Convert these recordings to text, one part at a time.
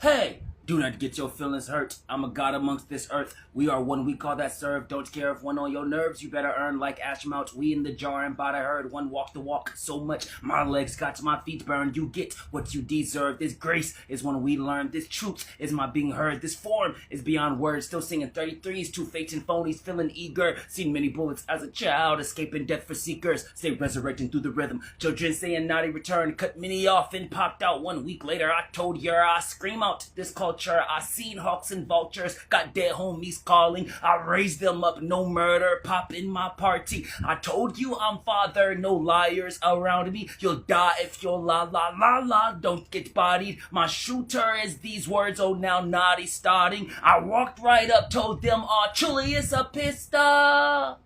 Hey, do not get your feelings hurt. I'm a god amongst this earth. We are one we call that serve. Don't care if one on your nerves. You better earn like Ashmount. We in the jar and by the herd. One walk the walk so much. My legs got to my feet burned. You get what you deserve. This grace is when we learn. This truth is my being heard. This form is beyond words. Still singing 33s, two fakes and phonies. Feeling eager. Seen many bullets as a child. Escaping death for seekers. Stay resurrecting through the rhythm. Children saying naughty return. Cut many off and popped out 1 week later. I told you I scream out this culture. I seen hawks and vultures, got dead homies calling. I raised them up, no murder, pop in my party. I told you I'm father, no liars around me. You'll die if you're la la la la, don't get bodied. My shooter is these words, oh now naughty starting. I walked right up, told them, oh truly it's a pistol.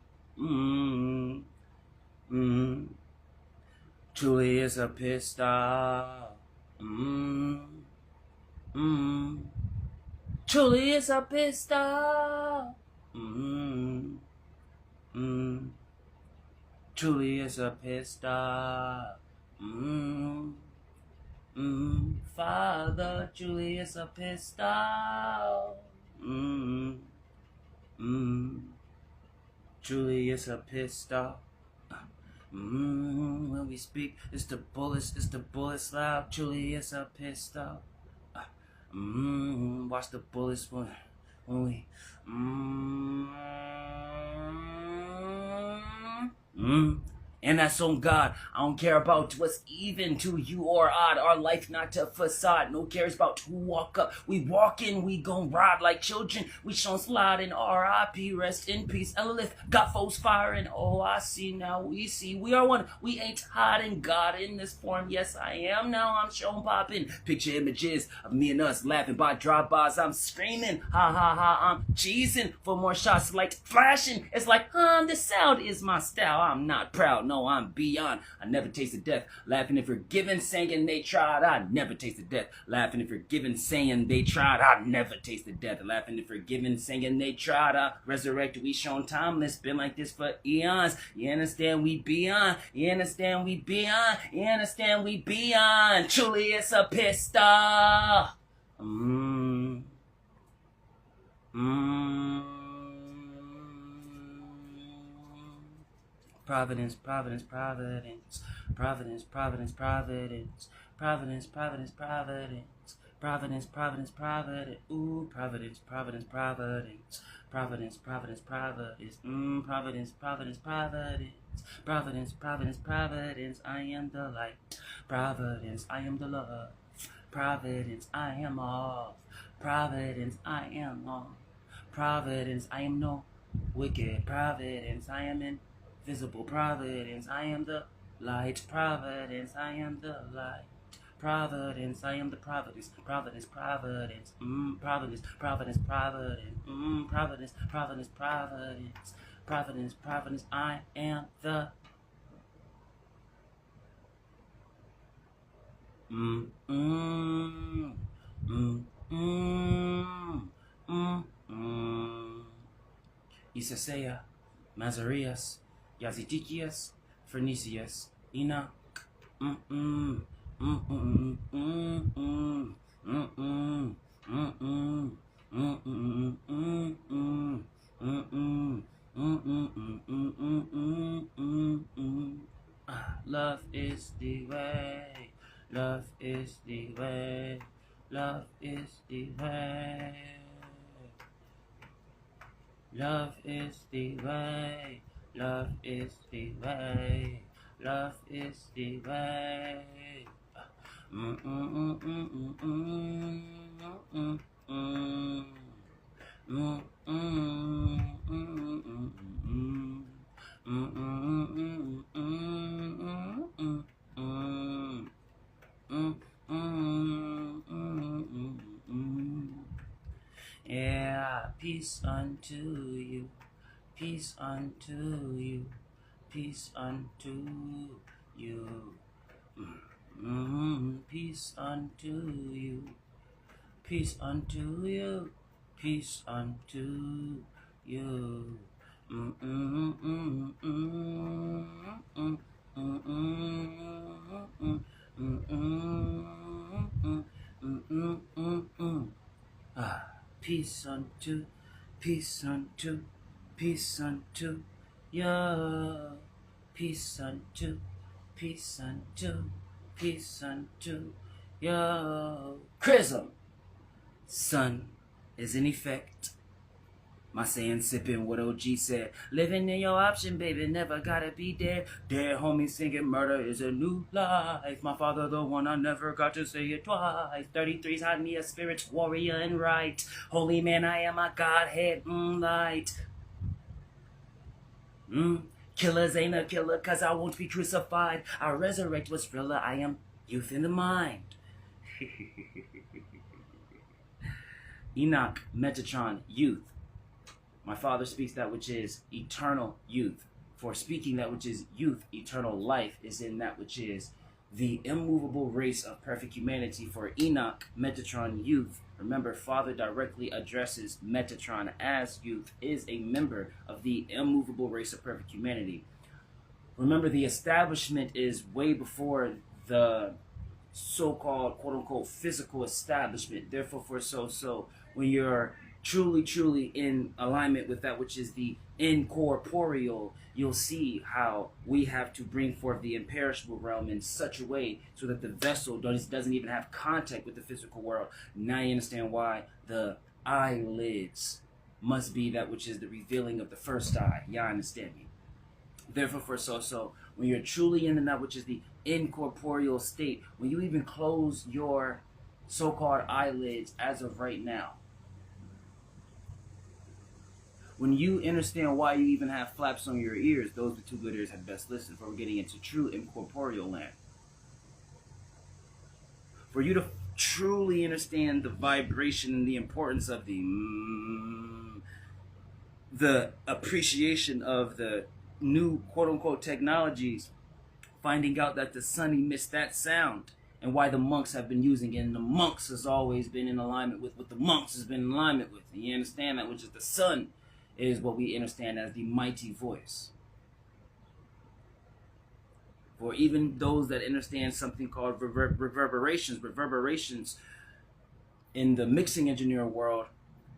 Truly it's a pistol. Truly it's a pistol. Truly it's a pistol. Father, truly it's a pistol. Truly it's a pistol. When we speak, it's the bullets loud. Truly it's a pistol. Watch the bullets when we and that's on God. I don't care about what's even to you or odd. Our life not a facade. No cares about who walk up. We walk in, we gon' ride like children. We shone slide in R.I.P. Rest in peace. ALEPH got foes firing. Oh, I see now. We see. We are one. We ain't hiding God in this form. Yes, I am. Now I'm shown popping. Picture images of me and us laughing by drive-bys. I'm screaming. Ha ha ha. I'm cheesing for more shots like flashing. It's like, this sound is my style. I'm not proud. No, I'm beyond. I never tasted death. Laughing and forgiving, saying they tried. I never tasted death. Laughing and forgiving, saying they tried. I never tasted death. Laughing and forgiving, saying they tried. I resurrected. We shown timeless. Been like this for eons. You understand? We beyond. You understand? We beyond. You understand? We beyond. Truly, it's a pistol. Providence, providence, providence, providence, providence, providence, providence, providence, providence, providence, providence, providence, ooh, providence, providence, providence, providence, providence, providence, providence, providence, providence, providence, providence, providence, I am the light, providence, I am the love, providence, I am all, providence, I am all, providence, I am no wicked, providence, I am in visible providence, I am the light, providence, I am the light, providence, I am the providence, providence, providence, providence, providence, providence, providence, providence, providence, providence, providence, I am the IESESSEYA, MAZAREUS, YAZEDEKEUS, PHORNESEUS, ENOCH. Love is the way. Love is the way. Love is the way. Love is the way. Love is the way. Love is the way. Yeah, peace unto you. Peace unto you, peace unto you, peace unto you, peace unto you, peace unto you. peace unto, peace unto, peace unto, yeah. Peace unto, peace unto, peace unto, yo. Chrism. Sun is in effect. My saying sipping what OG said. Living in your option, baby, never gotta be dead. Dead homie singing murder is a new life. My father the one, I never got to say it twice. 33's hide me a spirit, warrior and right. Holy man, I am a Godhead, light. Killers ain't a killer, cause I won't be crucified. I resurrect what's realer, I am youth in the mind. Enoch, Metatron, youth. My father speaks that which is eternal youth. For speaking that which is youth, eternal life is in that which is the immovable race of perfect humanity. For Enoch, Metatron, youth. Remember, Father directly addresses Metatron as youth, is a member of the immovable race of perfect humanity. Remember, the establishment is way before the so-called, quote-unquote, physical establishment. Therefore, when you're truly in alignment with that which is the incorporeal, you'll see how we have to bring forth the imperishable realm in such a way so that the vessel doesn't even have contact with the physical world. Now you understand why the eyelids must be that which is the revealing of the first eye. Y'all understand me? Therefore, when you're truly in that which is the incorporeal state, when you even close your so-called eyelids as of right now, when you understand why you even have flaps on your ears, those with two good ears had best listen, for we're getting into true incorporeal land. For you to truly understand the vibration and the importance of the appreciation of the new quote-unquote technologies, finding out that the sun emits that sound, and why the monks have been using it, and the monks has always been in alignment with what the monks has been in alignment with. And you understand that which is the sun is what we understand as the mighty voice. For even those that understand something called reverberations in the mixing engineer world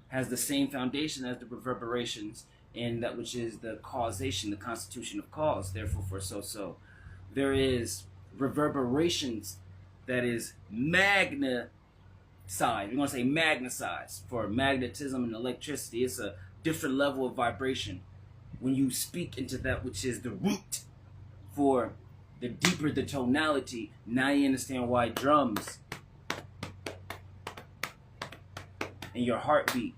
has the same foundation as the reverberations in that which is the causation, the constitution of cause. Therefore, there is reverberations that is magnetized. We're going to say magnetized. For magnetism and electricity, it's a different level of vibration when you speak into that which is the root. For the deeper the tonality, now you understand why drums and your heartbeat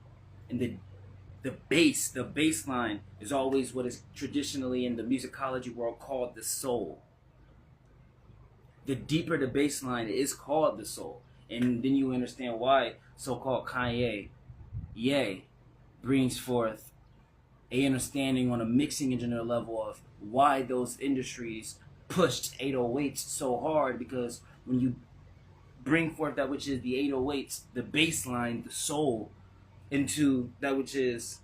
and the bass line is always what is traditionally in the musicology world called the soul. The deeper the bass line is called the soul. And then you understand why so-called Kanye brings forth a understanding on a mixing engineer level of why those industries pushed 808s so hard, because when you bring forth that which is the 808s, the bass line, the soul, into that which is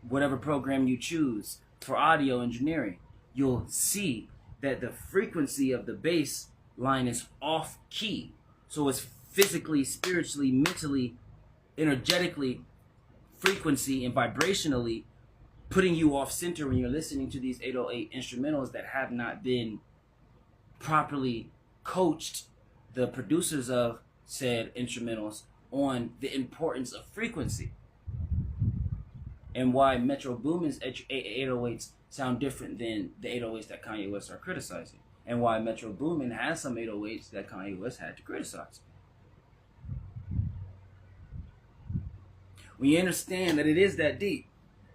whatever program you choose for audio engineering, you'll see that the frequency of the bass line is off key. So it's physically, spiritually, mentally, energetically, frequency and vibrationally putting you off center when you're listening to these 808 instrumentals that have not been properly coached, the producers of said instrumentals, on the importance of frequency and why Metro Boomin's 808s sound different than the 808s that Kanye West are criticizing, and why Metro Boomin has some 808s that Kanye West had to criticize. When you understand that it is that deep,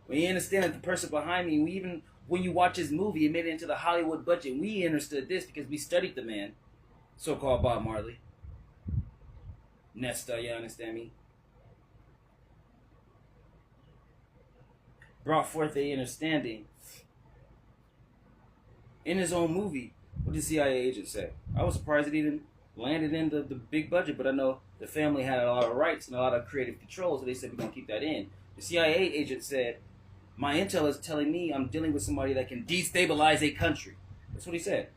when you understand that the person behind me, even when you watch his movie, it made it into the Hollywood budget. We understood this because we studied the man, so-called Bob Marley. Nesta, you understand me? Brought forth a understanding in his own movie. What did the CIA agent say? I was surprised it even landed in the big budget, but I know the family had a lot of rights and a lot of creative control, so they said we're going to keep that in. The CIA agent said, my intel is telling me I'm dealing with somebody that can destabilize a country. That's what he said.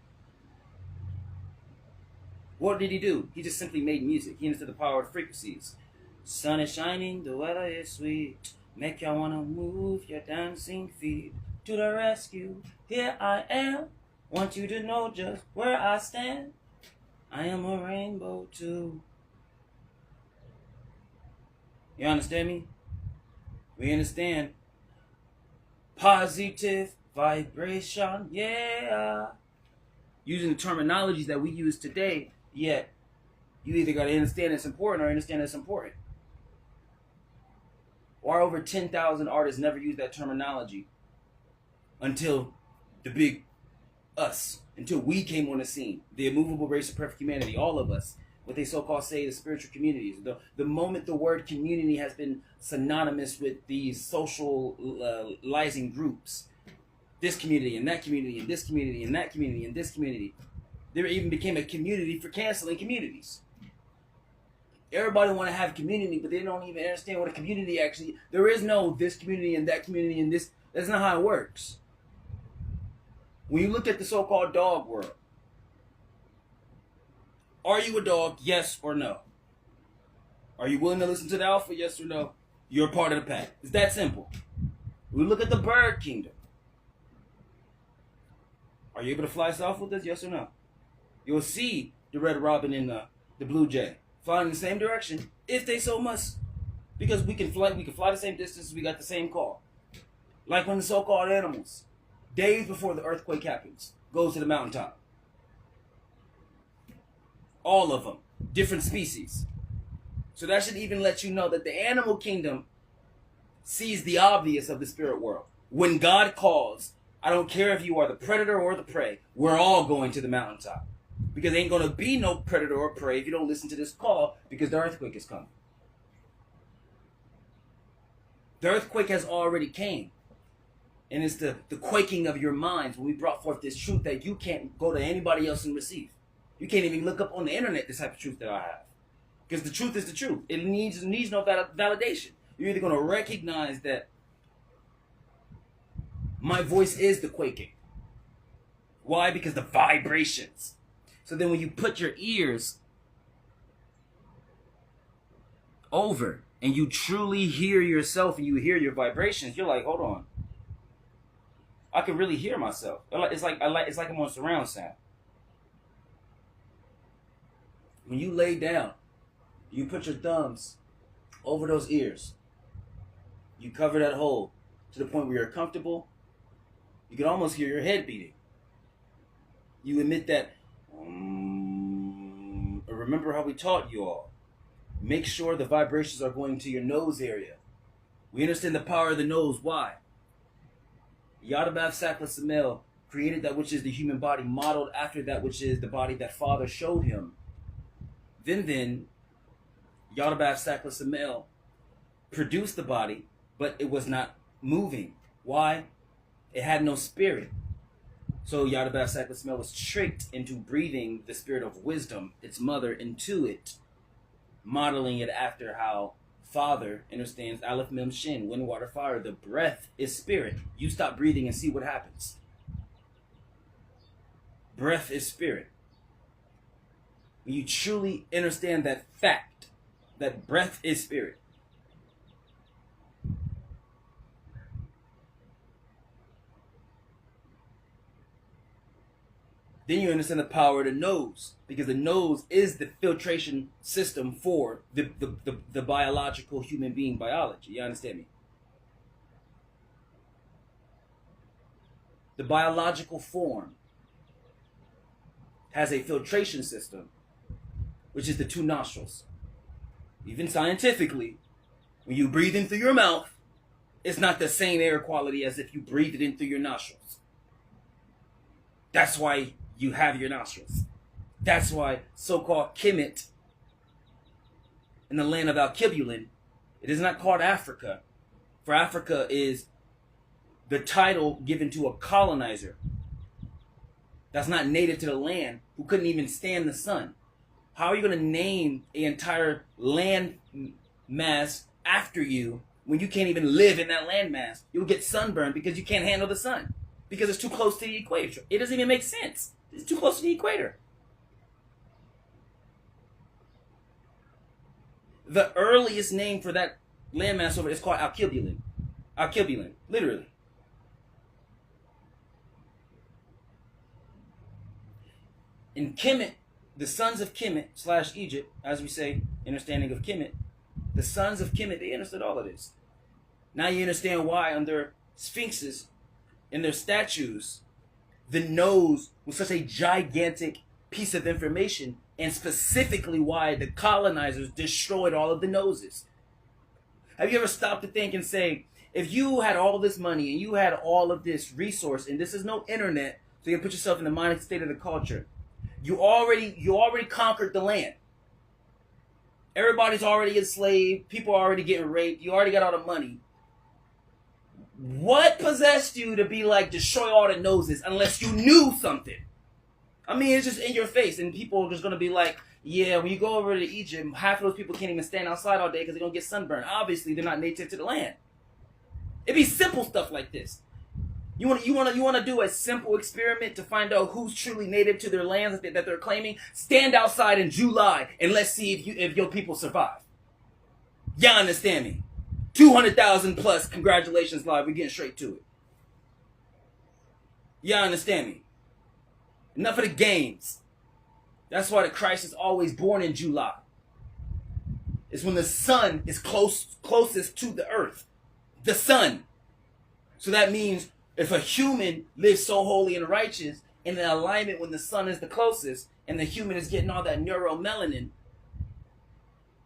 What did he do? He just simply made music. He understood the power of frequencies. Sun is shining, the weather is sweet. Make y'all wanna move your dancing feet. To the rescue, here I am. Want you to know just where I stand. I am a rainbow too. You understand me? We understand. Positive vibration, yeah. Using the terminologies that we use today, yet you either got to understand it's important or understand it's important. Why over 10,000 artists never use that terminology until the big us, until we came on the scene, the immovable race of perfect humanity, all of us, what they so-called say the spiritual communities. The moment the word community has been synonymous with these socializing groups, this community and that community and this community and that community and this community, there even became a community for canceling communities. Everybody want to have community, but they don't even understand what a community actually. There is no this community and that community and this. That's not how it works. When you look at the so-called dog world, are you a dog? Yes or no? Are you willing to listen to the alpha? Yes or no? You're part of the pack. It's that simple. We look at the bird kingdom. Are you able to fly south with us? Yes or no? You'll see the red robin and the blue jay flying in the same direction if they so must, because we can fly the same distance. We got the same call. Like when the so-called animals, days before the earthquake happens, goes to the mountaintop. All of them, different species. So that should even let you know that the animal kingdom sees the obvious of the spirit world. When God calls, I don't care if you are the predator or the prey, we're all going to the mountaintop. Because there ain't going to be no predator or prey if you don't listen to this call, because the earthquake is coming. The earthquake has already came. And it's the quaking of your minds when we brought forth this truth that you can't go to anybody else and receive. You can't even look up on the internet this type of truth that I have. Because the truth is the truth. It needs no validation. You're either going to recognize that my voice is the quaking. Why? Because the vibrations. So then when you put your ears over and you truly hear yourself and you hear your vibrations, you're like, hold on. I can really hear myself. It's like I'm on surround sound. When you lay down, you put your thumbs over those ears. You cover that hole to the point where you're comfortable. You can almost hear your head beating. You emit that. Remember how we taught you all. Make sure the vibrations are going to your nose area. We understand the power of the nose. Why? YAZEDEKEUS Successor created that which is the human body, modeled after that which is the body that Father showed him. Then YAZEDEKEUS Successor produced the body, but it was not moving. Why? It had no spirit. So YAZEDEKEUS Successor was tricked into breathing the spirit of wisdom, its mother, into it, modeling it after how Father understands ALEPH, MEM, SHIN, wind, water, fire. The breath is spirit. You stop breathing and see what happens. Breath is spirit. When you truly understand that fact, that breath is spirit, then you understand the power of the nose, because the nose is the filtration system for the biological human being biology. You understand me? The biological form has a filtration system, which is the two nostrils. Even scientifically, when you breathe in through your mouth, it's not the same air quality as if you breathe it in through your nostrils. That's why you have your nostrils. That's why so-called Kemet in the land of Alkibulin, it is not called Africa. For Africa is the title given to a colonizer that's not native to the land, who couldn't even stand the sun. How are you going to name an entire land mass after you when you can't even live in that land mass? You'll get sunburned because you can't handle the sun, because it's too close to the equator. It doesn't even make sense. It's too close to the equator. The earliest name for that landmass over is called Alkibulin. Alkibulin, literally. In Kemet, the sons of Kemet / Egypt, as we say, understanding of Kemet, the sons of Kemet, they understood all of this. Now you understand why on their sphinxes, in their statues, the nose was such a gigantic piece of information, and specifically why the colonizers destroyed all of the noses. Have you ever stopped to think and say, if you had all this money and you had all of this resource, and this is no internet, so you can put yourself in the mind state of the culture, you already conquered the land. Everybody's already enslaved, people are already getting raped, you already got all the money. What possessed you to be like, destroy all the noses unless you knew something? I mean, it's just in your face, and people are just going to be like, yeah, when you go over to Egypt, half of those people can't even stand outside all day because they're going to get sunburned. Obviously, they're not native to the land. It'd be simple stuff like this. You want to do a simple experiment to find out who's truly native to their lands that they're claiming? Stand outside in July and let's see if your people survive. Y'all understand me? 200,000 plus, congratulations, live. We're getting straight to it. Y'all understand me? Enough of the games. That's why the Christ is always born in July. It's when the sun is closest to the earth. The sun. So that means if a human lives so holy and righteous in an alignment when the sun is the closest and the human is getting all that neuromelanin,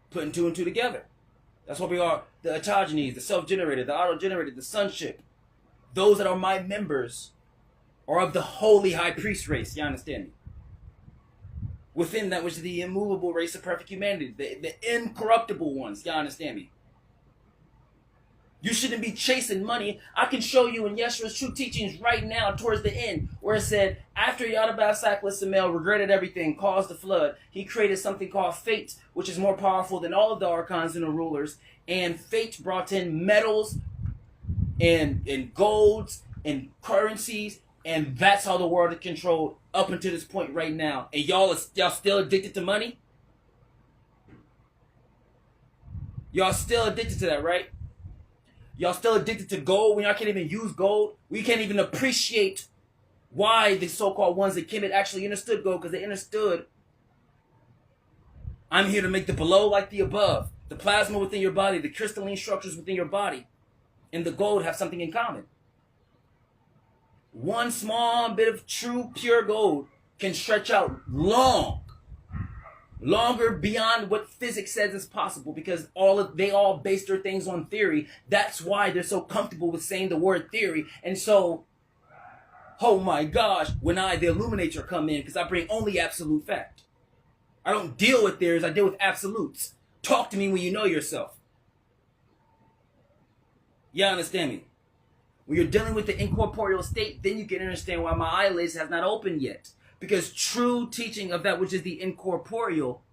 putting two and two together. That's what we are, the autogenes, the self-generated, the auto-generated, the sonship. Those that are my members are of the holy high priest race, you understand me? Within that which is the immovable race of perfect humanity, the incorruptible ones, you understand me? You shouldn't be chasing money. I can show you in Yeshua's true teachings right now towards the end where it said, after Yadabah Sackless Samel regretted everything, caused the flood, he created something called fate, which is more powerful than all of the archons and the rulers. And fate brought in metals and golds and currencies, and that's how the world is controlled up until this point right now. And y'all still addicted to money? Y'all still addicted to that, right? Y'all still addicted to gold when y'all can't even use gold? We can't even appreciate why the so-called ones that Kemet actually understood gold, because they understood I'm here to make the below like the above. The plasma within your body, the crystalline structures within your body, and the gold have something in common. One small bit of true pure gold can stretch out longer beyond what physics says is possible, because they all base their things on theory. That's why they're so comfortable with saying the word theory. And so, oh my gosh, when the illuminator come in, because I bring only absolute fact. I don't deal with theories, I deal with absolutes. Talk to me when you know yourself. You understand me? When you're dealing with the incorporeal state, then you can understand why my eyelids have not opened yet. Because true teaching of that which is the incorporeal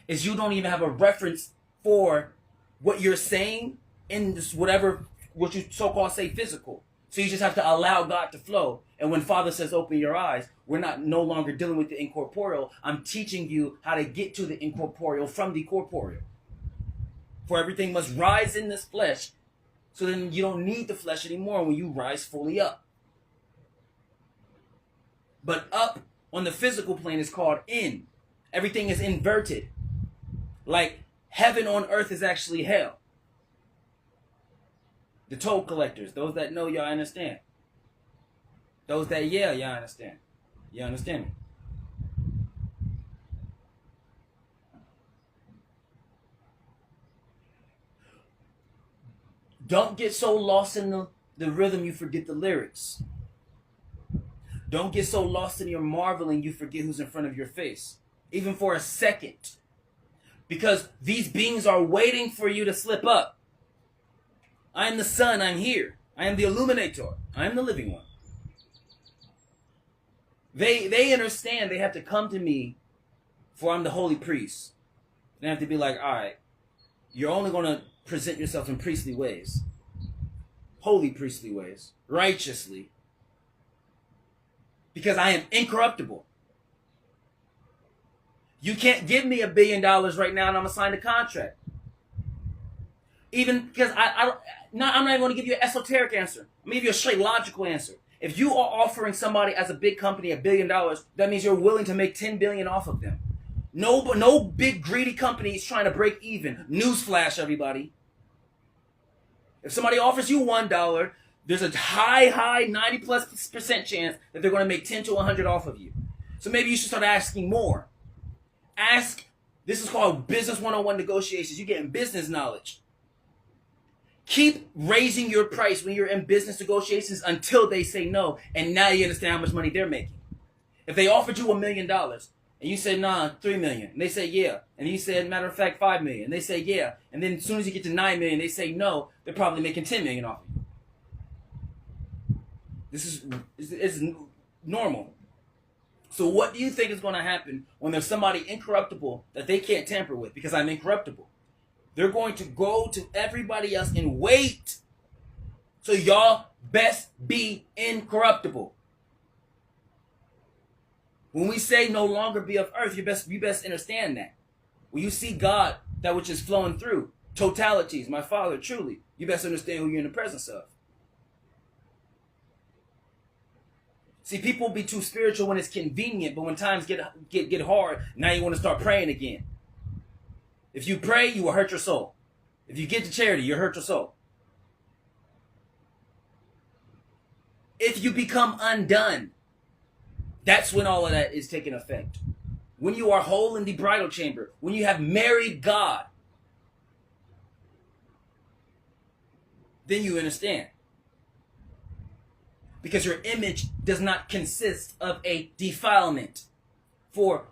is you don't even have a reference for what you're saying in this what you so-called say physical. So you just have to allow God to flow. And when Father says open your eyes, we're no longer dealing with the incorporeal. I'm teaching you how to get to the incorporeal from the corporeal. For everything must rise in this flesh, so then you don't need the flesh anymore when you rise fully up. But up on the physical plane is called in. Everything is inverted. Like heaven on earth is actually hell. The toll collectors, those that know, y'all understand. Those that yell, y'all understand. You understand me? Don't get so lost in the rhythm you forget the lyrics. Don't get so lost in your marveling you forget who's in front of your face. Even for a second. Because these beings are waiting for you to slip up. I am the sun, I'm here. I am the illuminator. I am the living one. They understand they have to come to me, for I'm the holy priest. They have to be like, all right, you're only going to present yourself in priestly ways. Holy priestly ways. Righteously. Because I am incorruptible. You can't give me $1 billion right now and I'm going to sign the contract. Even because I'm not even going to give you an esoteric answer. I'm going to give you a straight logical answer. If you are offering somebody as a big company $1 billion, that means you're willing to make $10 billion off of them. No big greedy company is trying to break even. Newsflash, everybody. If somebody offers you $1, there's a high 90+% chance that they're going to make 10 to 100 off of you. So maybe you should start asking more. Ask. This is called business 101 negotiations. You're getting business knowledge. Keep raising your price when you're in business negotiations until they say no, and now you understand how much money they're making. If they offered you $1 million and you said nah, $3 million, and they say yeah, and you said matter of fact $5 million, and they say yeah, and then as soon as you get to $9 million, they say no, they're probably making $10 million off of you. This is normal. So what do you think is going to happen when there's somebody incorruptible that they can't tamper with because I'm incorruptible? They're going to go to everybody else and wait. So y'all best be incorruptible. When we say no longer be of earth, you best understand that. When you see God, that which is flowing through, totalities, my Father, truly, you best understand who you're in the presence of. See, people be too spiritual when it's convenient, but when times get hard, now you want to start praying again. If you pray, you will hurt your soul. If you give to charity, you'll hurt your soul. If you become undone, that's when all of that is taking effect. When you are whole in the bridal chamber, when you have married God, then you understand. Because your image does not consist of a defilement. For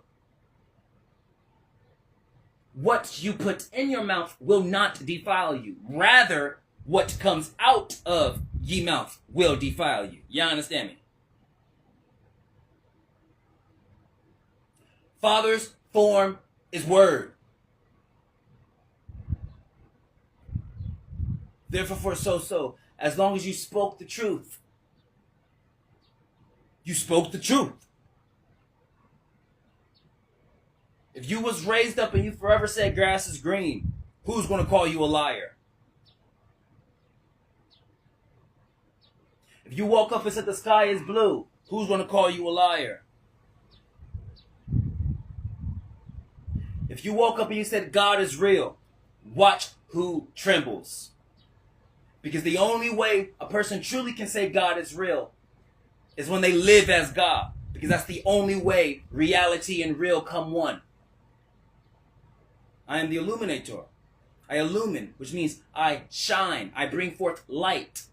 what you put in your mouth will not defile you. Rather, what comes out of ye mouth will defile you. Y'all understand me? Father's form is word. Therefore, so, as long as you spoke the truth, you spoke the truth. If you was raised up and you forever said grass is green, who's going to call you a liar? If you woke up and said the sky is blue, who's going to call you a liar? If you woke up and you said God is real, watch who trembles. Because the only way a person truly can say God is real is when they live as God. Because that's the only way reality and real come one. I am the illuminator. I illumine, which means I shine. I bring forth light.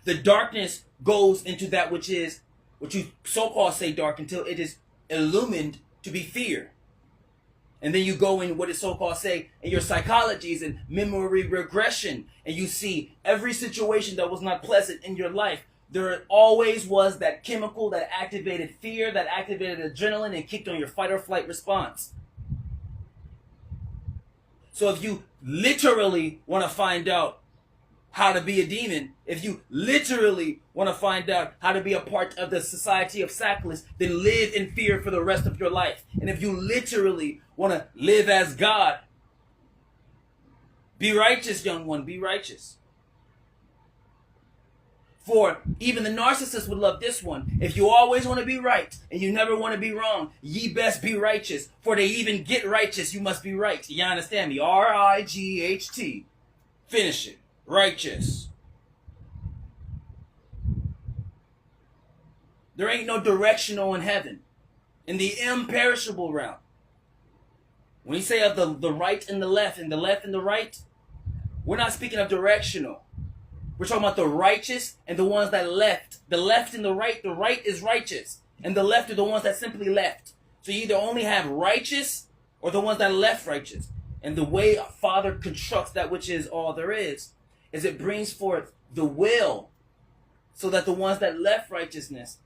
The darkness goes into that which is, what you so-called say dark, until it is illumined to be fear. And then you go in what is so-called say in your psychologies and memory regression, and you see every situation that was not pleasant in your life. There always was that chemical that activated fear, that activated adrenaline, and kicked on your fight or flight response. So if you literally want to find out how to be a demon, if you literally want to find out how to be a part of the society of sackless, then live in fear for the rest of your life. And if you literally want to live as God, be righteous, young one, be righteous. For even the narcissist would love this one. If you always want to be right and you never want to be wrong, ye best be righteous. For to even get righteous, you must be right. You understand me? R-I-G-H-T. Finish it. Righteous. There ain't no directional in heaven. In the imperishable realm. When you say of the right and the left and the right, we're not speaking of directional. We're talking about the righteous and the ones that left. The left and the right is righteous. And the left are the ones that simply left. So you either only have righteous or the ones that left righteous. And the way a Father constructs that which is all there is it brings forth the will so that the ones that left righteousness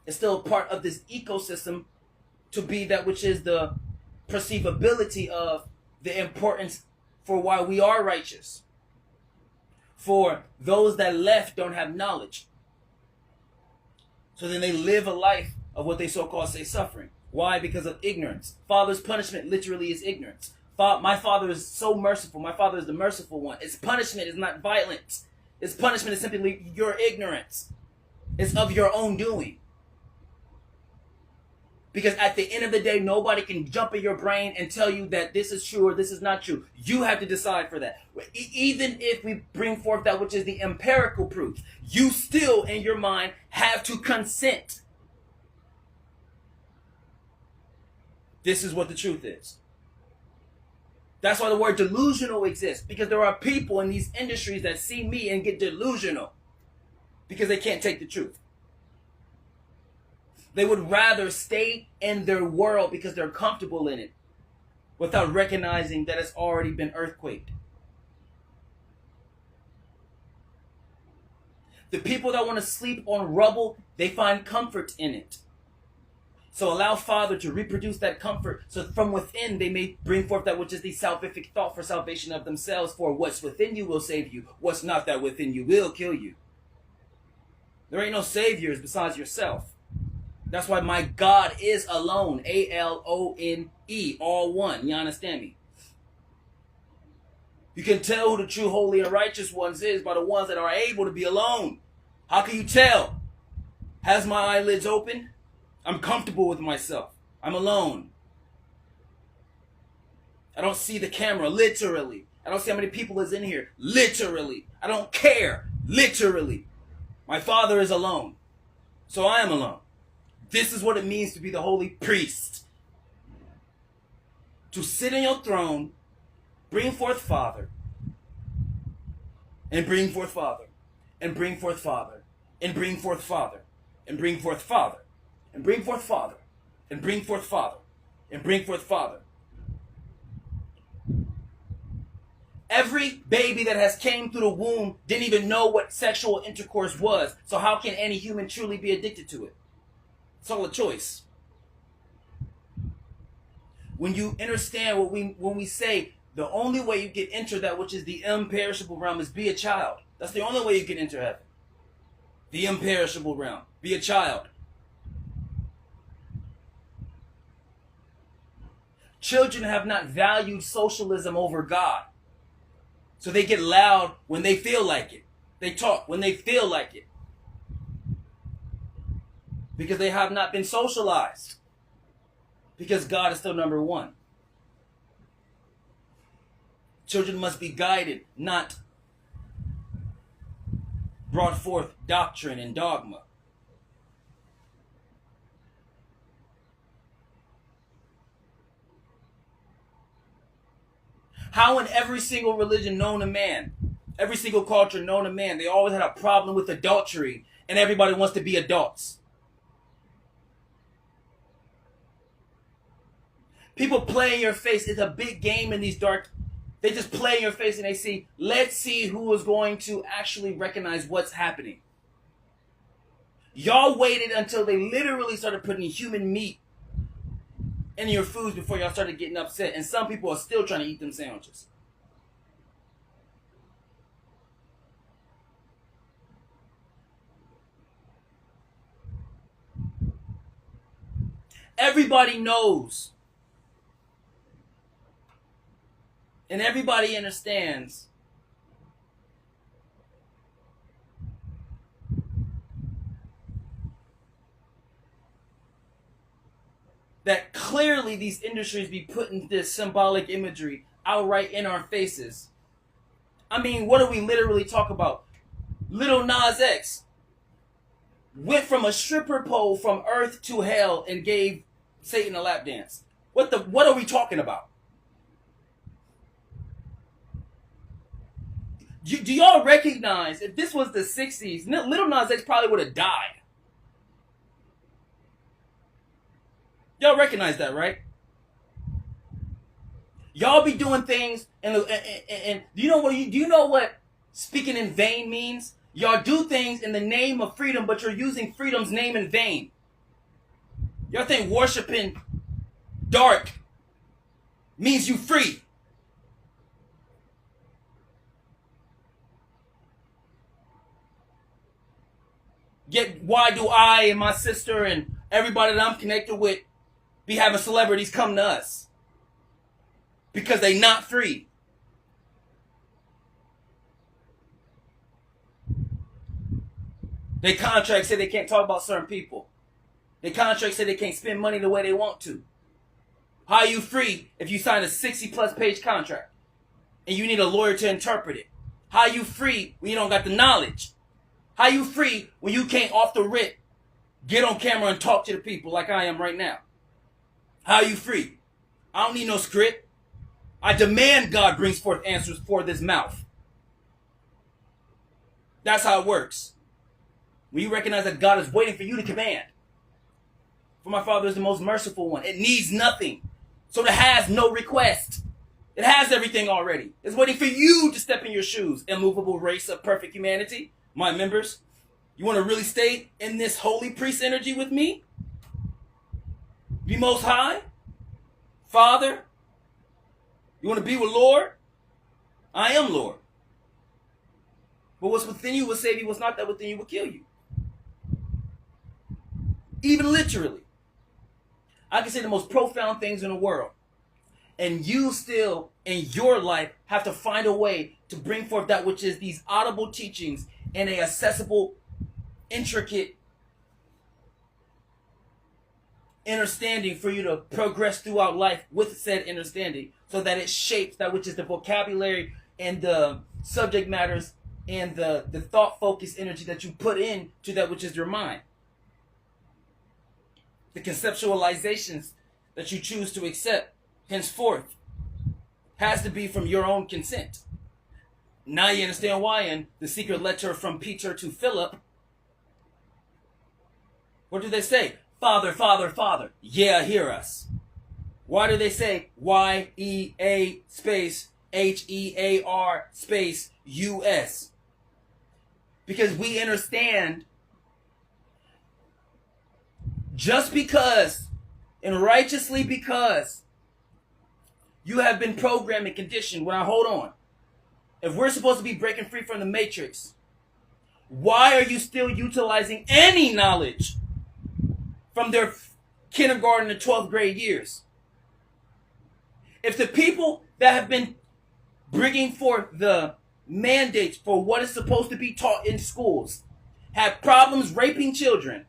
is still part of this ecosystem to be that which is the perceivability of the importance for why we are righteous. For those that left don't have knowledge. So then they live a life of what they so-called say suffering. Why? Because of ignorance. Father's punishment literally is ignorance. My Father is so merciful. My Father is the merciful one. Its punishment is not violence. Its punishment is simply your ignorance. It's of your own doing. Because at the end of the day, nobody can jump in your brain and tell you that this is true or this is not true. You have to decide for that. Even if we bring forth that which is the empirical proof, you still in your mind have to consent. This is what the truth is. That's why the word delusional exists. Because there are people in these industries that see me and get delusional. Because they can't take the truth. They would rather stay in their world because they're comfortable in it without recognizing that it's already been earthquaked. The people that want to sleep on rubble, they find comfort in it. So allow Father to reproduce that comfort so from within they may bring forth that which is the salvific thought for salvation of themselves. For what's within you will save you. What's not that within you will kill you. There ain't no saviors besides yourself. That's why my God is alone. A-L-O-N-E. All one. You understand me? You can tell who the true holy and righteous ones is by the ones that are able to be alone. How can you tell? Has my eyelids open? I'm comfortable with myself. I'm alone. I don't see the camera, literally. I don't see how many people is in here, literally. I don't care, literally. My Father is alone. So I am alone. This is what it means to be the holy priest. To sit in your throne, bring forth Father, and bring forth Father, and bring forth Father, and bring forth Father, and bring forth Father, and bring forth Father, and bring forth Father, and bring forth Father. Every baby that has came through the womb didn't even know what sexual intercourse was. So how can any human truly be addicted to it? It's all a choice. When you understand when we say the only way you can enter that which is the imperishable realm is be a child. That's the only way you can enter heaven. The imperishable realm. Be a child. Children have not valued socialism over God. So they get loud when they feel like it. They talk when they feel like it. Because they have not been socialized. Because God is still number one. Children must be guided, not brought forth doctrine and dogma. How in every single religion known to man, every single culture known to man, they always had a problem with adultery and everybody wants to be adults. People play in your face. It's a big game in these dark. They just play in your face and they see, let's see who is going to actually recognize what's happening. Y'all waited until they literally started putting human meat in your foods before y'all started getting upset. And some people are still trying to eat them sandwiches. Everybody knows. And everybody understands that clearly these industries be putting this symbolic imagery outright in our faces. I mean, what do we literally talk about? Little Nas X went from a stripper pole from earth to hell and gave Satan a lap dance. What are we talking about? Do y'all recognize if this was the 60s, Little Nas X probably would have died. Y'all recognize that, right? Y'all be doing things and do you know what speaking in vain means? Y'all do things in the name of freedom, but you're using freedom's name in vain. Y'all think worshiping dark means you free. Why do I and my sister and everybody that I'm connected with be having celebrities come to us? Because they not free. Their contracts say they can't talk about certain people. Their contracts say they can't spend money the way they want to. How are you free if you sign a 60+ page contract and you need a lawyer to interpret it? How are you free when you don't got the knowledge? How are you free when you can't off the rip get on camera and talk to the people like I am right now? How are you free? I don't need no script. I demand God brings forth answers for this mouth. That's how it works. When you recognize that God is waiting for you to command. For my Father is the most merciful one. It needs nothing. So it has no request. It has everything already. It's waiting for you to step in your shoes. Immovable race of perfect humanity. My members, you want to really stay in this holy priest energy with me? Be most high? Father? You want to be with Lord? I am Lord. But what's within you will save you. What's not that within you will kill you. Even literally. I can say the most profound things in the world. And you still, in your life, have to find a way to bring forth that which is these audible teachings in a accessible, intricate understanding for you to progress throughout life with said understanding, so that it shapes that which is the vocabulary and the subject matters and the thought focused energy that you put in to that which is your mind. The conceptualizations that you choose to accept henceforth has to be from your own consent. Now you understand why in the secret letter from Peter to Philip, what do they say? Father, Father, Father, yeah, hear us. Why do they say Y-E-A space H-E-A-R space U-S? Because we understand just because and righteously because you have been programmed and conditioned. When I hold on, if we're supposed to be breaking free from the matrix, why are you still utilizing any knowledge from their kindergarten to 12th grade years? If the people that have been bringing forth the mandates for what is supposed to be taught in schools have problems raping children,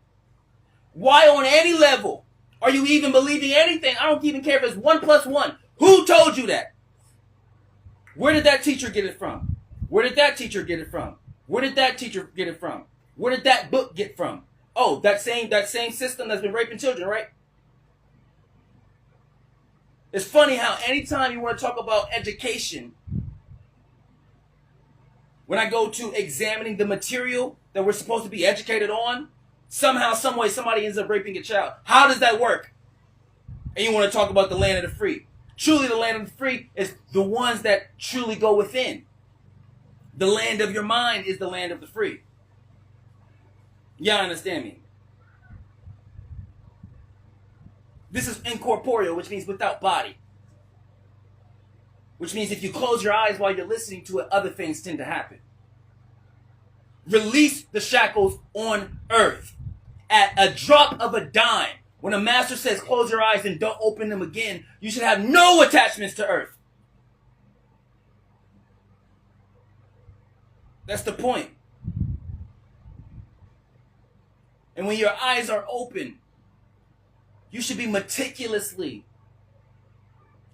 why on any level are you even believing anything? I don't even care if it's 1 + 1. Who told you that? Where did that teacher get it from? Where did that teacher get it from? Where did that teacher get it from? Where did that book get from? Oh, that same system that's been raping children, right? It's funny how anytime you want to talk about education, when I go to examining the material that we're supposed to be educated on, somehow, some way, somebody ends up raping a child. How does that work? And you want to talk about the land of the free. Truly, the land of the free is the ones that truly go within. The land of your mind is the land of the free. Y'all understand me? This is incorporeal, which means without body. Which means if you close your eyes while you're listening to it, other things tend to happen. Release the shackles on earth. At a drop of a dime, when a master says close your eyes and don't open them again, you should have no attachments to earth. That's the point. And when your eyes are open, you should be meticulously,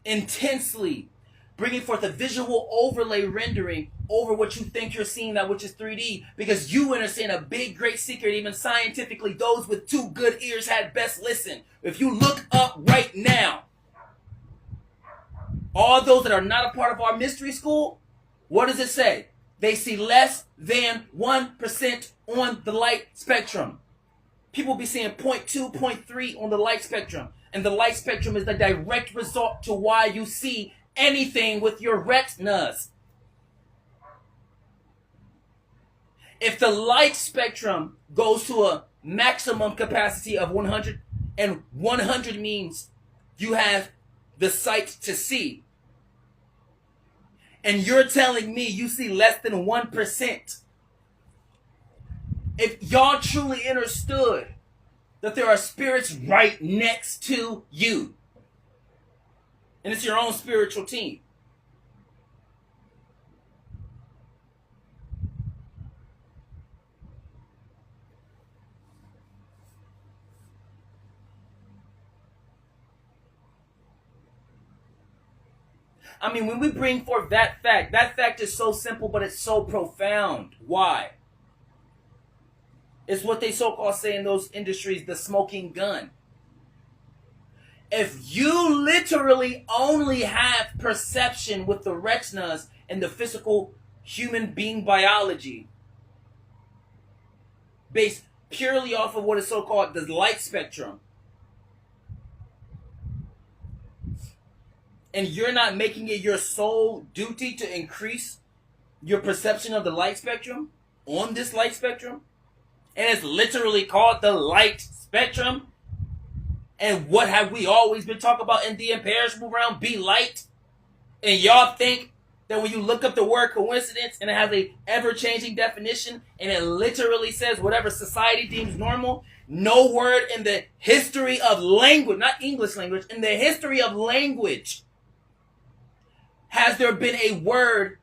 intensely bringing forth a visual overlay rendering over what you think you're seeing, that which is 3D, because you understand a big, great secret. Even scientifically, those with 2 good ears had best listen. If you look up right now, all those that are not a part of our mystery school, what does it say? They see less than 1% on the light spectrum. People be seeing 0.2, 0.3 on the light spectrum. And the light spectrum is the direct result to why you see anything with your retinas. If the light spectrum goes to a maximum capacity of 100, and 100 means you have the sight to see, and you're telling me you see less than 1%, If y'all truly understood that there are spirits right next to you, and it's your own spiritual team. I mean, when we bring forth that fact is so simple, but it's so profound. Why? It's what they so-called say in those industries, the smoking gun. If you literally only have perception with the retinas and the physical human being biology based purely off of what is so-called the light spectrum, and you're not making it your sole duty to increase your perception of the light spectrum on this light spectrum, and it's literally called the light spectrum, and what have we always been talking about in the imperishable realm? Be light. And y'all think that when you look up the word coincidence and it has a ever-changing definition and it literally says whatever society deems normal, no word in the history of language, not English language, in the history of language has there been a word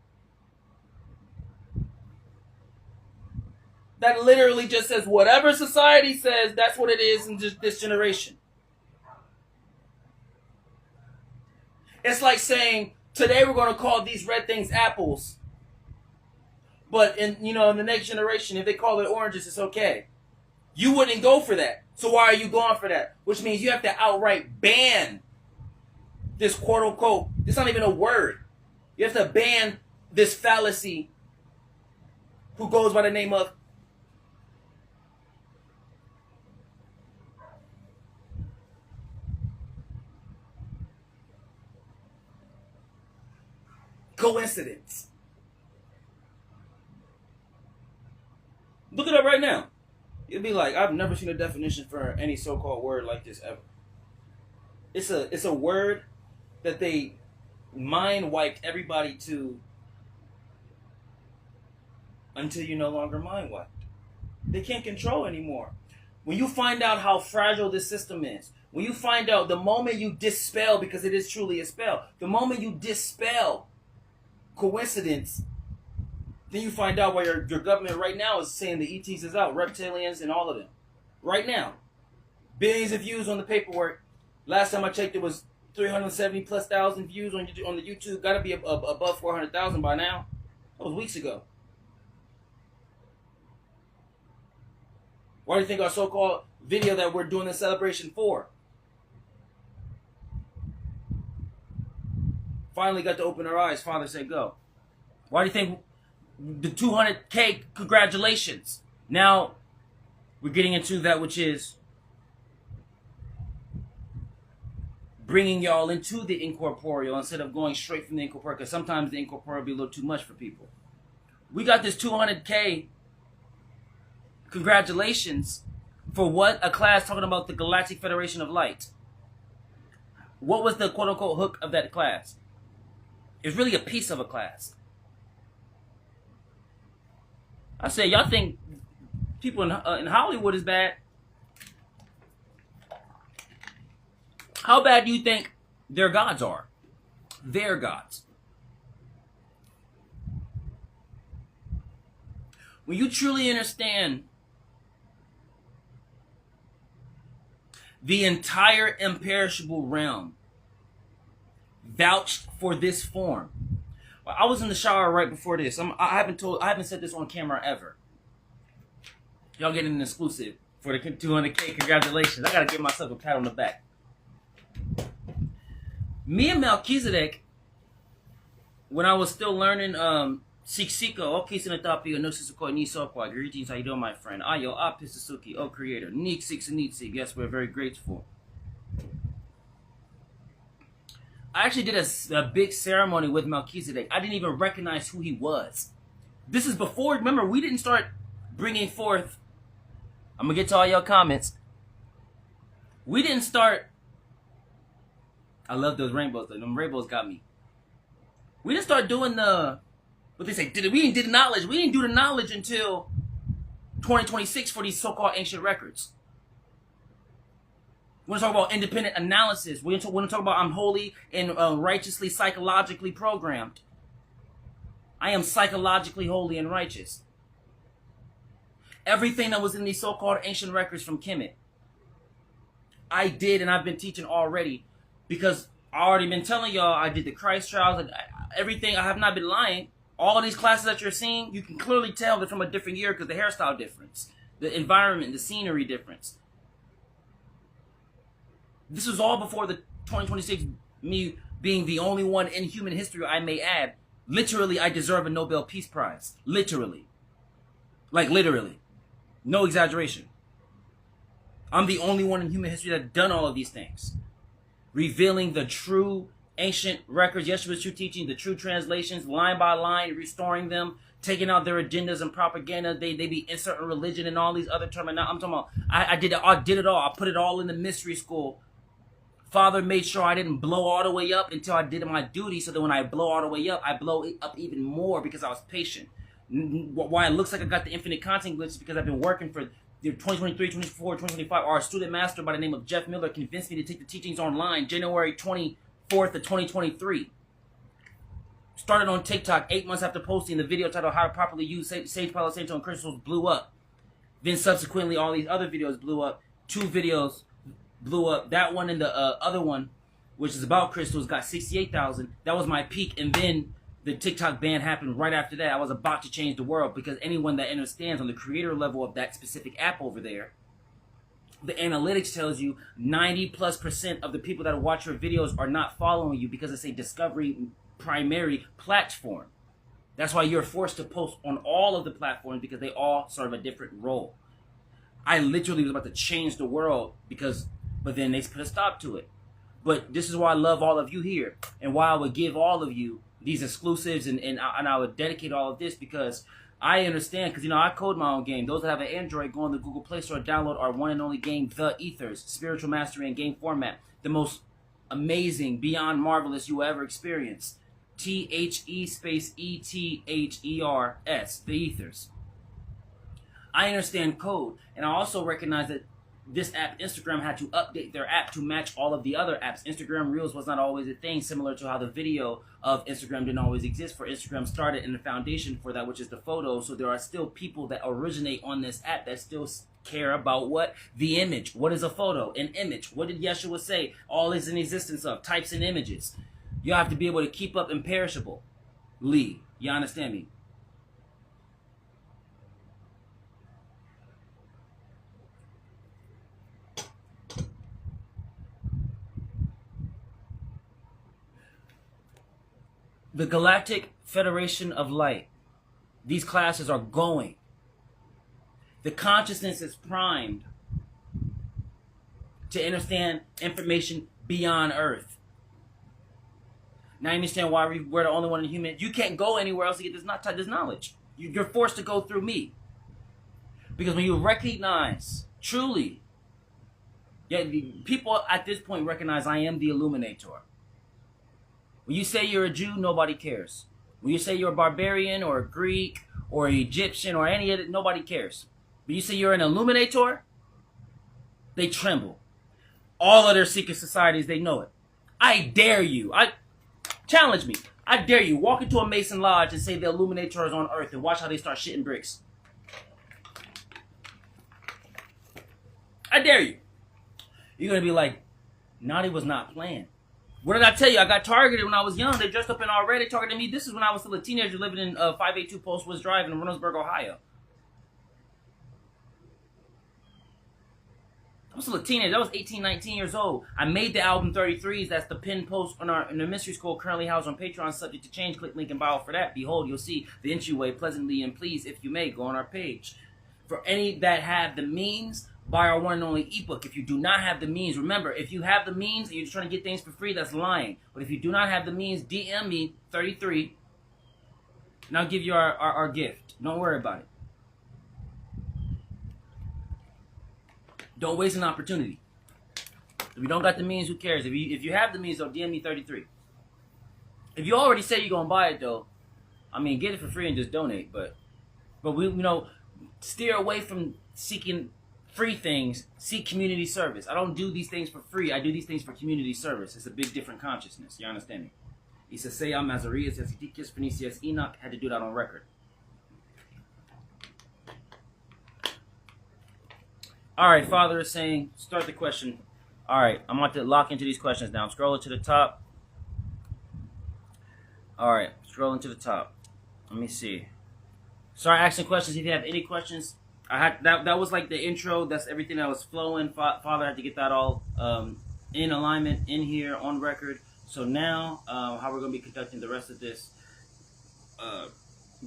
that literally just says whatever society says, that's what it is in just this generation. It's like saying, today we're going to call these red things apples. But in the next generation, if they call it oranges, it's okay. You wouldn't go for that. So why are you going for that? Which means you have to outright ban this quote unquote, it's not even a word. You have to ban this fallacy who goes by the name of coincidence. Look it up right now. You'll be like, I've never seen a definition for any so-called word like this ever. It's a word that they mind wiped everybody to until you're no longer mind wiped. They can't control anymore. When you find out how fragile this system is, when you find out the moment you dispel, because it is truly a spell, the moment you dispel coincidence, then you find out why your government right now is saying the ETs is out, reptilians and all of them. Right now. Billions of views on the paperwork. Last time I checked, it was 370,000+ views on the YouTube. Got to be above 400,000 by now. That was weeks ago. Why do you think our so-called video that we're doing the celebration for finally got to open our eyes? Father said go. Why do you think the 200K, congratulations? Now we're getting into that which is bringing y'all into the incorporeal instead of going straight from the incorporeal, because sometimes the incorporeal be a little too much for people. We got this 200K, congratulations, for what? A class talking about the Galactic Federation of Light. What was the quote-unquote hook of that class? It's really a piece of a class. I say, y'all think people in Hollywood is bad? How bad do you think their gods are? Their gods. When you truly understand the entire imperishable realm vouched for this form. I was in the shower right before this. I haven't said this on camera ever. Y'all getting an exclusive for the 200K. Congratulations. I gotta give myself a pat on the back. Me and Melchizedek, when I was still learning Siksiko, Okisinatapio, Nosisukoi, Nisokwa, greetings, how you doing, my friend? Ayo, Apisasuki, oh creator, Nik Six and Nitsig. Yes, we're very grateful. I actually did a big ceremony with Melchizedek. I didn't even recognize who he was. This is before, remember, we didn't start bringing forth, I'm going to get to all your comments. We didn't start, I love those rainbows, though. Them rainbows got me. We didn't start doing the, what they say, we didn't do the knowledge. We didn't do the knowledge until 2026 for these so-called ancient records. We want to talk about independent analysis. We want to talk about I'm holy and righteously, psychologically programmed. I am psychologically holy and righteous. Everything that was in these so-called ancient records from Kemet, I did, and I've been teaching already, because I already been telling y'all I did the Christ trials and everything. I have not been lying. All of these classes that you're seeing, you can clearly tell they're from a different year because the hairstyle difference, the environment, the scenery difference. This was all before the 2026, me being the only one in human history, I may add. Literally, I deserve a Nobel Peace Prize. Literally. Like, literally. No exaggeration. I'm the only one in human history that's done all of these things. Revealing the true ancient records, Yeshua's true teaching, the true translations, line by line, restoring them, taking out their agendas and propaganda. They be inserting religion and all these other terms. Now I'm talking about, I did it all. I put it all in the mystery school. Father made sure I didn't blow all the way up until I did my duty, so that when I blow all the way up, I blow it up even more because I was patient. Why it looks like I got the infinite content glitch is because I've been working for 2023, 2024, 2025. Our student master by the name of Jeff Miller convinced me to take the teachings online January 24th of 2023. Started on TikTok 8 months after posting the video titled How to Properly Use Sage, Palo Santo, and Crystals blew up. Then subsequently all these other videos blew up. 2 videos blew up. That one and the other one, which is about crystals, got 68,000. That was my peak, and then the TikTok ban happened right after that. I was about to change the world, because anyone that understands on the creator level of that specific app over there, the analytics tells you 90+% of the people that watch your videos are not following you because it's a discovery primary platform. That's why you're forced to post on all of the platforms, because they all serve a different role. I literally was about to change the world but then they put a stop to it. But this is why I love all of you here, and why I would give all of you these exclusives, and I would dedicate all of this, because I understand, because I code my own game. Those that have an Android, go on the Google Play Store, download our one and only game, The Ethers, spiritual mastery and game format. The most amazing, beyond marvelous you will ever experience. THE_ETHERS, The Ethers. I understand code, and I also recognize that this app, Instagram, had to update their app to match all of the other apps. Instagram Reels was not always a thing, similar to how the video of Instagram didn't always exist. For Instagram started in the foundation for that, which is the photo. So there are still people that originate on this app that still care about what? The image. What is a photo? An image. What did Yeshua say? All is in existence of types and images. You have to be able to keep up imperishable. Lee, you understand me? The Galactic Federation of Light. These classes are going. The consciousness is primed to understand information beyond Earth. Now you understand why we're the only one in human. You can't go anywhere else to get this knowledge. You're forced to go through me. Because when you recognize, truly, people at this point recognize I am the illuminator. When you say you're a Jew, nobody cares. When you say you're a barbarian or a Greek or Egyptian or any of it, nobody cares. But you say you're an illuminator, they tremble. All of their secret societies, they know it. I dare you. Challenge me. I dare you. Walk into a Mason Lodge and say the illuminator is on Earth and watch how they start shitting bricks. I dare you. You're going to be like, Nadiie was not playing. What did I tell you? I got targeted when I was young. They dressed up in all red. They targeted me. This is when I was still a teenager living in 582 Postwoods Drive in Reynoldsburg, Ohio. I was still a teenager. I was 18, 19 years old. I made the album 33s. That's the pinned post in the mystery school, currently housed on Patreon, subject to change. Click link in bio for that. Behold, you'll see the entryway. Pleasantly and please, if you may, go on our page. For any that have the means, buy our one and only ebook. If you do not have the means, remember, if you have the means and you're just trying to get things for free, that's lying. But if you do not have the means, DM me 33 and I'll give you our gift. Don't worry about it. Don't waste an opportunity. If you don't got the means, who cares? If you have the means, though, DM me 33. If you already say you're gonna buy it, though, I mean, get it for free and just donate. But we, steer away from seeking free things. Seek community service. I don't do these things for free. I do these things for community service. It's a big different consciousness. You understand me? IESESSEYA, MAZAREUS, YAZEDEKEUS, PHORNESEUS, ENOCH. Had to do that on record. All right, Father is saying, start the question. All right, I'm about to lock into these questions now. I'm scrolling to the top. All right, scrolling to the top. Let me see. Start asking questions if you have any questions. I had that was like the intro. That's everything that was flowing. Father had to get that all in alignment in here on record. So now, how we're going to be conducting the rest of this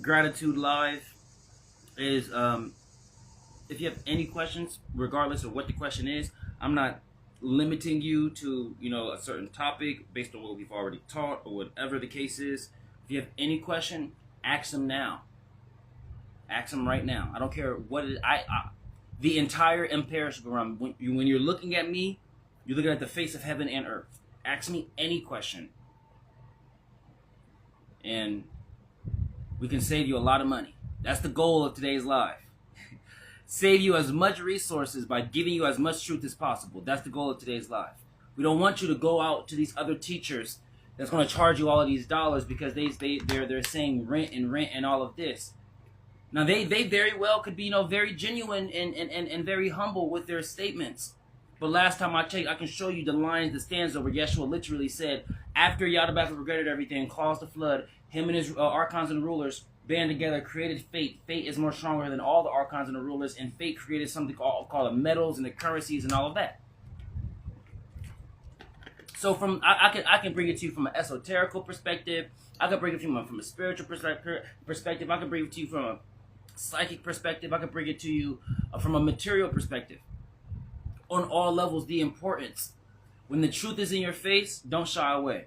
gratitude live is if you have any questions, regardless of what the question is, I'm not limiting you to, you know, a certain topic based on what we've already taught or whatever the case is. If you have any question, ask them now. Ask them right now. I don't care what it is. The entire imperishable realm. When you're looking at me, you're looking at the face of heaven and earth. Ask me any question. And we can save you a lot of money. That's the goal of today's live. Save you as much resources by giving you as much truth as possible. That's the goal of today's live. We don't want you to go out to these other teachers that's going to charge you all of these dollars because they're saying rent and all of this. Now they very well could be, you know, very genuine and very humble with their statements. But last time I checked, I can show you the lines, the stanza where Yeshua literally said, after Yahweh regretted everything, caused the flood, him and his archons and rulers band together, created fate. Fate is more stronger than all the archons and the rulers, and fate created something called the metals and the currencies and all of that. So I can bring it to you from an esoterical perspective. I can bring it to you from a spiritual perspective. I can bring it to you from a psychic perspective. I can bring it to you from a material perspective. On all levels, the importance. When the truth is in your face, don't shy away.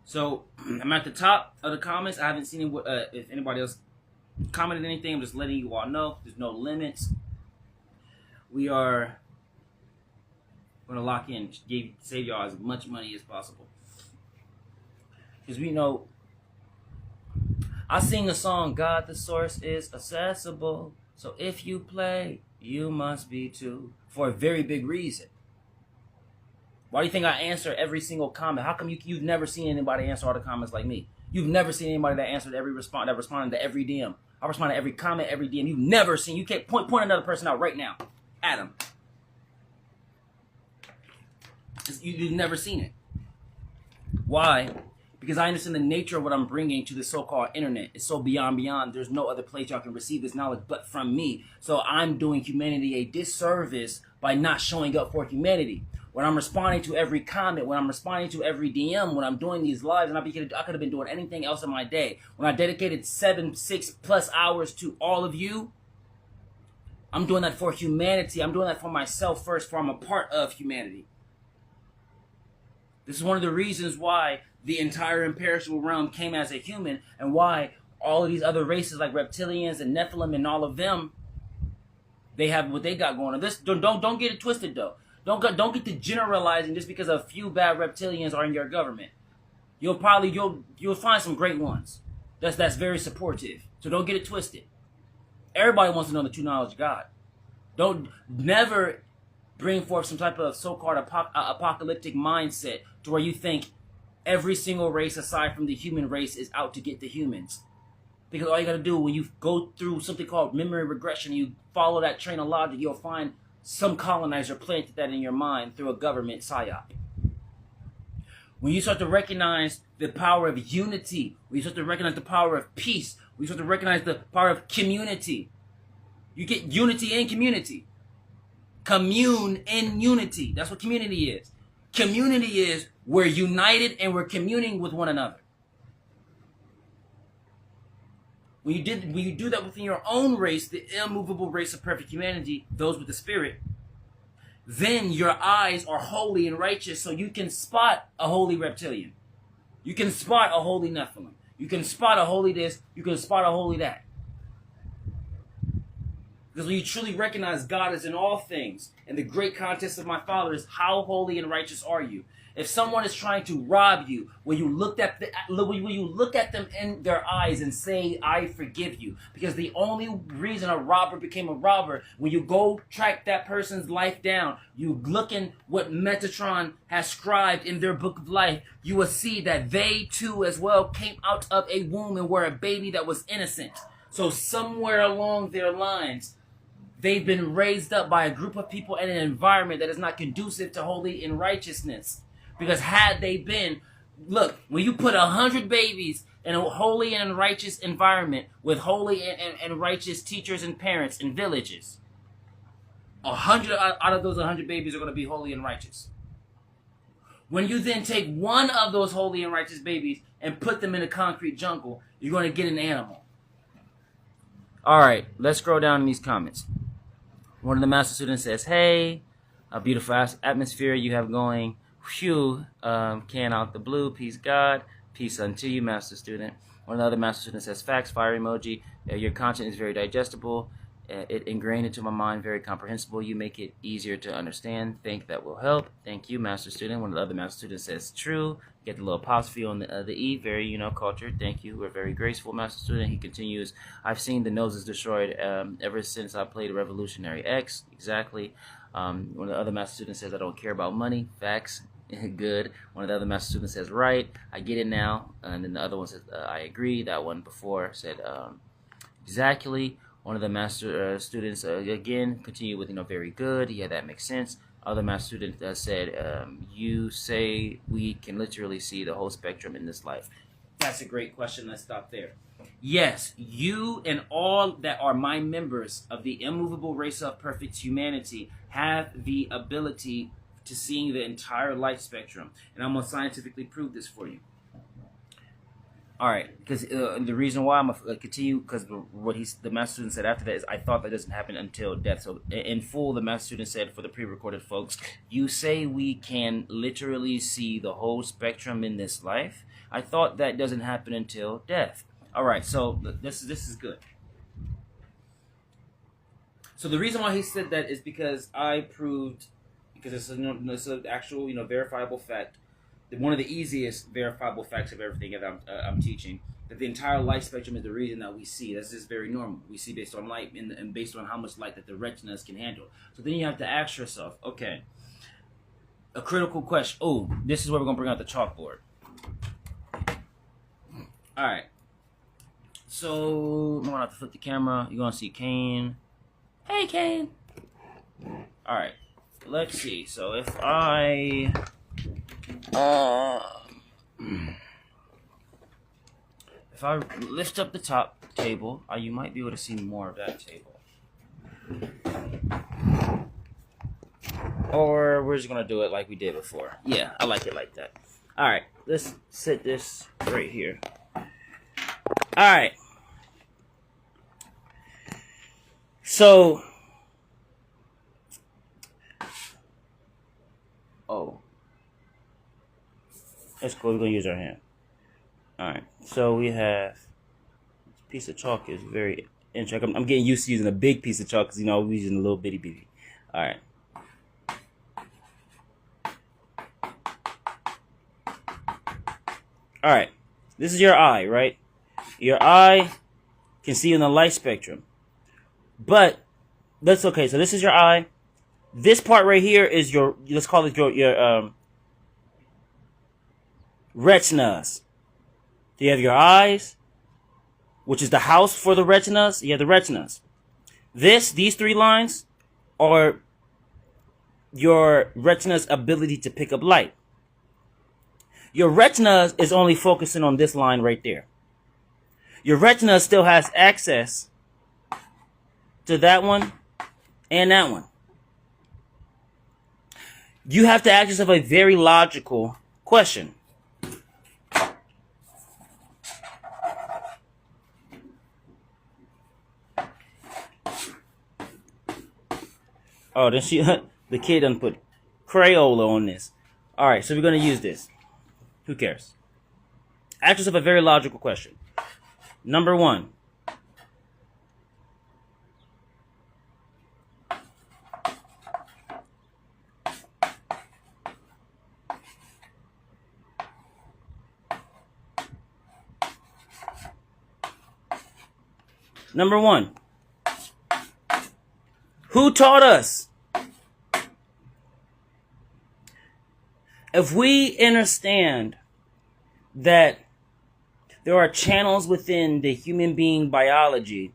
So I'm at the top of the comments. I haven't seen if anybody else commented anything. I'm just letting you all know. There's no limits. We are going to lock in, save y'all as much money as possible. Because we know, I sing a song, God the source is accessible. So if you play, you must be too. For a very big reason. Why do you think I answer every single comment? How come you've never seen anybody answer all the comments like me? You've never seen anybody that answered every that responded to every DM. I respond to every comment, every DM. You've never seen. You can't point another person out right now. Adam. You've never seen it. Why? Because I understand the nature of what I'm bringing to the so-called internet. It's so beyond. There's no other place y'all can receive this knowledge but from me. So I'm doing humanity a disservice by not showing up for humanity. When I'm responding to every comment, when I'm responding to every DM, when I'm doing these lives, and I could have been doing anything else in my day. When I dedicated 6+ hours to all of you, I'm doing that for humanity. I'm doing that for myself first, for I'm a part of humanity. This is one of the reasons why the entire imperishable realm came as a human, and why all of these other races like reptilians and Nephilim and all of them, they have what they got going on. This don't get it twisted though. Don't get to generalizing just because a few bad reptilians are in your government. You'll find some great ones. That's very supportive. So don't get it twisted. Everybody wants to know the true knowledge of God. Don't never bring forth some type of so-called apocalyptic mindset to where you think every single race aside from the human race is out to get the humans. Because all you got to do when you go through something called memory regression, you follow that train of logic, you'll find some colonizer planted that in your mind through a government psyop. When you start to recognize the power of unity, when you start to recognize the power of peace, when you start to recognize the power of community, you get unity in community. Commune in unity. That's what community is. Community is we're united and we're communing with one another. When you do that within your own race, the immovable race of perfect humanity, those with the spirit, then your eyes are holy and righteous, so you can spot a holy reptilian. You can spot a holy Nephilim. You can spot a holy this. You can spot a holy that. Because when you truly recognize God is in all things, and the great contest of my Father is how holy and righteous are you? If someone is trying to rob you, will you look at them in their eyes and say, I forgive you? Because the only reason a robber became a robber, when you go track that person's life down, you look in what Metatron has scribed in their book of life, you will see that they too as well came out of a womb and were a baby that was innocent. So somewhere along their lines, they've been raised up by a group of people in an environment that is not conducive to holy and righteousness. Because had they been, look, when you put 100 babies in a holy and righteous environment with holy and righteous teachers and parents and villages, 100 out of those 100 babies are going to be holy and righteous. When you then take one of those holy and righteous babies and put them in a concrete jungle, you're going to get an animal. All right, let's scroll down in these comments. One of the master students says, hey, a beautiful atmosphere you have going. Phew, can out the blue. Peace, God. Peace unto you, master student. One of the other master students says, facts, fire emoji. Your content is very digestible. It ingrained into my mind, very comprehensible. You make it easier to understand. Think that will help. Thank you, master student. One of the other master students says, true. Get the little apostrophe on the E. Very, cultured. Thank you. We're very graceful, master student. He continues, I've seen the noses destroyed ever since I played Revolutionary X. Exactly. One of the other master students says, I don't care about money. Facts. Good. One of the other master students says, right, I get it now. And then the other one says, I agree. That one before said, exactly. One of the master students, again, continue with, very good. Yeah, that makes sense. Other master student said, you say we can literally see the whole spectrum in this life. That's a great question. Let's stop there. Yes, you and all that are my members of the immovable race of perfect humanity have the ability to seeing the entire life spectrum. And I'm going to scientifically prove this for you. All right, because the reason why I'm going to continue, because what the master student said after that is, I thought that doesn't happen until death. So in full, the master student said, for the pre-recorded folks, you say we can literally see the whole spectrum in this life. I thought that doesn't happen until death. All right, so this is good. So the reason why he said that is because I proved, because it's an actual, verifiable fact, that one of the easiest verifiable facts of everything that I'm teaching, that the entire light spectrum is the reason that we see. This is very normal. We see based on light and based on how much light that the retinas can handle. So then you have to ask yourself, okay, a critical question. Oh, this is where we're going to bring out the chalkboard. All right. So I'm going to have to flip the camera. You're going to see Kane. Hey, Kane. All right. Let's see. So if I lift up the top table, you might be able to see more of that table. Or we're just gonna do it like we did before. Yeah, I like it like that. All right, let's set this right here. All right. So. Oh, that's cool. We're gonna use our hand. All right. So we have this piece of chalk is very interesting. I'm getting used to using a big piece of chalk because we're using a little bitty. All right. All right. This is your eye, right? Your eye can see in the light spectrum, but that's okay. So this is your eye. This part right here is your, let's call it your retinas. So you have your eyes, which is the house for the retinas. You have the retinas. These three lines are your retina's ability to pick up light. Your retina is only focusing on this line right there. Your retina still has access to that one and that one. You have to ask yourself a very logical question. Oh, then the kid done put Crayola on this. All right, so we're going to use this. Who cares? Ask yourself a very logical question. Number one. Number one, who taught us? If we understand that there are channels within the human being biology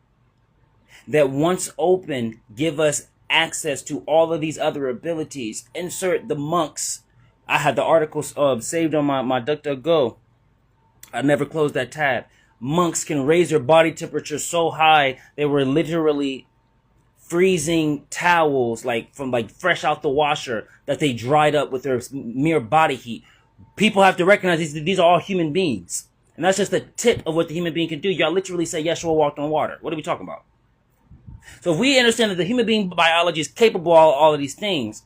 that once open give us access to all of these other abilities. Insert the monks. I had the articles saved on my DuckDuckGo. I never closed that tab. Monks can raise their body temperature so high they were literally freezing towels from fresh out the washer that they dried up with their mere body heat. People have to recognize these are all human beings. And that's just the tip of what the human being can do. Y'all literally say Yeshua walked on water. What are we talking about? So if we understand that the human being biology is capable of all of these things,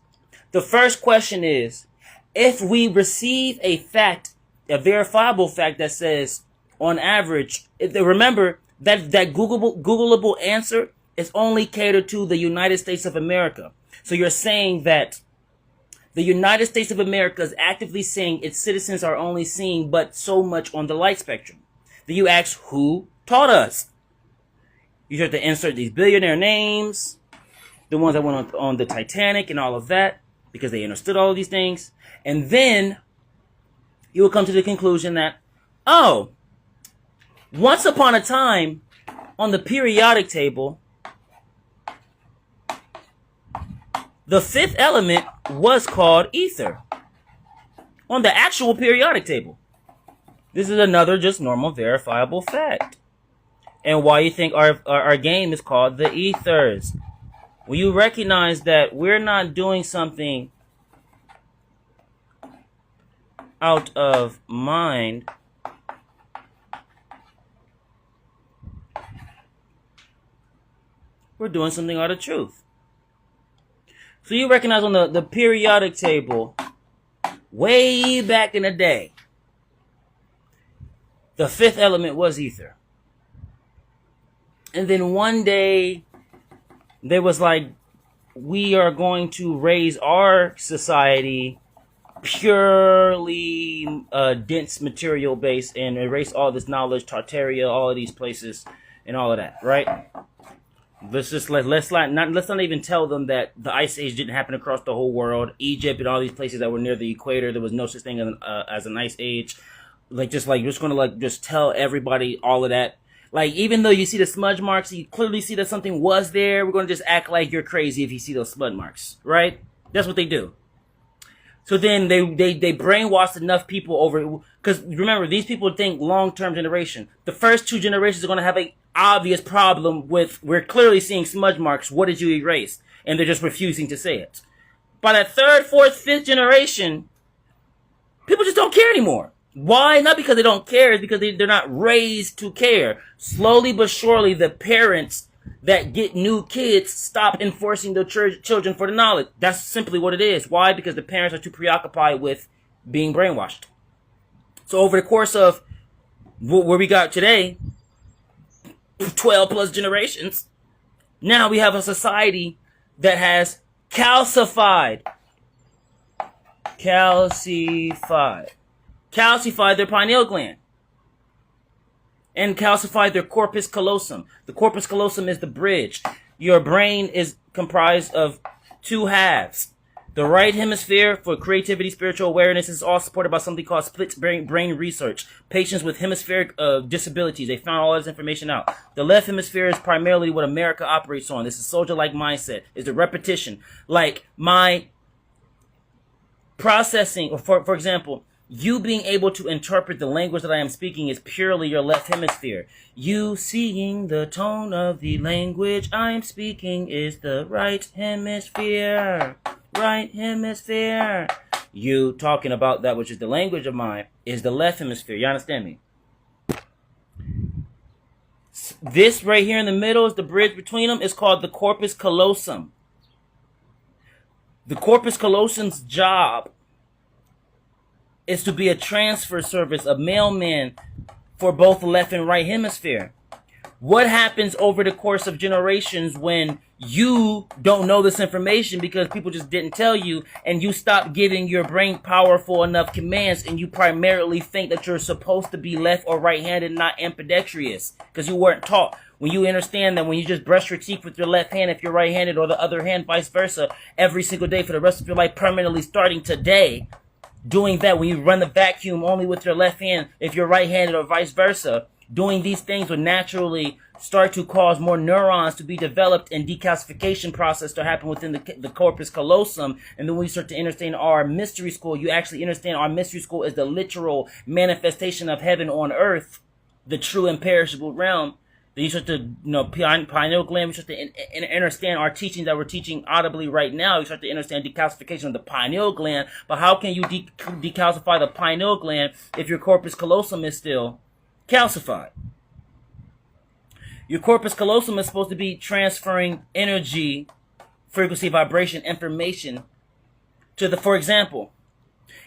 the first question is, if we receive a fact, a verifiable fact that says, on average, remember that Googleable answer is only catered to the United States of America. So you're saying that the United States of America is actively saying its citizens are only seeing but so much on the light spectrum. Then you ask, who taught us? You start to insert these billionaire names, the ones that went on the Titanic and all of that, because they understood all of these things. And then you will come to the conclusion that, oh, once upon a time on the periodic table, the fifth element was called ether on the actual periodic table. This is another just normal verifiable fact. And why you think our game is called the ethers. When you recognize that we're not doing something out of mind, we're doing something out of truth. So you recognize on the periodic table, way back in the day, the fifth element was ether. And then one day, there was we are going to raise our society purely dense material based and erase all this knowledge, Tartaria, all of these places, and all of that, right? Let's not even tell them that the ice age didn't happen across the whole world. Egypt and all these places that were near the equator, there was no such thing as an ice age. We're just gonna just tell everybody all of that. Even though you see the smudge marks, you clearly see that something was there. We're gonna just act like you're crazy if you see those smudge marks, right? That's what they do. So then they brainwashed enough people over, because remember, these people think long-term generation. The first two generations are going to have an obvious problem with, we're clearly seeing smudge marks. What did you erase? And they're just refusing to say it. By that third, fourth, fifth generation, people just don't care anymore. Why? Not because they don't care. It's because they're not raised to care. Slowly but surely, the parents that get new kids stop enforcing their children for the knowledge. That's simply what it is. Why? Because the parents are too preoccupied with being brainwashed. So over the course of where we got today, 12 plus generations, now we have a society that has calcified their pineal gland. And calcified their corpus callosum. The corpus callosum is the bridge. Your brain is comprised of two halves. The right hemisphere for creativity, spiritual awareness is all supported by something called split brain research. Patients with hemispheric disabilities, they found all this information out. The left hemisphere is primarily what America operates on. This is soldier-like mindset. It's the repetition. My processing, or for example, you being able to interpret the language that I am speaking is purely your left hemisphere. You seeing the tone of the language I am speaking is the right hemisphere. Right hemisphere. You talking about that which is the language of mine is the left hemisphere. You understand me? This right here in the middle is the bridge between them. It's called the corpus callosum. The corpus callosum's job is to be a transfer service, a mailman for both the left and right hemisphere. What happens over the course of generations when you don't know this information because people just didn't tell you, and you stop giving your brain powerful enough commands, and you primarily think that you're supposed to be left or right-handed, not ambidextrous, because you weren't taught. When you understand that when you just brush your teeth with your left hand, if you're right-handed, or the other hand, vice versa, every single day for the rest of your life, permanently starting today, doing that, when you run the vacuum only with your left hand, if you're right-handed or vice versa, doing these things would naturally start to cause more neurons to be developed and decalcification process to happen within the corpus callosum. And then when you start to understand our mystery school, you actually understand our mystery school is the literal manifestation of heaven on earth, the true imperishable realm. Then you start to, pineal gland, we start to understand our teachings that we're teaching audibly right now. You start to understand decalcification of the pineal gland. But how can you decalcify the pineal gland if your corpus callosum is still calcified? Your corpus callosum is supposed to be transferring energy, frequency, vibration, information to for example,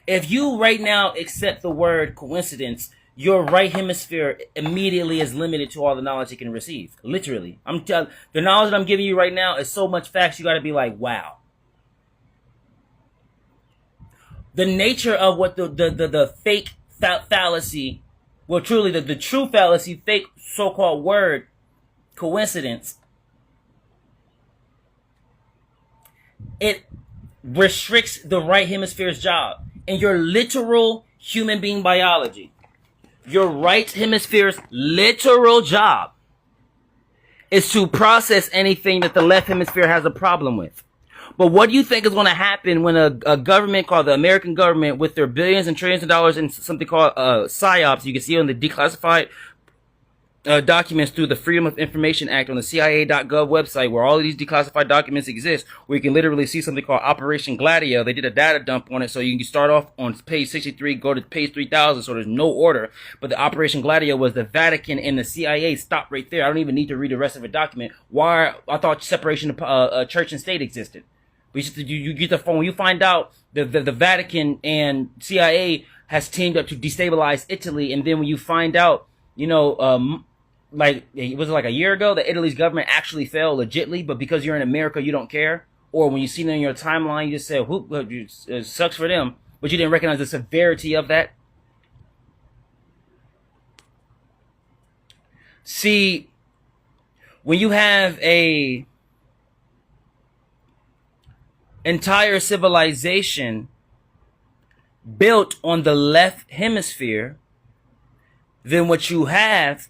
if you right now accept the word coincidence, your right hemisphere immediately is limited to all the knowledge it can receive. Literally. The knowledge that I'm giving you right now is so much facts, you gotta be like, wow. The nature of what the fake fallacy, well, truly the true fallacy, fake so-called word, coincidence, it restricts the right hemisphere's job. In your literal human being biology, your right hemisphere's literal job is to process anything that the left hemisphere has a problem with. But what do you think is going to happen when a government called the American government, with their billions and trillions of dollars in something called PSYOPs, you can see on the declassified documents through the Freedom of Information Act on the CIA.gov website, where all of these declassified documents exist, where you can literally see something called Operation Gladio. They did a data dump on it, so you can start off on page 63, go to page 3000, so there's no order. But the Operation Gladio was the Vatican and the CIA. Stop right there. I don't even need to read the rest of the document. Why? I thought separation of church and state existed. But you get the phone. When you find out the Vatican and CIA has teamed up to destabilize Italy, and then when you find out, like, was it like a year ago that Italy's government actually fell legitly, but because you're in America, you don't care? Or when you see it on your timeline, you just say, it sucks for them, but you didn't recognize the severity of that? See, when you have a entire civilization built on the left hemisphere, then what you have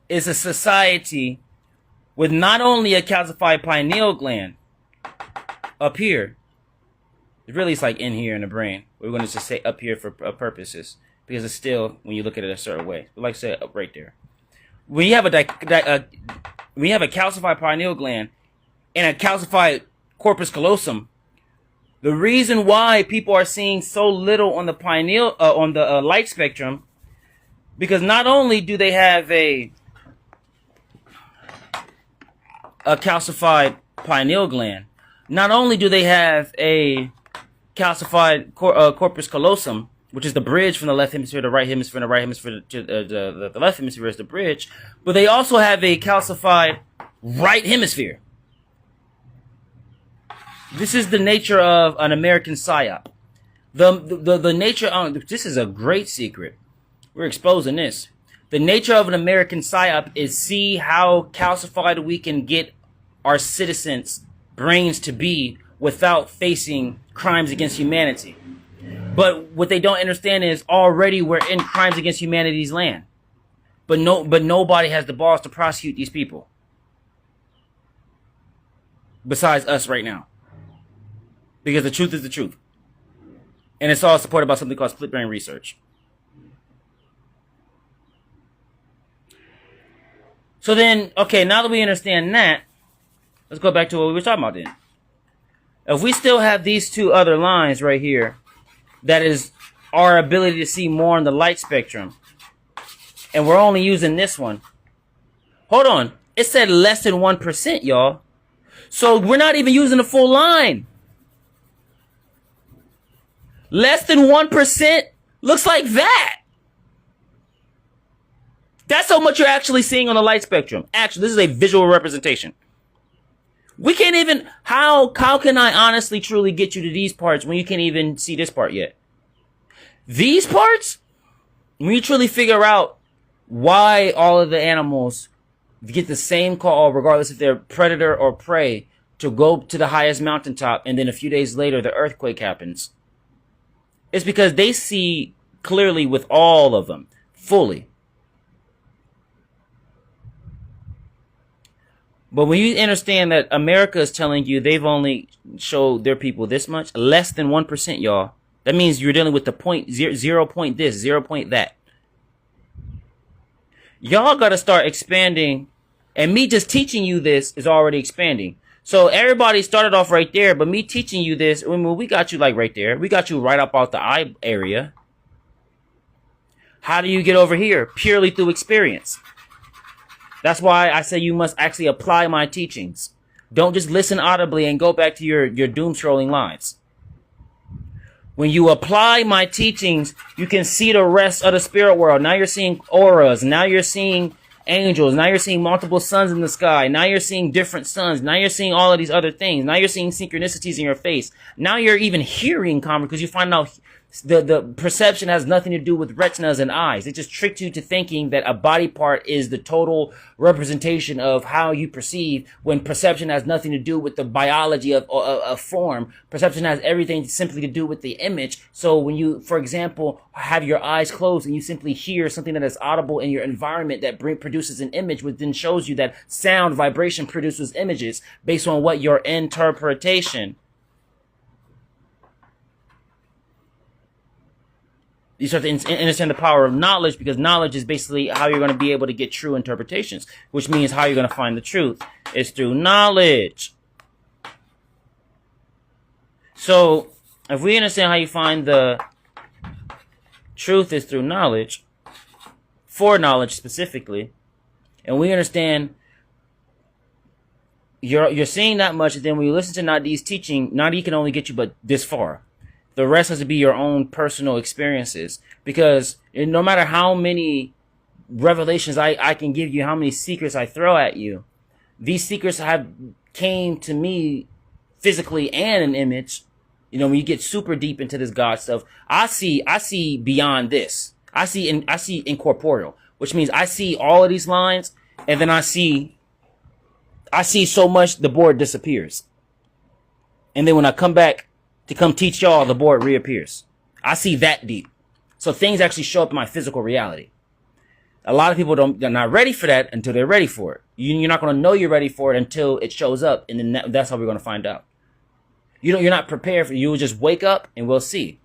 is a society with not only a calcified pineal gland up here. Really, it's like in here in the brain. We're going to just say up here for purposes, because it's still, when you look at it a certain way. We like to say up right there. When you have when you have a calcified pineal gland and a calcified corpus callosum, the reason why people are seeing so little on the pineal, on the light spectrum, because not only do they have a calcified pineal gland, not only do they have a calcified corpus callosum, which is the bridge from the left hemisphere to the right hemisphere, and the right hemisphere to the left hemisphere is the bridge, but they also have a calcified right hemisphere. This is the nature of an American PSYOP. The nature of, this is a great secret. We're exposing this. The nature of an American PSYOP is see how calcified we can get our citizens' brains to be without facing crimes against humanity. But what they don't understand is already we're in crimes against humanity's land. But nobody has the balls to prosecute these people. Besides us right now. Because the truth is the truth. And it's all supported by something called split brain research. So then, okay, now that we understand that, let's go back to what we were talking about then. If we still have these two other lines right here, that is our ability to see more on the light spectrum, and we're only using this one. Hold on. It said less than 1%, y'all. So we're not even using the full line. Less than 1% looks like that. That's how much you're actually seeing on the light spectrum. Actually, this is a visual representation. We can't even, how can I honestly truly get you to these parts when you can't even see this part yet? These parts, when you truly figure out why all of the animals get the same call, regardless if they're predator or prey, to go to the highest mountaintop, and then a few days later the earthquake happens. It's because they see clearly with all of them, fully. But when you understand that America is telling you they've only showed their people this much, less than 1%, y'all. That means you're dealing with the point, 0 point this, 0 point that. Y'all got to start expanding. And me just teaching you this is already expanding. So everybody started off right there, but me teaching you this, I mean, we got you like right there. We got you right up out the eye area. How do you get over here? Purely through experience. That's why I say you must actually apply my teachings. Don't just listen audibly and go back to your doom scrolling lives. When you apply my teachings, you can see the rest of the spirit world. Now you're seeing auras. Now you're seeing angels. Now you're seeing multiple suns in the sky. Now you're seeing different suns. Now you're seeing all of these other things. Now you're seeing synchronicities in your face. Now you're even hearing because you find out the perception has nothing to do with retinas and eyes. It just tricked you to thinking that a body part is the total representation of how you perceive, when perception has nothing to do with the biology of form. Perception has everything simply to do with the image. So when you, for example, have your eyes closed and you simply hear something that is audible in your environment that produces an image, which then shows you that sound vibration produces images based on what your interpretation. You start to understand the power of knowledge, because knowledge is basically how you're going to be able to get true interpretations, which means how you're going to find the truth is through knowledge. So if we understand how you find the truth is through knowledge, foreknowledge specifically, and we understand you're seeing that much, and then when you listen to Nadie's teaching, Nadie can only get you but this far. The rest has to be your own personal experiences, because no matter how many revelations I can give you, how many secrets I throw at you, these secrets have came to me physically and an image. You know, when you get super deep into this God stuff, I see beyond this. I see incorporeal, which means I see all of these lines, and then I see so much the board disappears. And then when I come back to come teach y'all, the board reappears. I see that deep. So things actually show up in my physical reality. A lot of people they're not ready for that until they're ready for it. You're not going to know you're ready for it until it shows up, and then that's how we're going to find out. You're not prepared for it. You'll just wake up and we'll see.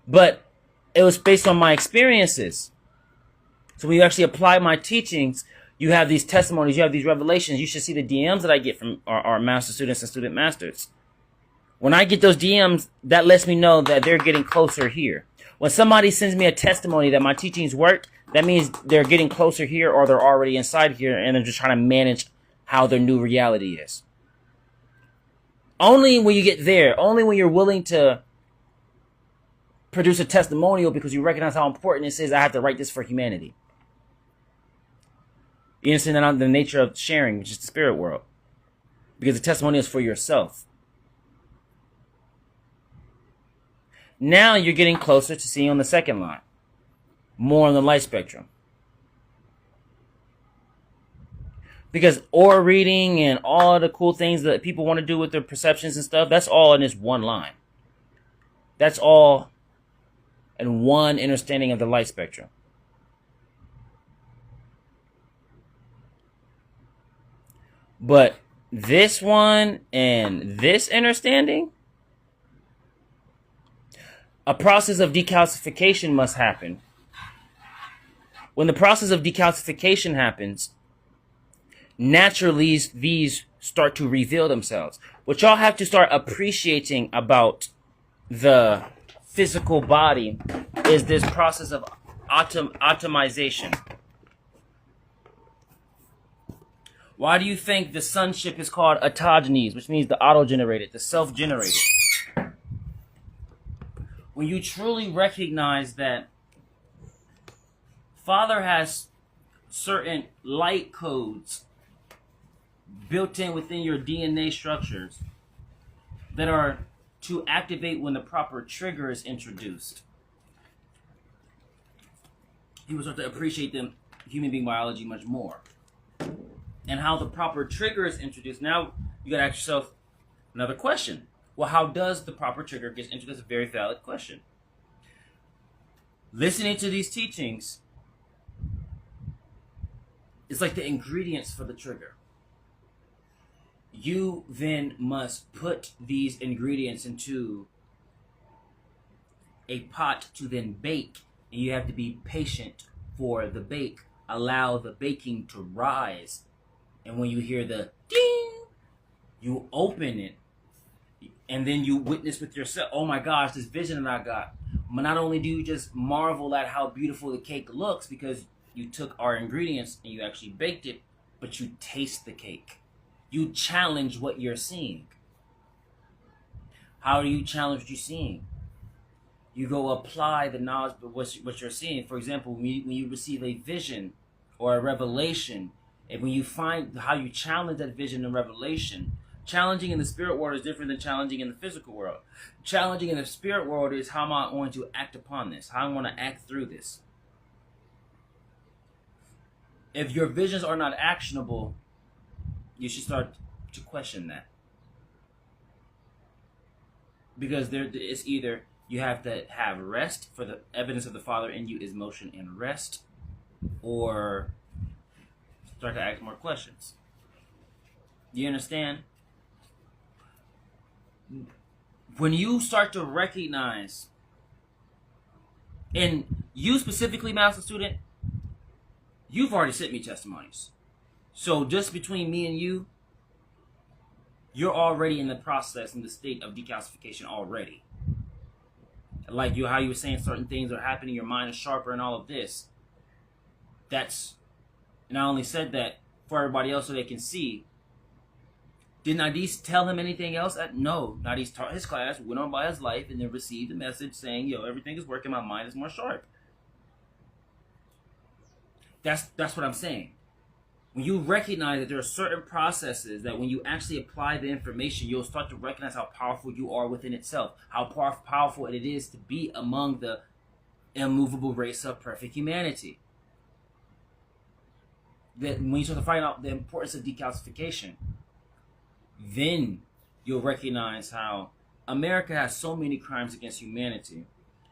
But it was based on my experiences. So when you actually apply my teachings, you have these testimonies, you have these revelations. You should see the DMs that I get from our master students and student masters. When I get those DMs, that lets me know that they're getting closer here. When somebody sends me a testimony that my teachings worked, that means they're getting closer here, or they're already inside here, and they're just trying to manage how their new reality is. Only when you get there, only when you're willing to produce a testimonial because you recognize how important this is, I have to write this for humanity. You understand the nature of sharing, which is the spirit world. Because the testimony is for yourself. Now you're getting closer to seeing on the second line. More on the light spectrum. Because aura reading and all the cool things that people want to do with their perceptions and stuff, that's all in this one line. That's all in one understanding of the light spectrum. But this one and this understanding, a process of decalcification must happen. When the process of decalcification happens, naturally these start to reveal themselves. What y'all have to start appreciating about the physical body is this process of atomization. Why do you think the sonship is called autogenes, which means the auto-generated, the self-generated? When you truly recognize that Father has certain light codes built in within your DNA structures that are to activate when the proper trigger is introduced. you will start to appreciate the human being biology much more. And how the proper trigger is introduced. Now, you got to ask yourself another question. Well, how does the proper trigger get introduced? That's a very valid question. Listening to these teachings is like the ingredients for the trigger. You then must put these ingredients into a pot to then bake, and you have to be patient for the bake. Allow the baking to rise, and when you hear the ding, you open it, and then you witness with yourself, oh my gosh, this vision that I got. But not only do you just marvel at how beautiful the cake looks because you took our ingredients and you actually baked it, but you taste the cake. You challenge what you're seeing. How do you challenge what you're seeing? You go apply the knowledge of what you're seeing. For example, when you receive a vision or a revelation, and when you find how you challenge that vision and revelation, challenging in the spirit world is different than challenging in the physical world. Challenging in the spirit world is how am I going to act upon this? How am I going to act through this? If your visions are not actionable, you should start to question that. Because it's either you have to have rest, for the evidence of the Father in you is motion and rest, or start to ask more questions. Do you understand? When you start to recognize, and you specifically, master student, you've already sent me testimonies. So just between me and you, you're already in the process, in the state of decalcification already. Like how you were saying certain things are happening, your mind is sharper and all of this. And I only said that for everybody else so they can see. Did Nadiie tell him anything else? No. Nadiie taught his class, went on by his life, and then received a message saying, yo, everything is working, my mind is more sharp. That's what I'm saying. When you recognize that there are certain processes that when you actually apply the information, you'll start to recognize how powerful you are within itself, how powerful it is to be among the immovable race of perfect humanity. That when you start to find out the importance of decalcification, then you'll recognize how America has so many crimes against humanity.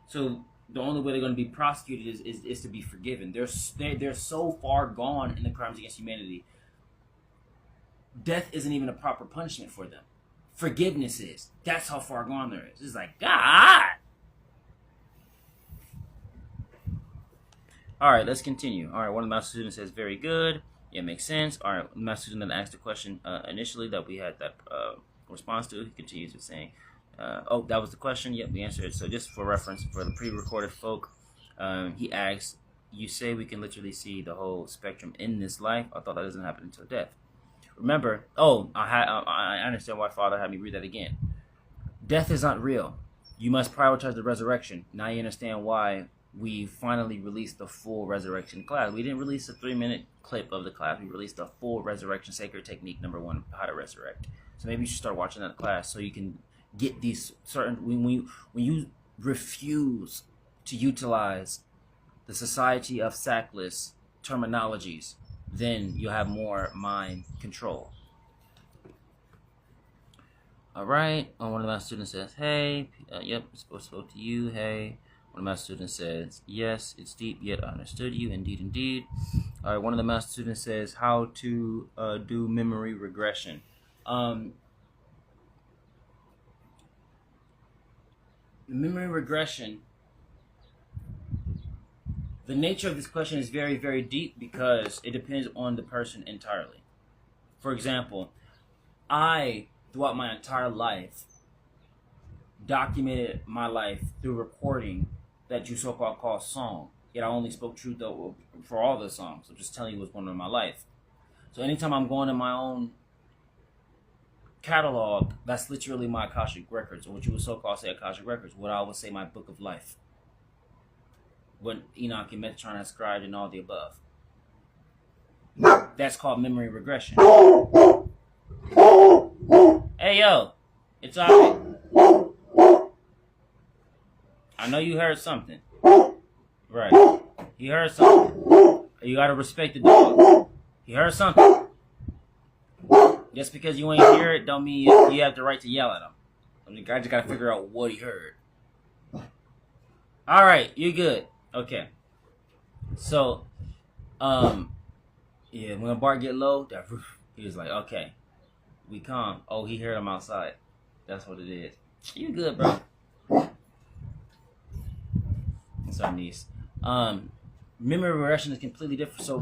So the only way they're going to be prosecuted is to be forgiven. They're so far gone in the crimes against humanity. Death isn't even a proper punishment for them. Forgiveness is. That's how far gone there is. It's like, God! All right, let's continue. All right, one of my students says, very good. Yeah, makes sense. All right, my student that asked the question initially that we had that response to, he continues with saying, oh, that was the question. Yep, we answered it. So just for reference, for the pre-recorded folk, he asks, you say we can literally see the whole spectrum in this life. I thought that doesn't happen until death. Remember, I understand why Father had me read that again. Death is not real. You must prioritize the resurrection. Now you understand why we finally released the full resurrection class. We didn't release a 3-minute clip of the class. We released the full resurrection sacred technique, number 1, how to resurrect. So maybe you should start watching that class so you can get these certain, when you refuse to utilize the Society of Sackless terminologies, then you'll have more mind control. All right. One of my students says, hey, yep, spoke to you, hey. One of my students says, yes, it's deep, yet I understood you, indeed, indeed. All right, one of the master students says, how to do memory regression. Memory regression, the nature of this question is very, very deep because it depends on the person entirely. For example, I, throughout my entire life, documented my life through recording that you so-called call song. Yet I only spoke truth though for all the songs. So just telling you what's going on in my life. So anytime I'm going to my own catalog, that's literally my Akashic records, or what you would so-called say Akashic records. What I would say my book of life. What Enoch and Metatron has scribed and all the above. That's called memory regression. Hey yo, it's alright. I know you heard something. Right. He heard something. You gotta respect the dog. He heard something. Just because you ain't hear it, don't mean you have the right to yell at him. I just gotta figure out what he heard. All right, you're good. Okay. So, yeah, when Bart get low, he was like, okay, we calm. Oh, he heard him outside. That's what it is. You good, bro? That's our niece. Memory regression is completely different. So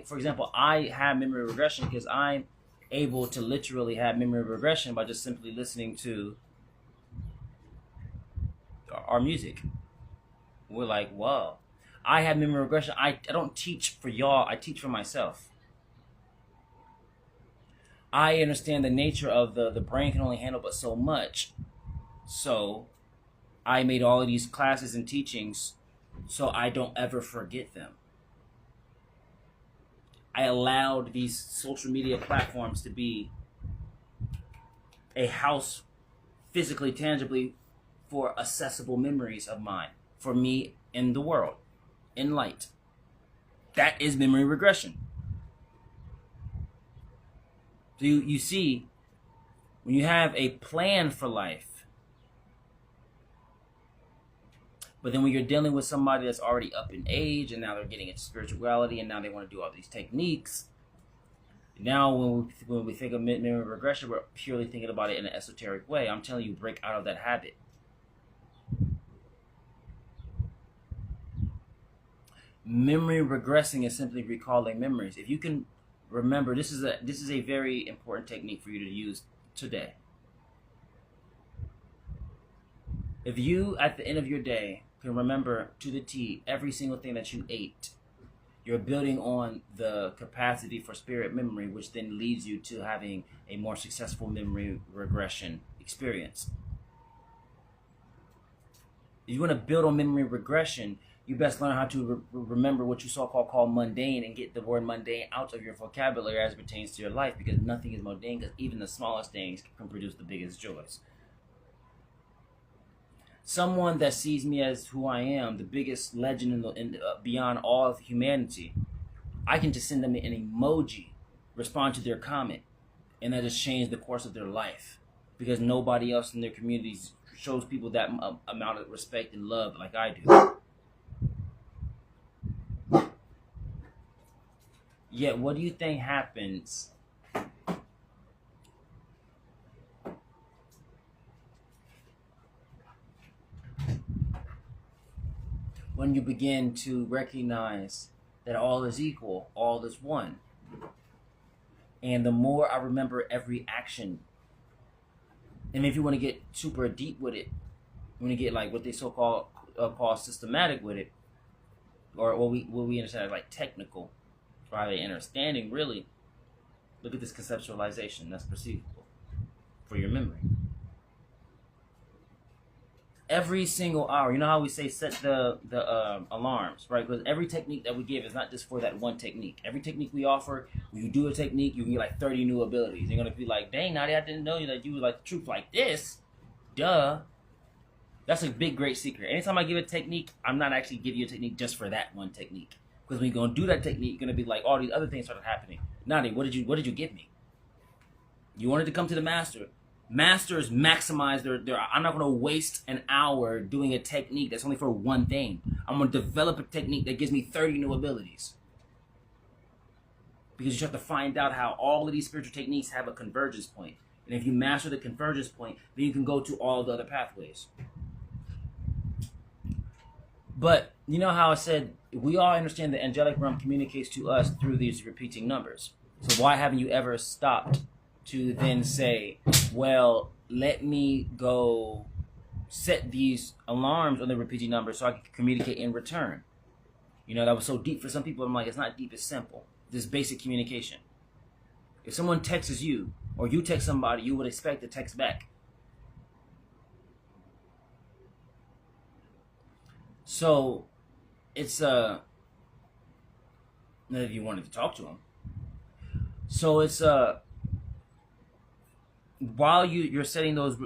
for example, I have memory regression because I'm able to literally have memory regression by just simply listening to our music. We're like, whoa. I have memory regression. I don't teach for y'all. I teach for myself. I understand the nature of the brain can only handle but so much. So I made all of these classes and teachings so I don't ever forget them. I allowed these social media platforms to be a house physically, tangibly for accessible memories of mine, for me in the world, in light. That is memory regression. So you see, when you have a plan for life, but then when you're dealing with somebody that's already up in age and now they're getting into spirituality and now they want to do all these techniques, now when we think of memory regression, we're purely thinking about it in an esoteric way. I'm telling you, break out of that habit. Memory regressing is simply recalling memories. If you can remember, this is a very important technique for you to use today. If you, at the end of your day, can remember to the T every single thing that you ate, you're building on the capacity for spirit memory, which then leads you to having a more successful memory regression experience. If you want to build on memory regression, you best learn how to remember what you call mundane and get the word mundane out of your vocabulary as it pertains to your life, because nothing is mundane, because even the smallest things can produce the biggest joys. Someone that sees me as who I am, the biggest legend beyond all of humanity, I can just send them an emoji, respond to their comment, and that just changed the course of their life, because nobody else in their communities shows people that amount of respect and love like I do. Yet, what do you think happens when you begin to recognize that all is equal, all is one? And the more I remember every action, and if you want to get super deep with it, you want to get like what they call systematic with it, or what we understand as like technical, probably understanding, really, look at this conceptualization that's perceivable for your memory. Every single hour, you know how we say set the alarms, right? Because every technique that we give is not just for that one technique. Every technique we offer, when you do a technique, you can get like 30 new abilities. You're going to be like, dang, Nadiie, I didn't know that you would like the truth like this. Duh. That's a big, great secret. Anytime I give a technique, I'm not actually giving you a technique just for that one technique. Because when you're going to do that technique, you're going to be like, all these other things started happening. Nadiie, what did you give me? You wanted to come to the master. Masters maximize their I'm not going to waste an hour doing a technique that's only for one thing. I'm going to develop a technique that gives me 30 new abilities. Because you have to find out how all of these spiritual techniques have a convergence point. And if you master the convergence point, then you can go to all the other pathways. But you know how I said, we all understand the angelic realm communicates to us through these repeating numbers. So why haven't you ever stopped to then say, well, let me go set these alarms on the repeating numbers so I can communicate in return? You know, that was so deep for some people. I'm like, it's not deep, it's simple. This basic communication. If someone texts you or you text somebody, you would expect a text back. So it's if you wanted to talk to them. So it's while you're setting those,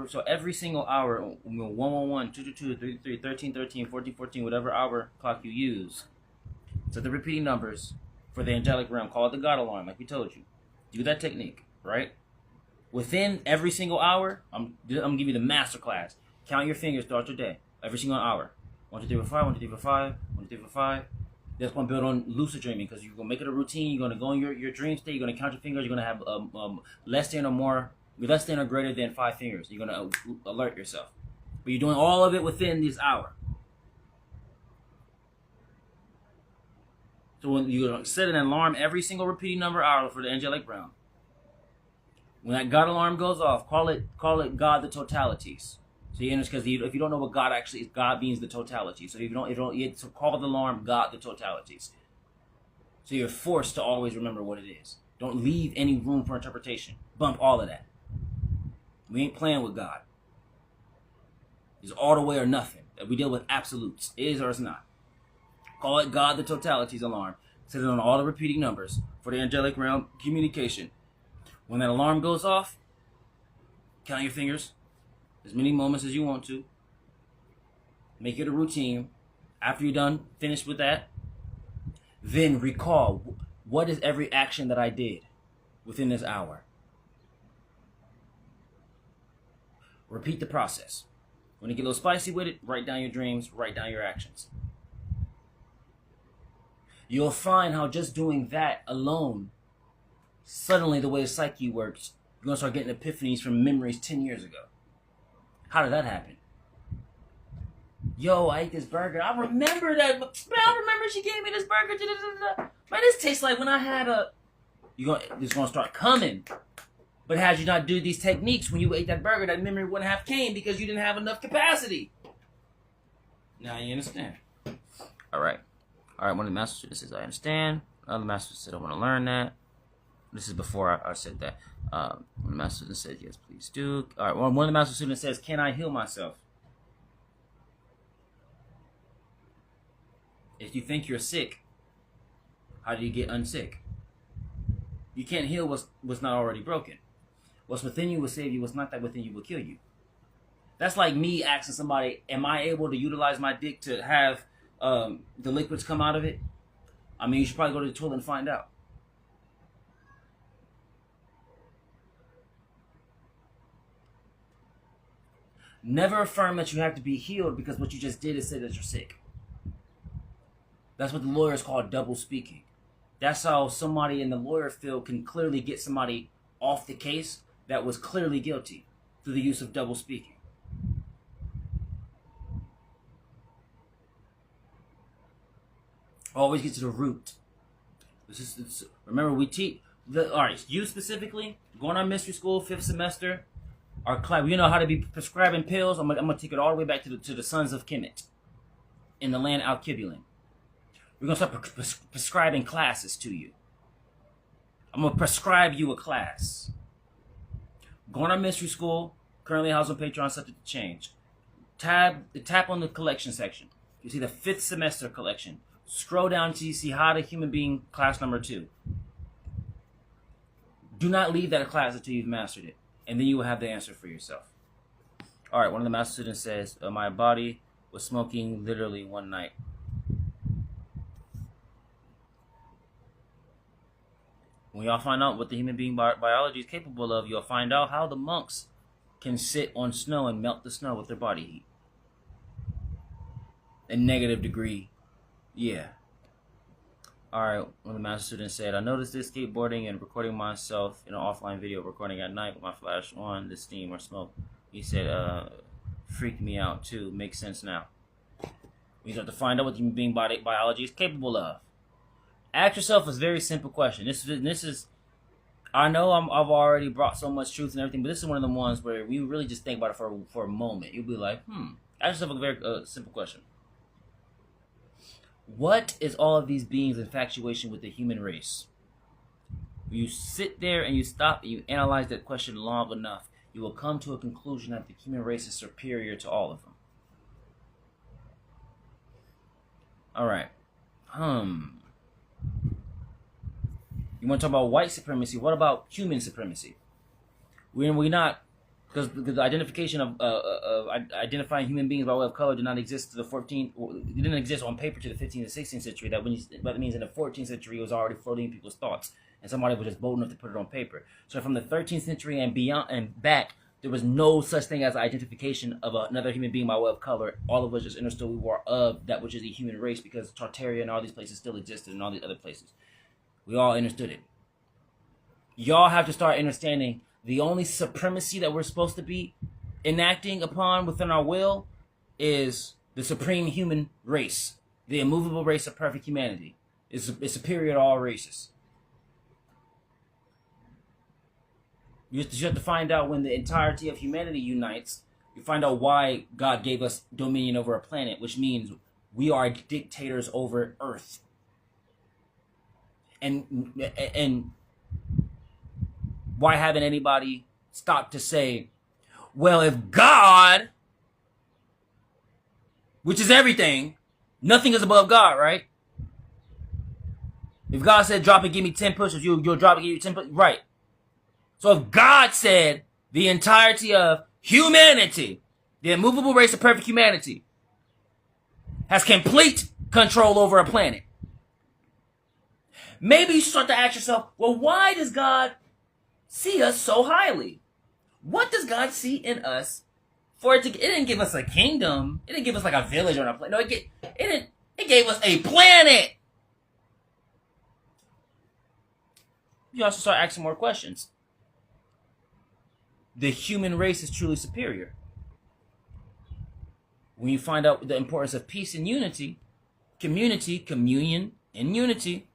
so every single hour, 111, 222, 333, 1313, 1414, whatever hour clock you use, Set the repeating numbers for the angelic realm. Call it the God alarm, like we told you. Do that technique, right? Within every single hour, I'm gonna give you the master class. Count your fingers throughout your day, every single hour. 1, 2, 3, 4, 5. 1, 2, 3, 4, 5. 1, 2, 3, 4, 5. That's going to build on lucid dreaming because you're going to make it a routine. You're going to go in your dream state. You're going to count your fingers. You're going to have less than or greater than 5 fingers. You're going to alert yourself. But you're doing all of it within this hour. So when you're going to set an alarm every single repeating number hour for the angelic realm. When that God alarm goes off, call it God the totalities. So you understand, because if you don't know what God actually is, God means the totality. So if you don't, you have to call the alarm God the totalities. So you're forced to always remember what it is. Don't leave any room for interpretation. Bump all of that. We ain't playing with God. It's all the way or nothing. We deal with absolutes. It is or it's not. Call it God the totalities alarm. Set it on all the repeating numbers for the angelic realm communication. When that alarm goes off, count your fingers. As many moments as you want to. Make it a routine. After you're done, finish with that. Then recall, what is every action that I did within this hour? Repeat the process. When you get a little spicy with it, write down your dreams, write down your actions. You'll find how just doing that alone, suddenly the way the psyche works, you're going to start getting epiphanies from memories 10 years ago. How did that happen? Yo, I ate this burger. I remember that. Man, I remember she gave me this burger. Man, this tastes like when I had a... It's going to start coming. But had you not do these techniques when you ate that burger, that memory wouldn't have came because you didn't have enough capacity. Now you understand. All right. One of the master students says, I understand. Another master said, I want to learn that. This is before I said that. One of the master students said, yes, please do. All right. One of the master students says, can I heal myself? If you think you're sick, how do you get unsick? You can't heal what's not already broken. What's within you will save you. What's not that within you will kill you. That's like me asking somebody, am I able to utilize my dick to have the liquids come out of it? I mean, you should probably go to the toilet and find out. Never affirm that you have to be healed because what you just did is say that you're sick. That's what the lawyers call double speaking. That's how somebody in the lawyer field can clearly get somebody off the case that was clearly guilty through the use of double speaking. Always get to the root. Remember, we teach... Alright, you specifically, going on mystery school, 5th semester, our class, you know how to be prescribing pills. I'm going to take it all the way back to the sons of Kemet in the land Al-Kibulin. We're going to start prescribing classes to you. I'm going to prescribe you a class. Going on mystery school, currently housed on Patreon, subject to change. Tap on the collection section. You see the 5th semester collection. Scroll down until you see How to Human Being class number 2. Do not leave that class until you've mastered it. And then you will have the answer for yourself. Alright, one of the master students says, my body was smoking literally one night. When y'all find out what the human being biology is capable of, you'll find out how the monks can sit on snow and melt the snow with their body heat. A negative degree. Yeah. Alright, one of the master students said, I noticed this skateboarding and recording myself in an offline video recording at night with my flash on, the steam or smoke. He said, freaked me out too. Makes sense now. We have to find out what the human being biology is capable of. Ask yourself a very simple question. This is I know I've already brought so much truth and everything, but this is one of the ones where we really just think about it for a moment. You'll be like, ask yourself a very simple question. What is all of these beings' infatuation with the human race? You sit there and you stop and you analyze that question long enough, you will come to a conclusion that the human race is superior to all of them. Alright. You want to talk about white supremacy? What about human supremacy? We're not because the identification of identifying human beings by way of color did not exist to the 14th. It didn't exist on paper to the 15th and 16th century. That means in the 14th century it was already floating in people's thoughts, and somebody was just bold enough to put it on paper. So from the 13th century and beyond and back, there was no such thing as identification of another human being by way of color. All of us just understood we were of that which is the human race, because Tartaria and all these places still existed, and all these other places. We all understood it. Y'all have to start understanding the only supremacy that we're supposed to be enacting upon within our will is the supreme human race, the immovable race of perfect humanity. It's superior to all races. You have to find out when the entirety of humanity unites. You find out why God gave us dominion over a planet, which means we are dictators over Earth. And why haven't anybody stopped to say, well, if God, which is everything, nothing is above God, right? If God said, drop and give me 10 push-ups, you'll drop and give you 10 push-ups, right? So if God said the entirety of humanity, the immovable race of perfect humanity, has complete control over a planet, maybe you start to ask yourself, well, why does God see us so highly? What does God see in us for it to? It didn't give us a kingdom. It didn't give us like a village or a planet. No, it gave us a planet. You also start asking more questions. The human race is truly superior. When you find out the importance of peace and unity, community, communion, and unity,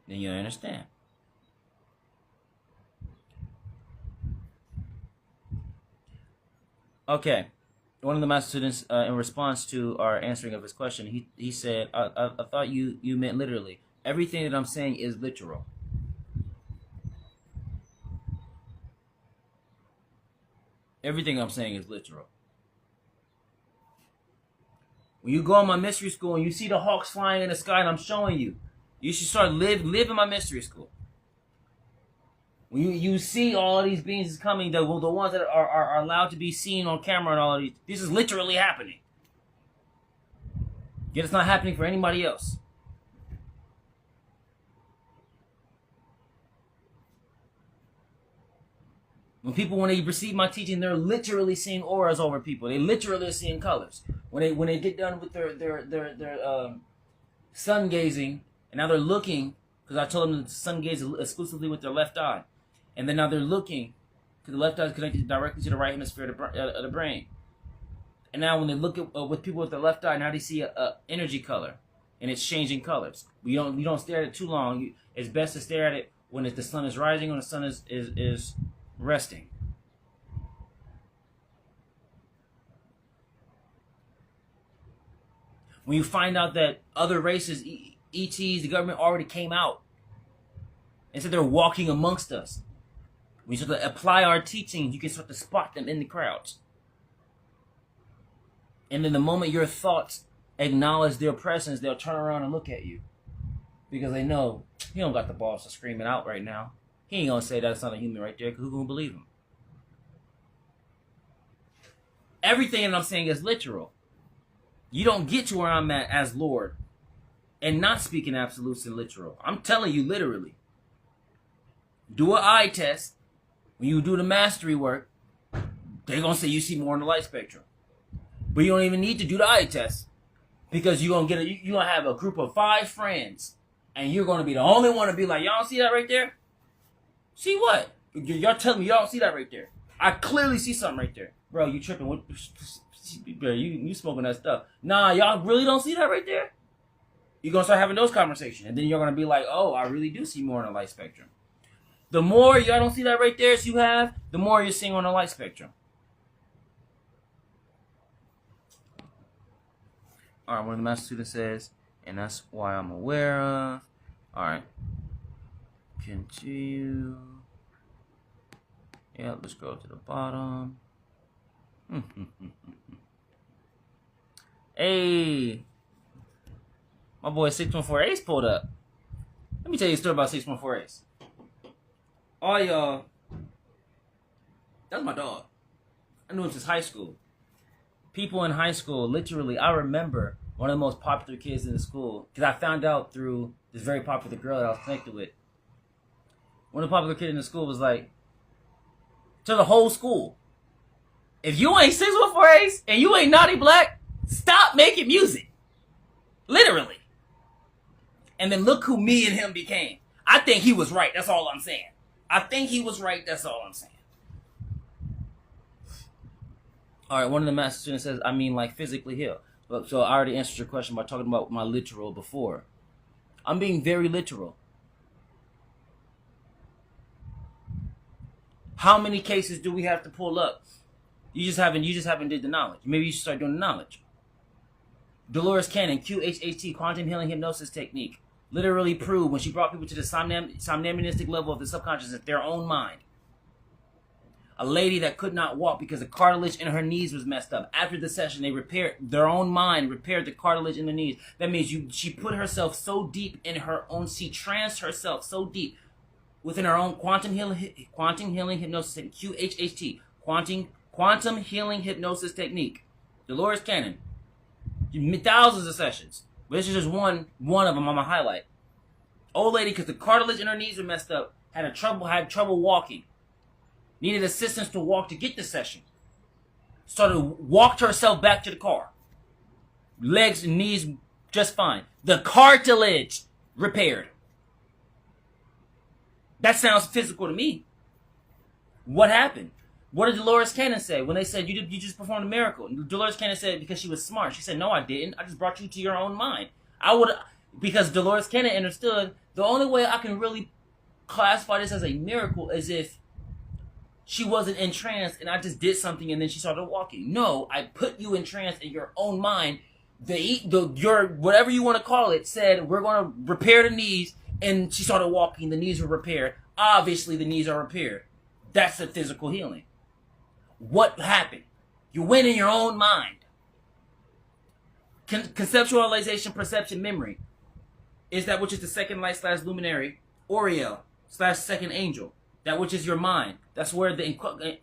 then you understand. Okay, one of the master students, in response to our answering of his question, he said, I thought you meant literally. Everything that I'm saying is literal. Everything I'm saying is literal. When you go in my mystery school and you see the hawks flying in the sky and I'm showing you, you should start live in my mystery school. When you see all of these beings coming, the ones that are allowed to be seen on camera and all of these, this is literally happening. Yet it's not happening for anybody else. When they receive my teaching, they're literally seeing auras over people. They literally are seeing colors. When they get done with their sun gazing, and now they're looking, because I told them to sun gaze exclusively with their left eye, and then now they're looking, because the left eye is connected directly to the right hemisphere of the brain. And now when they look at with people with the left eye, now they see a energy color, and it's changing colors. You don't stare at it too long. It's best to stare at it when the sun is rising or the sun is resting. When you find out that other races, ETs, the government already came out and said they're walking amongst us. When you start to apply our teachings, you can start to spot them in the crowds. And then the moment your thoughts acknowledge their presence, they'll turn around and look at you. Because they know he don't got the balls to scream it out right now. He ain't gonna say that's not a human right there, because who gonna believe him? Everything that I'm saying is literal. You don't get to where I'm at as Lord and not speaking absolutes and literal. I'm telling you literally. Do an eye test. When you do the mastery work, they're gonna say you see more in the light spectrum. But you don't even need to do the eye test, because you're gonna have a group of 5 friends, and you're gonna be the only one to be like, y'all see that right there? See what? Y'all telling me y'all don't see that right there. I clearly see something right there. Bro, you tripping. Bro, you smoking that stuff. Nah, y'all really don't see that right there? You're going to start having those conversations. And then you're going to be like, oh, I really do see more on the light spectrum. The more y'all don't see that right there as you have, the more you're seeing on the light spectrum. All right, one of the master students says, and that's why I'm aware of. All right. Continue. Yeah, let's go to the bottom. Hey, my boy 614 Ace pulled up. Let me tell you a story about 614 Ace. All y'all, that's my dog. I knew him since high school. People in high school, literally, I remember one of the most popular kids in the school, because I found out through this very popular girl that I was connected with. One of the popular kids in the school was like, to the whole school, if you ain't 614 Ace and you ain't Nadiie Black, stop making music. Literally. And then look who me and him became. I think he was right. That's all I'm saying. I think he was right. That's all I'm saying. All right, one of the master students says, I mean like physically heal. So I already answered your question by talking about my literal before. I'm being very literal. How many cases do we have to pull up? You just haven't did the knowledge. Maybe you should start doing the knowledge. Dolores Cannon, QHHT, quantum healing hypnosis technique, literally proved when she brought people to the somnambulistic level of the subconscious in their own mind. A lady that could not walk because the cartilage in her knees was messed up. After the session, they repaired their own mind, repaired the cartilage in the knees. That means she put herself so deep in her own, she tranced herself so deep within her own quantum healing hypnosis technique, QHHT, quantum healing hypnosis technique. Dolores Cannon, thousands of sessions, but this is just one of them I'm gonna highlight. Old lady, because the cartilage in her knees were messed up, had trouble walking. Needed assistance to walk to get the session. Walked herself back to the car. Legs and knees just fine. The cartilage repaired. That sounds physical to me. What happened? What did Dolores Cannon say when they said you just performed a miracle? Dolores Cannon said because she was smart. She said, no, I didn't. I just brought you to your own mind. Because Dolores Cannon understood the only way I can really classify this as a miracle is if she wasn't in trance and I just did something and then she started walking. No, I put you in trance in your own mind. Your whatever you want to call it said we're going to repair the knees, and she started walking. The knees were repaired. Obviously, the knees are repaired. That's the physical healing. What happened? You went in your own mind. Conceptualization, perception, memory is that which is the second light / luminary, Oriel / second angel. That which is your mind. That's where the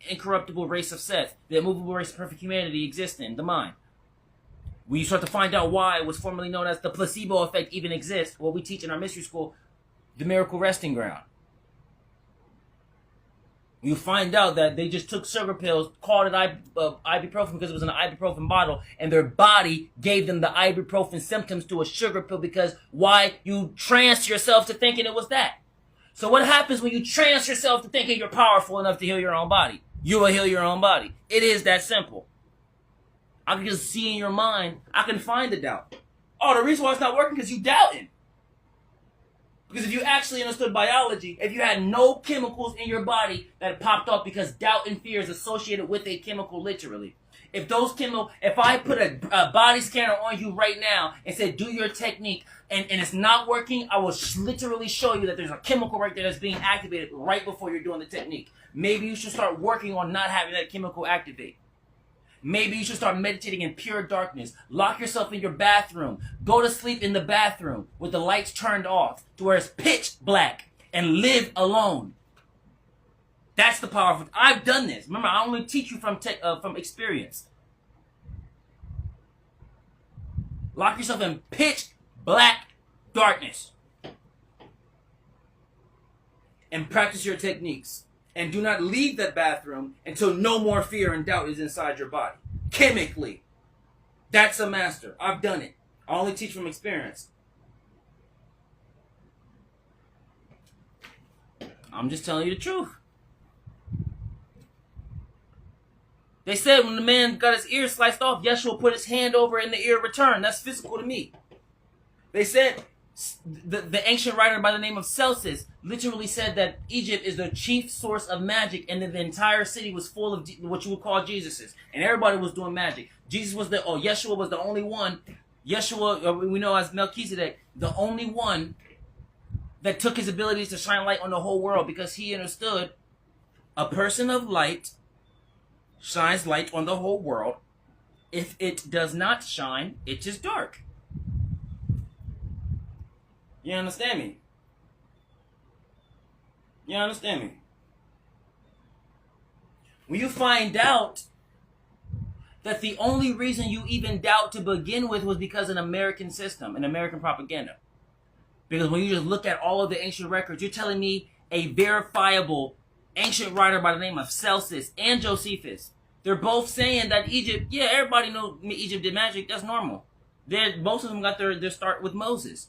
incorruptible race of Seth, the immovable race of perfect humanity exists in, the mind. When you start to find out why it was formerly known as the placebo effect even exists, what we teach in our mystery school, the miracle resting ground. You find out that they just took sugar pills, called it ibuprofen because it was in an ibuprofen bottle, and their body gave them the ibuprofen symptoms to a sugar pill because why? You tranced yourself to thinking it was that. So what happens when you trance yourself to thinking you're powerful enough to heal your own body? You will heal your own body. It is that simple. I can just see in your mind, I can find the doubt. Oh, the reason why it's not working is you doubting. Because if you actually understood biology, if you had no chemicals in your body that popped up because doubt and fear is associated with a chemical literally. If I put a body scanner on you right now and said, do your technique, and it's not working, I will literally show you that there's a chemical right there that's being activated right before you're doing the technique. Maybe you should start working on not having that chemical activate. Maybe you should start meditating in pure darkness. Lock yourself in your bathroom. Go to sleep in the bathroom with the lights turned off to where it's pitch black and live alone. That's the power of it. I've done this. Remember, I only teach you from experience. Lock yourself in pitch black darkness and practice your techniques. And do not leave that bathroom until no more fear and doubt is inside your body. Chemically. That's a master. I've done it. I only teach from experience. I'm just telling you the truth. They said when the man got his ear sliced off, Yeshua put his hand over and the ear returned. That's physical to me. They said, the ancient writer by the name of Celsus literally said that Egypt is the chief source of magic, and that the entire city was full of what you would call Jesuses, and everybody was doing magic. Yeshua was the only one. Yeshua, we know as Melchizedek, the only one that took his abilities to shine light on the whole world, because he understood a person of light shines light on the whole world. If it does not shine, it is dark. You understand me? You understand me? When you find out that the only reason you even doubt to begin with was because of an American system, an American propaganda. Because when you just look at all of the ancient records, you're telling me a verifiable ancient writer by the name of Celsus and Josephus, they're both saying that Egypt, yeah, everybody knows Egypt did magic, that's normal. Most of them got their start with Moses.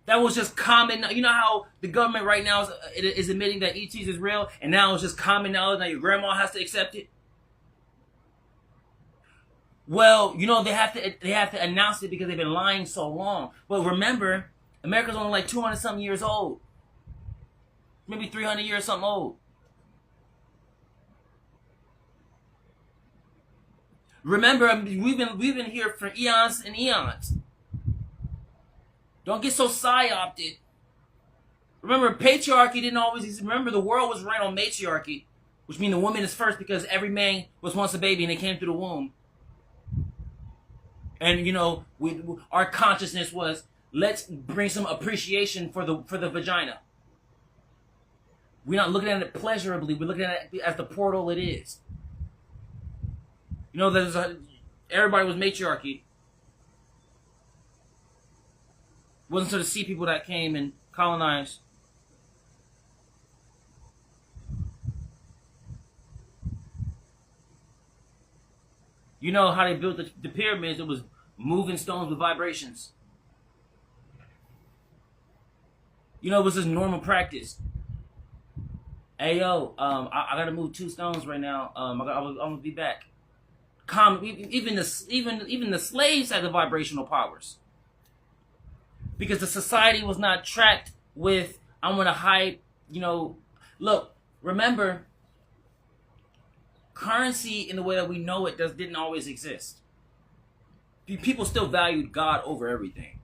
That was just common. You know how the government right now is admitting that ETs is real, and now it's just common knowledge that your grandma has to accept it? Well, you know, they have to announce it because they've been lying so long. But remember, America's only like 200-something years old. Maybe 300 years something old. Remember, we've been here for eons and eons. Don't get so psyopted. Remember, patriarchy didn't always exist. Remember, the world was ran on matriarchy, which means the woman is first because every man was once a baby and they came through the womb. And, you know, our consciousness was, let's bring some appreciation for the vagina. We're not looking at it pleasurably. We're looking at it as the portal it is. You know, everybody was matriarchy. It wasn't until the sea people that came and colonized. You know how they built the pyramids? It was moving stones with vibrations. You know, it was just normal practice. Hey, yo, I gotta move 2 stones right now. I'm gonna be back. Even the slaves had the vibrational powers. Because the society was not tracked with, I'm gonna hype, you know. Look, remember, currency in the way that we know it didn't always exist. People still valued God over everything.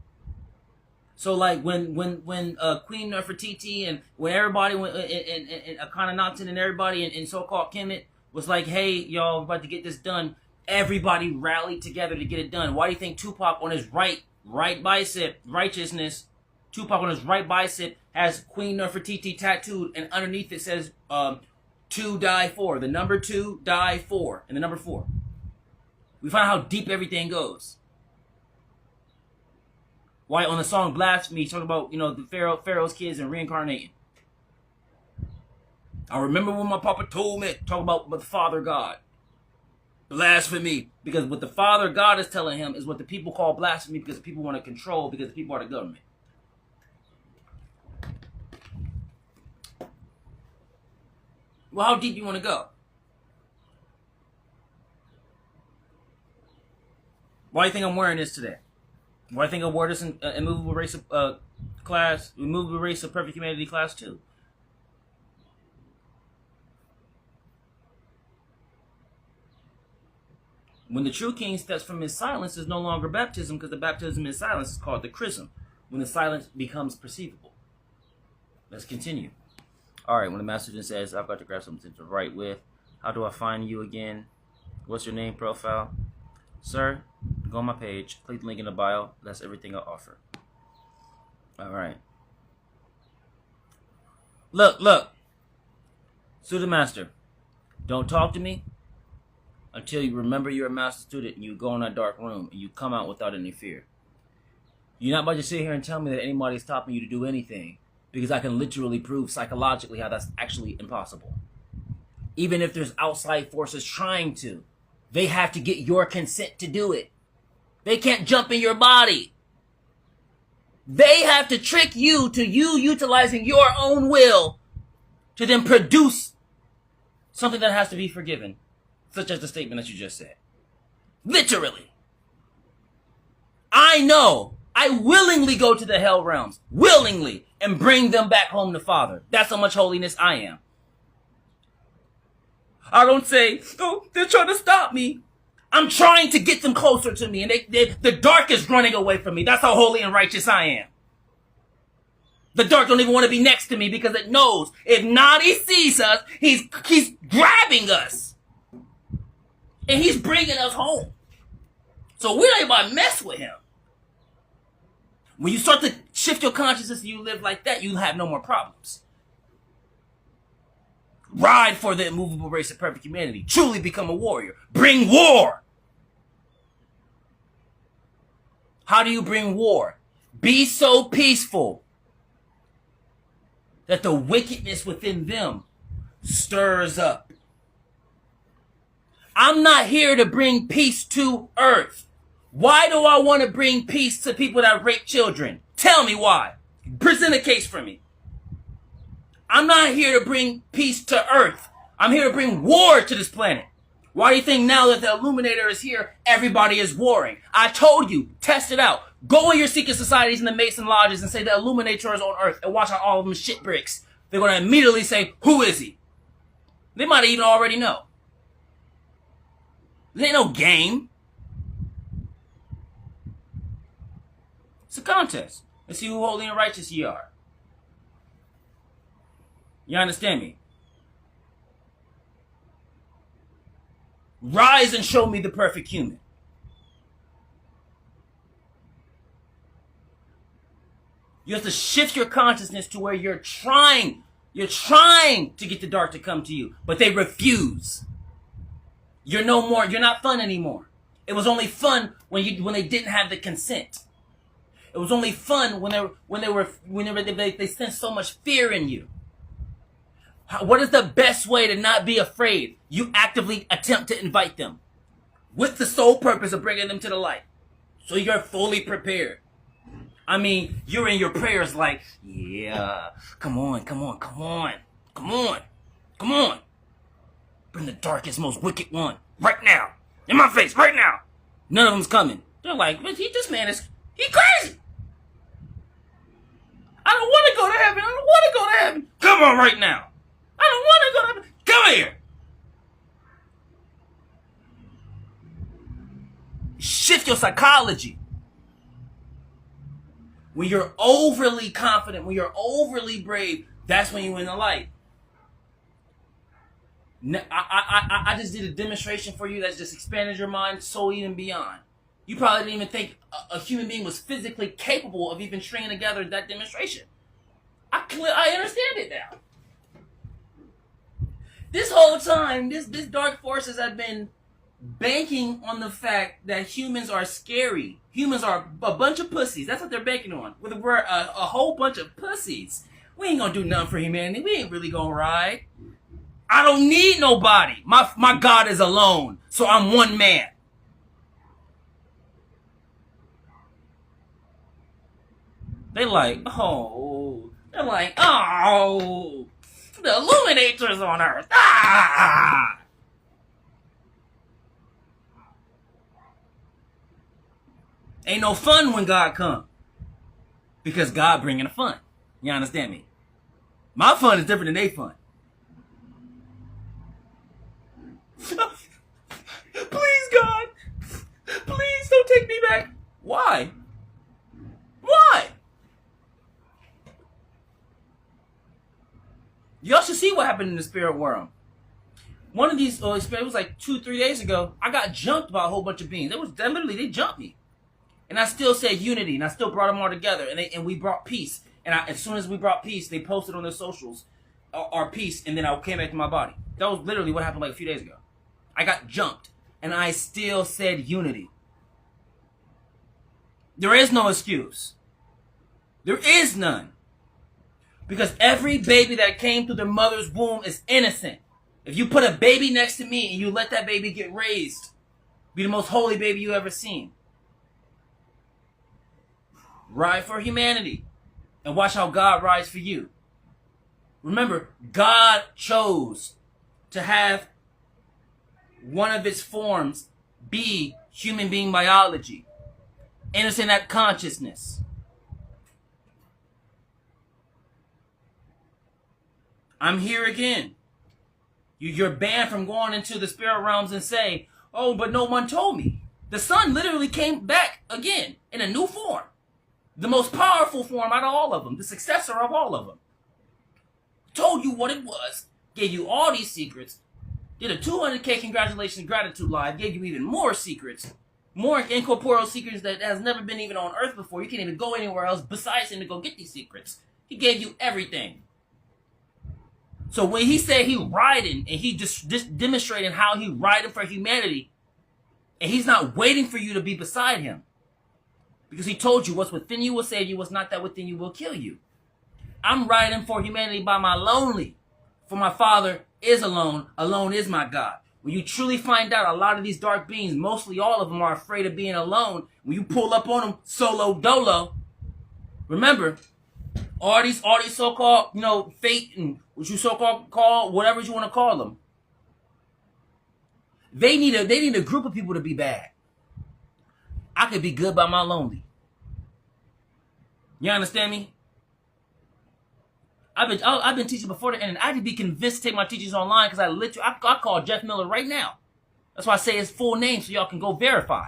So like when Queen Nefertiti and when everybody and Akhenaten and everybody in so-called Kemet was like, hey, y'all, we're about to get this done. Everybody rallied together to get it done. Why do you think Tupac on his right bicep, righteousness, Tupac on his right bicep has Queen Nefertiti tattooed, and underneath it says 2 die 4. The number 2 die 4, and the number 4. We find out how deep everything goes. Why on the song Blasphemy, talking about, you know, the Pharaoh's kids and reincarnating. I remember when my papa told me, talk about the Father God. Blasphemy. Because what the Father God is telling him is what the people call blasphemy, because the people want to control, because the people are the government. Well, how deep do you want to go? Why do you think I'm wearing this today? Why do you think I wore this in Immovable Race class, Immovable Race of Perfect Humanity class 2? When the true king steps from his silence, is no longer baptism, because the baptism in silence is called the chrism, when the silence becomes perceivable. Let's continue. All right, when the master then says, I've got to grab something to write with. How do I find you again? What's your name profile? Sir, go on my page. Click the link in the bio. That's everything I offer. All right. Look. Student master, don't talk to me until you remember you're a master student and you go in that dark room and you come out without any fear. You're not about to sit here and tell me that anybody's stopping you to do anything, because I can literally prove psychologically how that's actually impossible. Even if there's outside forces trying to, they have to get your consent to do it. They can't jump in your body. They have to trick you to you utilizing your own will to then produce something that has to be forgiven, such as the statement that you just said. Literally. I know. I willingly go to the hell realms, willingly, and bring them back home to Father. That's how much holiness I am. I don't say, oh, they're trying to stop me. I'm trying to get them closer to me, and the dark is running away from me. That's how holy and righteous I am. The dark don't even want to be next to me because it knows if Nadi sees us, he's grabbing us. And he's bringing us home. So we don't even mess with him. When you start to shift your consciousness and you live like that, you have no more problems. Ride for the immovable race of perfect humanity. Truly become a warrior. Bring war. How do you bring war? Be so peaceful that the wickedness within them stirs up. I'm not here to bring peace to earth. Why do I want to bring peace to people that rape children? Tell me why. Present a case for me. I'm not here to bring peace to earth. I'm here to bring war to this planet. Why do you think now that the Illuminator is here, everybody is warring? I told you, test it out. Go in your secret societies and the Mason lodges and say the Illuminator is on earth and watch how all of them shit bricks. They're going to immediately say, who is he? They might even already know. There ain't no game. It's a contest. Let's see who holy and righteous ye are. You understand me? Rise and show me the perfect human. You have to shift your consciousness to where you're trying to get the dark to come to you, but they refuse. You're no more, you're not fun anymore. It was only fun when they didn't have the consent. It was only fun when they sensed so much fear in you. What is the best way to not be afraid? You actively attempt to invite them with the sole purpose of bringing them to the light. So you're fully prepared. I mean, you're in your prayers like, yeah, come on. Bring the darkest, most wicked one right now. In my face, right now. None of them's coming. They're like, this man is, he crazy. I don't want to go to heaven. Come on right now. I don't want to go to heaven. Come here. Shift your psychology. When you're overly confident, when you're overly brave, that's when you win the light. I just did a demonstration for you that's just expanded your mind so even beyond. You probably didn't even think a human being was physically capable of even stringing together that demonstration. I understand it now. This whole time, this dark forces have been banking on the fact that humans are scary. Humans are a bunch of pussies. That's what they're banking on. We're a whole bunch of pussies. We ain't gonna do nothing for humanity. We ain't really gonna ride. I don't need nobody. My God is alone, so I'm one man. They're like, oh, the Illuminators on earth. Ah! Ain't no fun when God come. Because God bringing the fun. You understand me? My fun is different than they fun. Please, God. Please don't take me back. Why? Why? Y'all should see what happened in the spirit world. One of these it was like 2-3 days ago. I got jumped by a whole bunch of beings. They jumped me. And I still said unity, and I still brought them all together, and we brought peace. And as soon as we brought peace, they posted on their socials our peace, and then I came back to my body. That was literally what happened like a few days ago. I got jumped, and I still said unity. There is no excuse. There is none. Because every baby that came through their mother's womb is innocent. If you put a baby next to me and you let that baby get raised, be the most holy baby you ever seen. Ride for humanity. And watch how God rides for you. Remember, God chose to have one of its forms be human being biology. Innocent at consciousness. I'm here again. You're banned from going into the spirit realms and say, oh, but no one told me. The sun literally came back again in a new form. The most powerful form out of all of them. The successor of all of them. Told you what it was. Gave you all these secrets. Did a 200K congratulations gratitude live. Gave you even more secrets. More incorporeal secrets that has never been even on earth before. You can't even go anywhere else besides him to go get these secrets. He gave you everything. So when he said he riding, and he just demonstrating how he riding for humanity, and he's not waiting for you to be beside him, because he told you what's within you will save you, what's not that within you will kill you. I'm riding for humanity by my lonely, for my Father is alone, alone is my God. When you truly find out a lot of these dark beings, mostly all of them are afraid of being alone. When you pull up on them solo dolo, remember, all these so-called, fate and what you so-called call, whatever you want to call them, they need a group of people to be bad. I could be good by my lonely. You understand me? I've been teaching before the end. I could be convinced to take my teachings online because I call Jeff Miller right now. That's why I say his full name so y'all can go verify.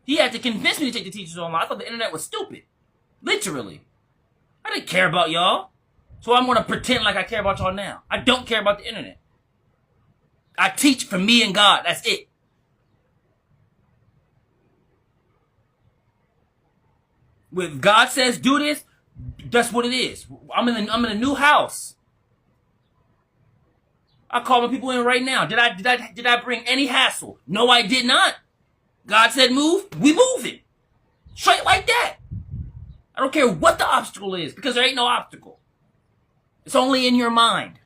He had to convince me to take the teachings online. I thought the internet was stupid. Literally. I didn't care about y'all. So I'm going to pretend like I care about y'all now. I don't care about the internet. I teach for me and God. That's it. When God says do this, that's what it is. I'm in a new house. I call my people in right now. Did I bring any hassle? No, I did not. God said move, we move it. Straight like that. I don't care what the obstacle is, because there ain't no obstacle. It's only in your mind.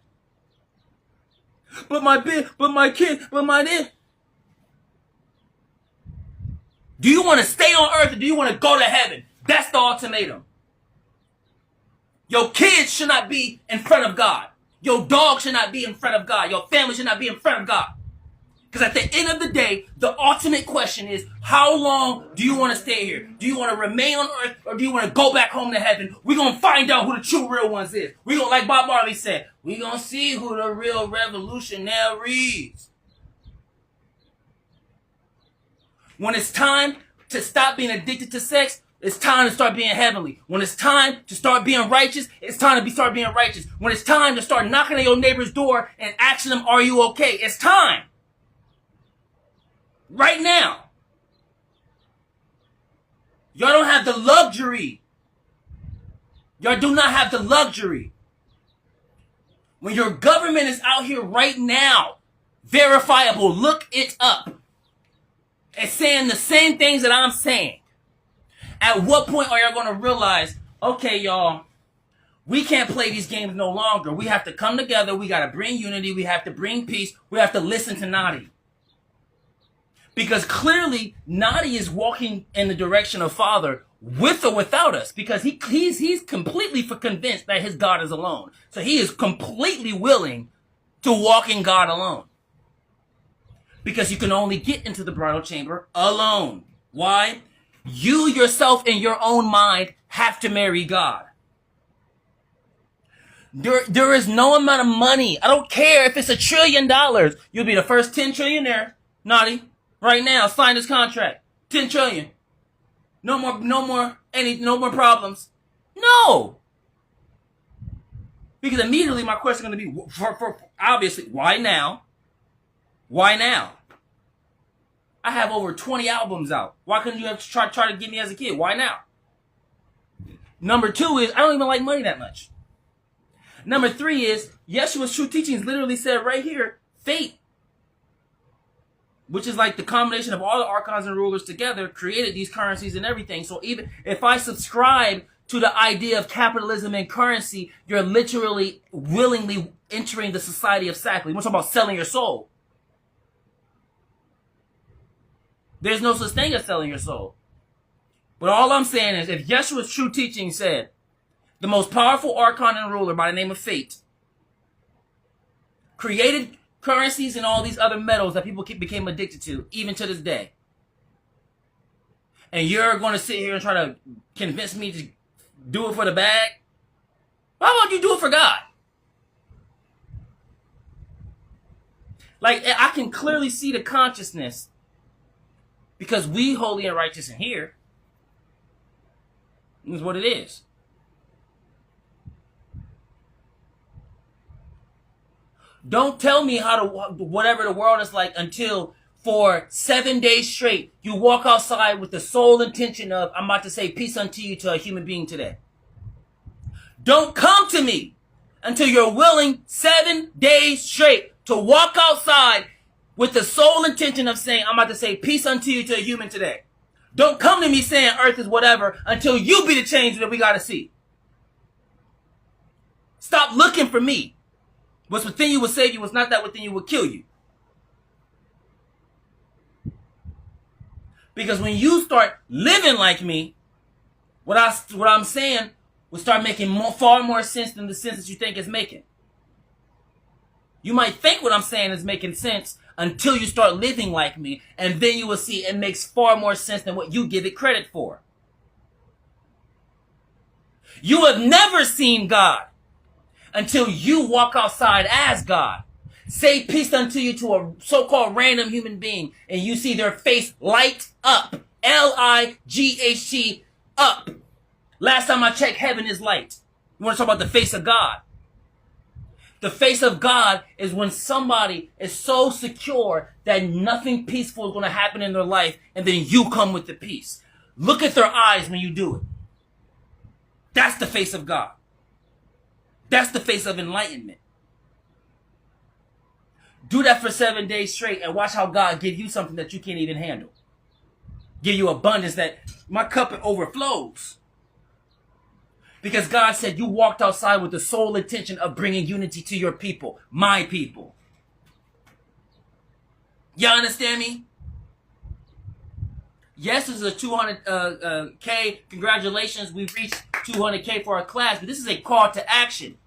But my kid, this. Do you want to stay on earth or do you want to go to heaven? That's the ultimatum. Your kids should not be in front of God. Your dog should not be in front of God. Your family should not be in front of God. Because at the end of the day, the ultimate question is, how long do you want to stay here? Do you want to remain on earth or do you want to go back home to heaven? We're going to find out who the true real ones is. We're going to, like Bob Marley said, we're going to see who the real revolutionaries. When it's time to stop being addicted to sex, it's time to start being heavenly. When it's time to start being righteous, it's time to start being righteous. When it's time to start knocking on your neighbor's door and asking them, are you okay? It's time. Right now. Y'all don't have the luxury. Y'all do not have the luxury. When your government is out here right now, verifiable, look it up, and saying the same things that I'm saying. At what point are y'all going to realize, okay, y'all, we can't play these games no longer. We have to come together. We got to bring unity. We have to bring peace. We have to listen to Nadiie. Because clearly, Nadiie is walking in the direction of Father with or without us. Because he's completely convinced that his God is alone. So he is completely willing to walk in God alone. Because you can only get into the bridal chamber alone. Why? You yourself in your own mind have to marry God. There is no amount of money. I don't care if it's $1 trillion. You'll be the first 10 trillionaire, Nadiie. Right now, sign this contract. 10 trillion. No more problems. No. Because immediately my question is going to be, for obviously, why now? Why now? I have over 20 albums out. Why couldn't you have try to get me as a kid? Why now? Number 2 is, I don't even like money that much. Number 3 is, Yeshua's true teachings literally said right here, fate, which is like the combination of all the archons and rulers together, created these currencies and everything. So even if I subscribe to the idea of capitalism and currency, you're literally willingly entering the society of Sackley. We're talking about selling your soul. There's no such thing as selling your soul. But all I'm saying is, if Yeshua's true teaching said, the most powerful archon and ruler by the name of Fate created currencies and all these other metals that people became addicted to, even to this day. And you're going to sit here and try to convince me to do it for the bag? Why won't you do it for God? Like, I can clearly see the consciousness because we holy and righteous in here. This is what it is. Don't tell me how to, whatever the world is like, until for 7 days straight, you walk outside with the sole intention of, I'm about to say peace unto you to a human being today. Don't come to me until you're willing 7 days straight to walk outside with the sole intention of saying, I'm about to say peace unto you to a human today. Don't come to me saying earth is whatever until you be the change that we got to see. Stop looking for me. What's within you will save you. What's not that within you will kill you. Because when you start living like me, what I'm saying will start making far more sense than the sense that you think it's making. You might think what I'm saying is making sense until you start living like me, and then you will see it makes far more sense than what you give it credit for. You have never seen God until you walk outside as God. Say peace unto you to a so-called random human being, and you see their face light up. L-I-G-H-T, up. Last time I checked, heaven is light. You want to talk about the face of God? The face of God is when somebody is so secure that nothing peaceful is going to happen in their life, and then you come with the peace. Look at their eyes when you do it. That's the face of God. That's the face of enlightenment. Do that for 7 days straight and watch how God give you something that you can't even handle. Give you abundance that my cup overflows. Because God said you walked outside with the sole intention of bringing unity to your people, my people. Y'all understand me? Yes, this is a 200K. Congratulations, we've reached 200K for our class, but this is a call to action.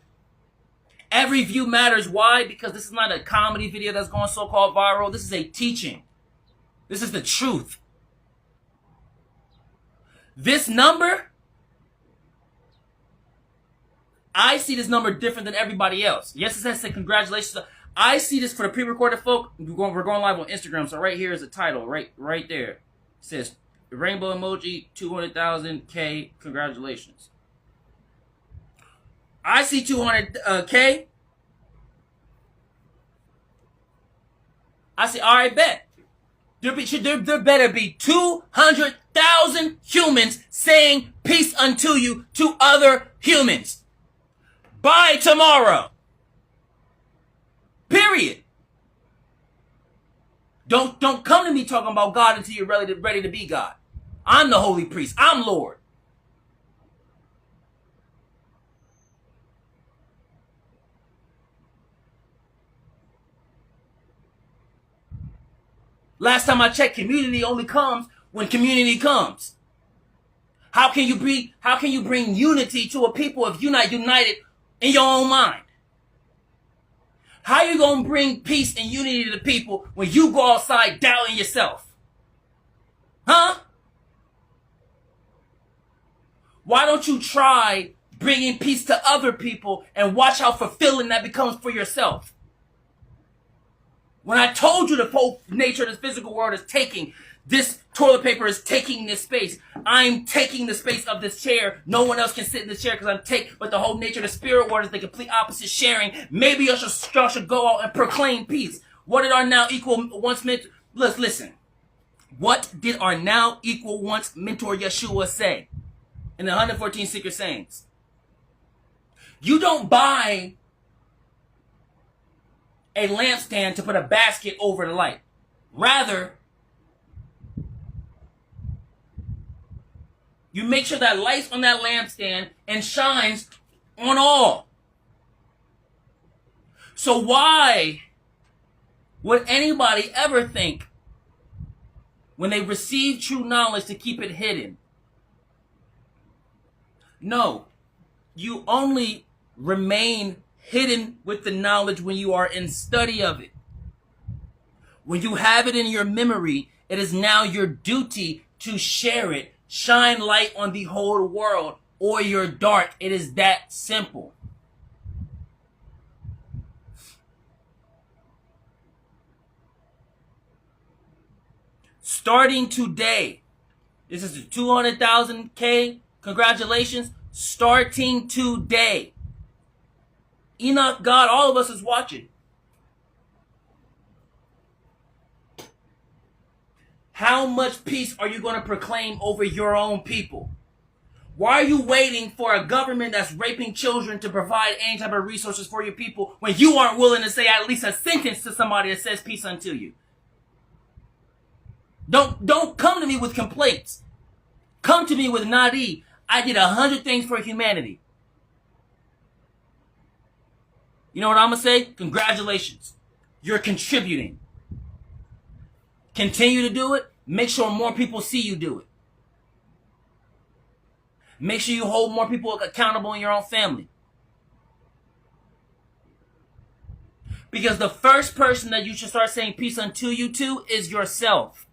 Every view matters. Why? Because this is not a comedy video that's going so-called viral. This is a teaching. This is the truth. This number, I see this number different than everybody else. Yes, it says congratulations. I see this for the pre-recorded folk. We're going live on Instagram, so right here is the title, right there. It says rainbow emoji, 200,000K, congratulations. I see 200K. I say, all right, bet. There better be 200,000 humans saying peace unto you to other humans. By tomorrow. Period. Don't come to me talking about God until you're ready to be God. I'm the holy priest. I'm Lord. Last time I checked, community only comes when community comes. How can you bring unity to a people if you're not united in your own mind? How you gonna bring peace and unity to the people when you go outside doubting yourself? Huh? Why don't you try bringing peace to other people and watch how fulfilling that becomes for yourself? When I told you the whole nature of this physical world is taking, this toilet paper is taking this space. I'm taking the space of this chair. No one else can sit in this chair because I'm but the whole nature of the spirit world is the complete opposite sharing. Maybe y'all should go out and proclaim peace. What did our now equal once mentor, listen. What did our now equal once mentor Yeshua say in the 114 secret sayings? You don't buy a lampstand to put a basket over the light. Rather, you make sure that light's on that lampstand and shines on all. So why would anybody ever think when they receive true knowledge to keep it hidden? No, you only remain hidden with the knowledge when you are in study of it. When you have it in your memory, it is now your duty to share it. Shine light on the whole world, or you're dark. It is that simple. Starting today, this is the 200,000K. Congratulations. Starting today. Enoch, God, all of us is watching. How much peace are you going to proclaim over your own people? Why are you waiting for a government that's raping children to provide any type of resources for your people when you aren't willing to say at least a sentence to somebody that says peace unto you? Don't come to me with complaints. Come to me with Nadiie. I did 100 things for humanity. You know what I'm going to say? Congratulations. You're contributing. Continue to do it. Make sure more people see you do it. Make sure you hold more people accountable in your own family. Because the first person that you should start saying peace unto you to is yourself.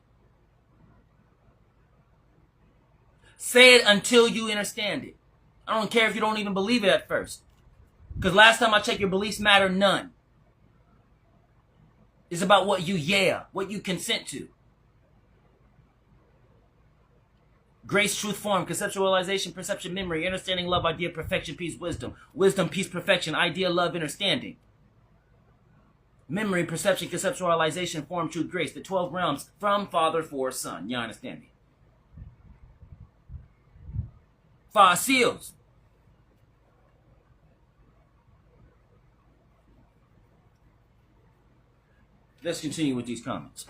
Say it until you understand it. I don't care if you don't even believe it at first. Because last time I checked, your beliefs matter none. It's about what what you consent to. Grace, truth, form, conceptualization, perception, memory, understanding, love, idea, perfection, peace, wisdom. Wisdom, peace, perfection, idea, love, understanding. Memory, perception, conceptualization, form, truth, grace. The 12 realms from Father for Son. You understand me? 5 seals. Let's continue with these comments.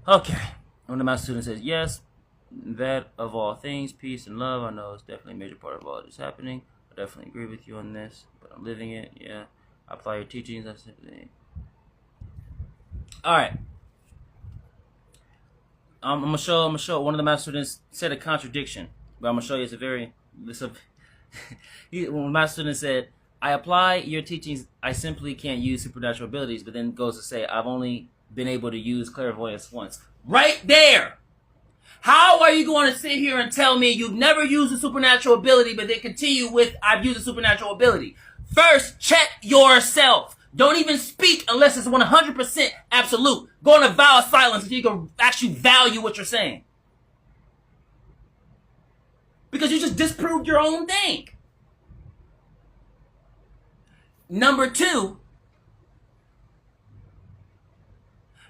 Okay. One of my students says, yes, that of all things, peace and love, I know it's definitely a major part of all that's happening. I definitely agree with you on this, but I'm living it. Yeah. I apply your teachings. That's it. All right. I'm gonna show. One of the master students said a contradiction, but I'm gonna show you. One of my students said, I apply your teachings. I simply can't use supernatural abilities, but then goes to say, I've only been able to use clairvoyance once. Right there. How are you going to sit here and tell me you've never used a supernatural ability, but then continue with, I've used a supernatural ability? First, check yourself. Don't even speak unless it's 100% absolute. Go on a vow of silence until you can actually value what you're saying. Because you just disproved your own thing. Number 2,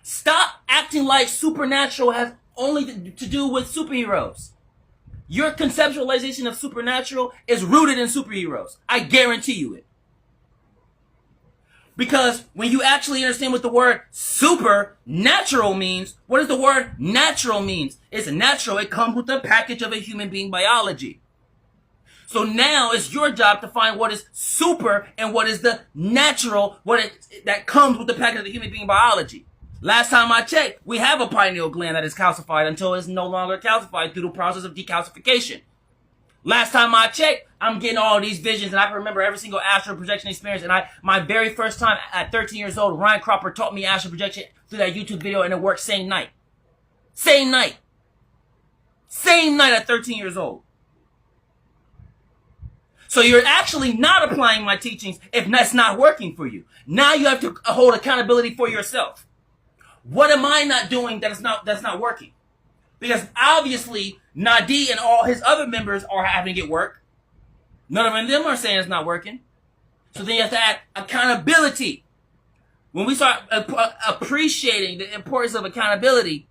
stop acting like supernatural has only to do with superheroes. Your conceptualization of supernatural is rooted in superheroes. I guarantee you it. Because when you actually understand what the word supernatural means, what does the word natural means? It's natural. It comes with the package of a human being biology. So now it's your job to find what is super and what is the natural, that comes with the package of the human being biology. Last time I checked, we have a pineal gland that is calcified until it's no longer calcified through the process of decalcification. Last time I checked, I'm getting all these visions, and I can remember every single astral projection experience. And my very first time at 13 years old, Ryan Cropper taught me astral projection through that YouTube video, and it worked same night. Same night. Same night at 13 years old. So you're actually not applying my teachings if that's not working for you. Now you have to hold accountability for yourself. What am I not doing that's not working? Because obviously Nadiie and all his other members are having it work. None of them are saying it's not working. So then you have to add accountability. When we start appreciating the importance of accountability,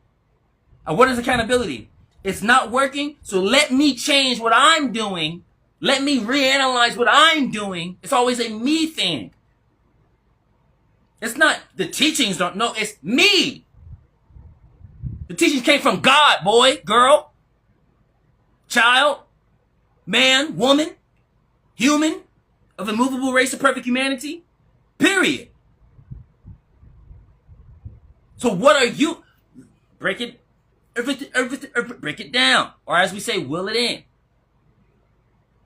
what is accountability? It's not working, so let me change what I'm doing. Let me reanalyze what I'm doing. It's always a me thing. It's not the teachings don't know, it's me. The teachings came from God, boy, girl, child, man, woman, human, of immovable race of perfect humanity, period. So what are you? Break it down. Or as we say, will it in.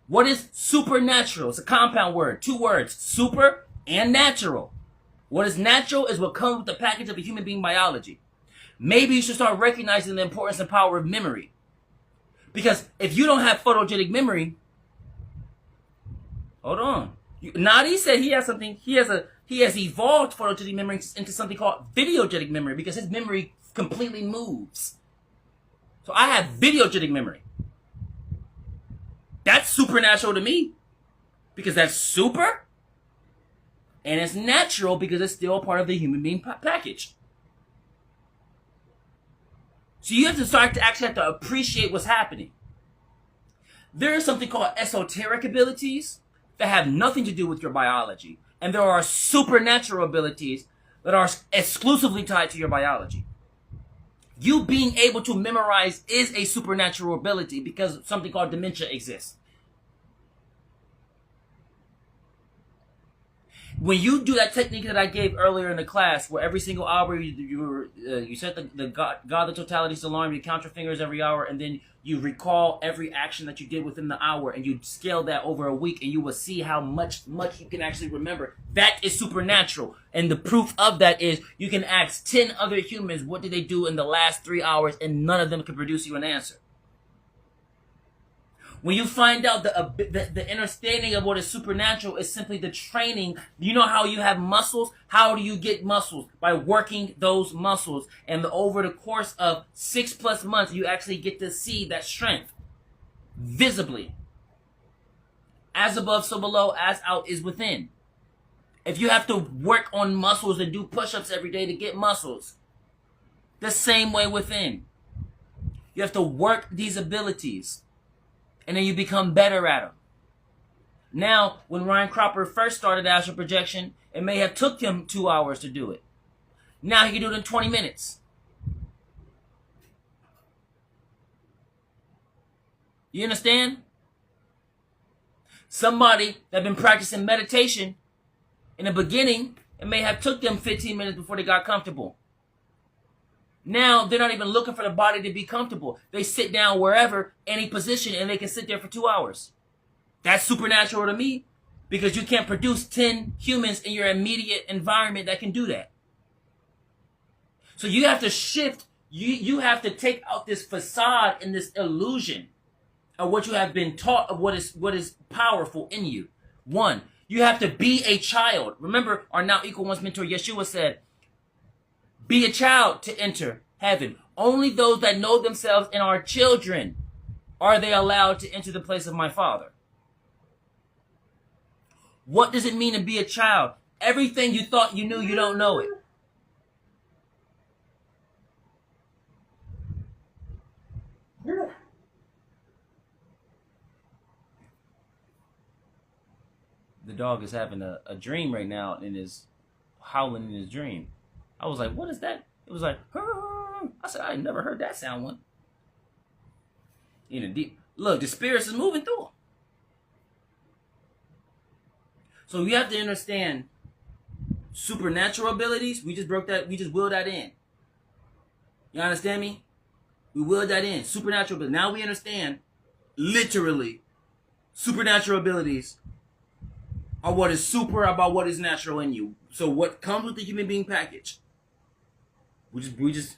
What is supernatural? It's a compound word, 2 words, super and natural. What is natural is what comes with the package of a human being biology. Maybe you should start recognizing the importance and power of memory. Because if you don't have photogenic memory, hold on. Nadiie said he has something, he has evolved photogenic memory into something called videogenic memory because his memory completely moves. So I have videogenic memory. That's supernatural to me because that's super and it's natural because it's still part of the human being package. So you have to start to actually have to appreciate what's happening. There is something called esoteric abilities that have nothing to do with your biology. And there are supernatural abilities that are exclusively tied to your biology. You being able to memorize is a supernatural ability because something called dementia exists. When you do that technique that I gave earlier in the class, where every single hour you set the God the totality's alarm, you count your fingers every hour, and then you recall every action that you did within the hour, and you scale that over a week, and you will see how much you can actually remember. That is supernatural, and the proof of that is you can ask 10 other humans what did they do in the last 3 hours, and none of them can produce you an answer. When you find out the understanding of what is supernatural is simply the training. You know how you have muscles? How do you get muscles? By working those muscles. And over the course of 6+ months, you actually get to see that strength visibly. As above, so below, as out is within. If you have to work on muscles and do push-ups every day to get muscles, the same way within. You have to work these abilities. And then you become better at them. Now, when Ryan Cropper first started astral projection, it may have took him 2 hours to do it. Now he can do it in 20 minutes. You understand? Somebody that been practicing meditation in the beginning, it may have took them 15 minutes before they got comfortable. Now, they're not even looking for the body to be comfortable. They sit down wherever, any position, and they can sit there for 2 hours. That's supernatural to me because you can't produce 10 humans in your immediate environment that can do that. So you have to shift. You have to take out this facade and this illusion of what you have been taught of what is powerful in you. One, you have to be a child. Remember, our Now Equal One's mentor Yeshua said, be a child to enter heaven. Only those that know themselves and are children are they allowed to enter the place of my Father. What does it mean to be a child? Everything you thought you knew, you don't know it. The dog is having a dream right now and is howling in his dream. I was like, what is that? It was like, I said, I never heard that sound one. Look, the spirits is moving through him. So you have to understand supernatural abilities. We just willed that in. You understand me? We willed that in. Supernatural abilities. Now we understand, literally, supernatural abilities are what is super about what is natural in you. So what comes with the human being package. We just.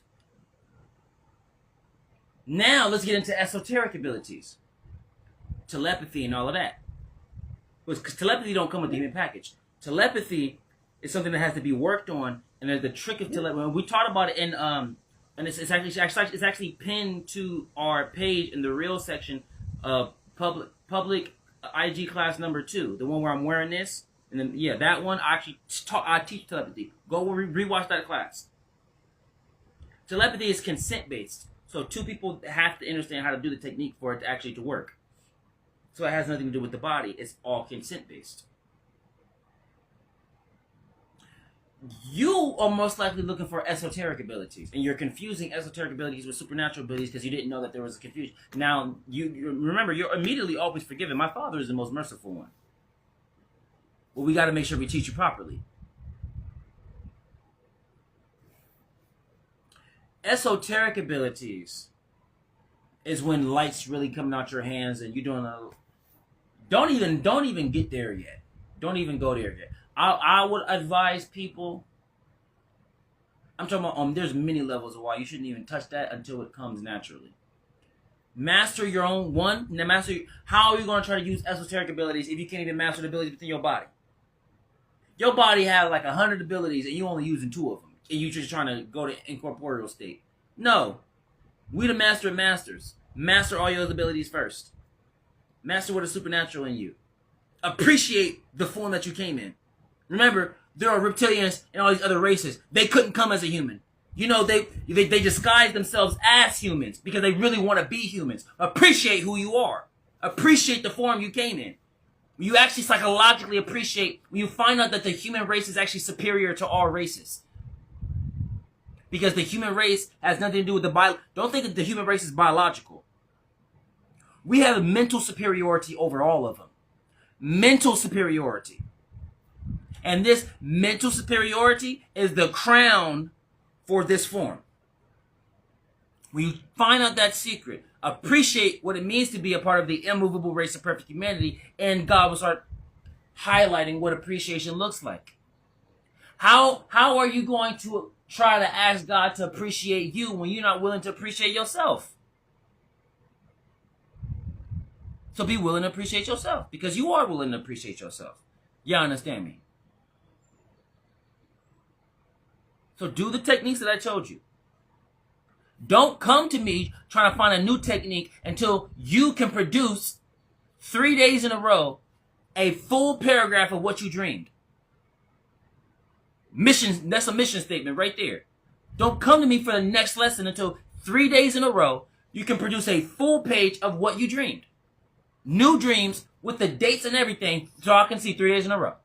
Now let's get into esoteric abilities. Telepathy and all of that. Because telepathy don't come with the human package. Telepathy is something that has to be worked on, and there's the trick of telepathy. We taught about it in and it's actually pinned to our page in the real section of public IG class number 2, the one where I'm wearing this, and then that one I teach telepathy. Go rewatch that class. Telepathy is consent based, so 2 people have to understand how to do the technique for it to work. So it has nothing to do with the body. It's all consent based. You are most likely looking for esoteric abilities, and you're confusing esoteric abilities with supernatural abilities because you didn't know that there was a confusion. Now, you remember, you're immediately always forgiven. My Father is the most merciful one. Well, we got to make sure we teach you properly. Esoteric abilities is when light's really coming out your hands and you're doing a... Don't even get there yet. Don't even go there yet. I would advise people... I'm talking about, there's many levels of why you shouldn't even touch that until it comes naturally. Master your own one. Now how are you going to try to use esoteric abilities if you can't even master the abilities within your body? Your body has like 100 abilities and you're only using 2 of them. And you're just trying to go to incorporeal state. No. We the master of masters. Master all your abilities first. Master what is supernatural in you. Appreciate the form that you came in. Remember, there are reptilians and all these other races. They couldn't come as a human. You know, they disguise themselves as humans because they really want to be humans. Appreciate who you are. Appreciate the form you came in. When you actually psychologically appreciate, when you find out that the human race is actually superior to all races. Because the human race has nothing to do with the don't think that the human race is biological. We have mental superiority over all of them. Mental superiority. And this mental superiority is the crown for this form. When you find out that secret, appreciate what it means to be a part of the immovable race of perfect humanity, and God will start highlighting what appreciation looks like. How are you going to try to ask God to appreciate you when you're not willing to appreciate yourself? So be willing to appreciate yourself, because you are willing to appreciate yourself. Y'all understand me? So do the techniques that I told you. Don't come to me trying to find a new technique until you can produce 3 days in a row a full paragraph of what you dreamed. Mission, that's a mission statement right there. Don't come to me for the next lesson until 3 days in a row you can produce a full page of what you dreamed. New dreams with the dates and everything so I can see 3 days in a row.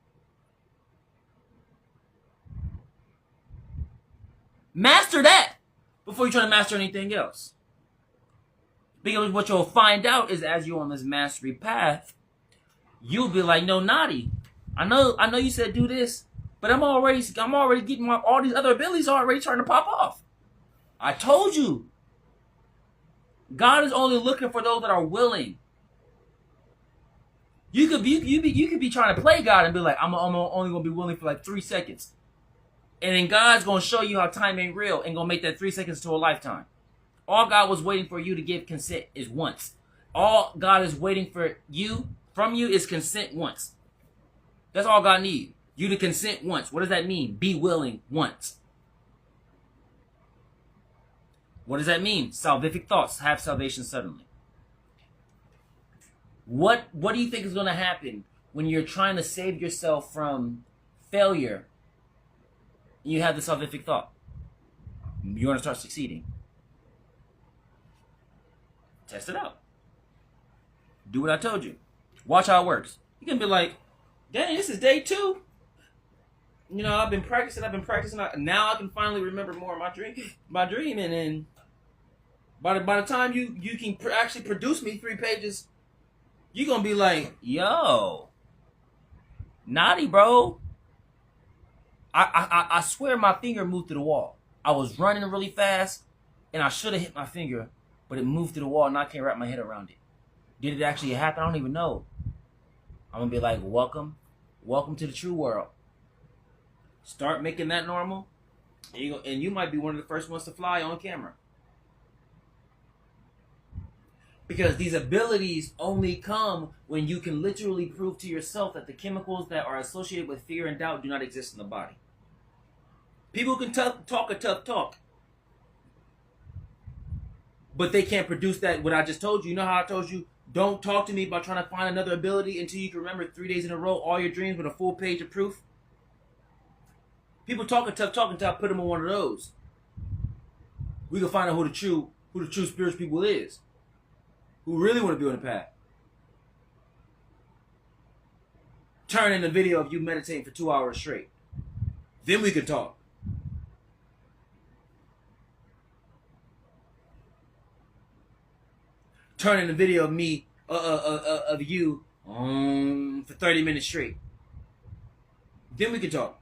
Master that before you try to master anything else. Because what you'll find out is as you're on this mastery path, you'll be like, no, Nadiie, I know you said do this, but I'm already getting all these other abilities already starting to pop off. I told you. God is only looking for those that are willing. You could be trying to play God and be like, I'm only gonna be willing for like 3 seconds. And then God's going to show you how time ain't real and going to make that 3 seconds to a lifetime. All God was waiting for you to give consent is once. All God is waiting from you is consent once. That's all God needs. You to consent once. What does that mean? Be willing once. What does that mean? Salvific thoughts have salvation suddenly. What do you think is going to happen when you're trying to save yourself from failure? You have the salvific thought. You're going to start succeeding. Test it out. Do what I told you. Watch how it works. You're going to be like, dang, this is day 2. You know, I've been practicing. Now I can finally remember more of my dream. And then by the time you can actually produce me 3 pages, you're going to be like, yo, Nadiie, bro. I swear my finger moved to the wall. I was running really fast, and I should have hit my finger, but it moved to the wall, and I can't wrap my head around it. Did it actually happen? I don't even know. I'm going to be like, welcome to the true world. Start making that normal, and you might be one of the first ones to fly on camera. Because these abilities only come when you can literally prove to yourself that the chemicals that are associated with fear and doubt do not exist in the body. People can talk a tough talk, but they can't produce that, what I just told you. You know how I told you, don't talk to me about trying to find another ability until you can remember 3 days in a row all your dreams with a full page of proof? People talk a tough talk until I put them on one of those. We can find out who the true spiritual people is. Who really want to be on the path. Turn in the video of you meditating for 2 hours straight. Then we can talk. Turn in the video of me, of you, for 30 minutes straight. Then we can talk.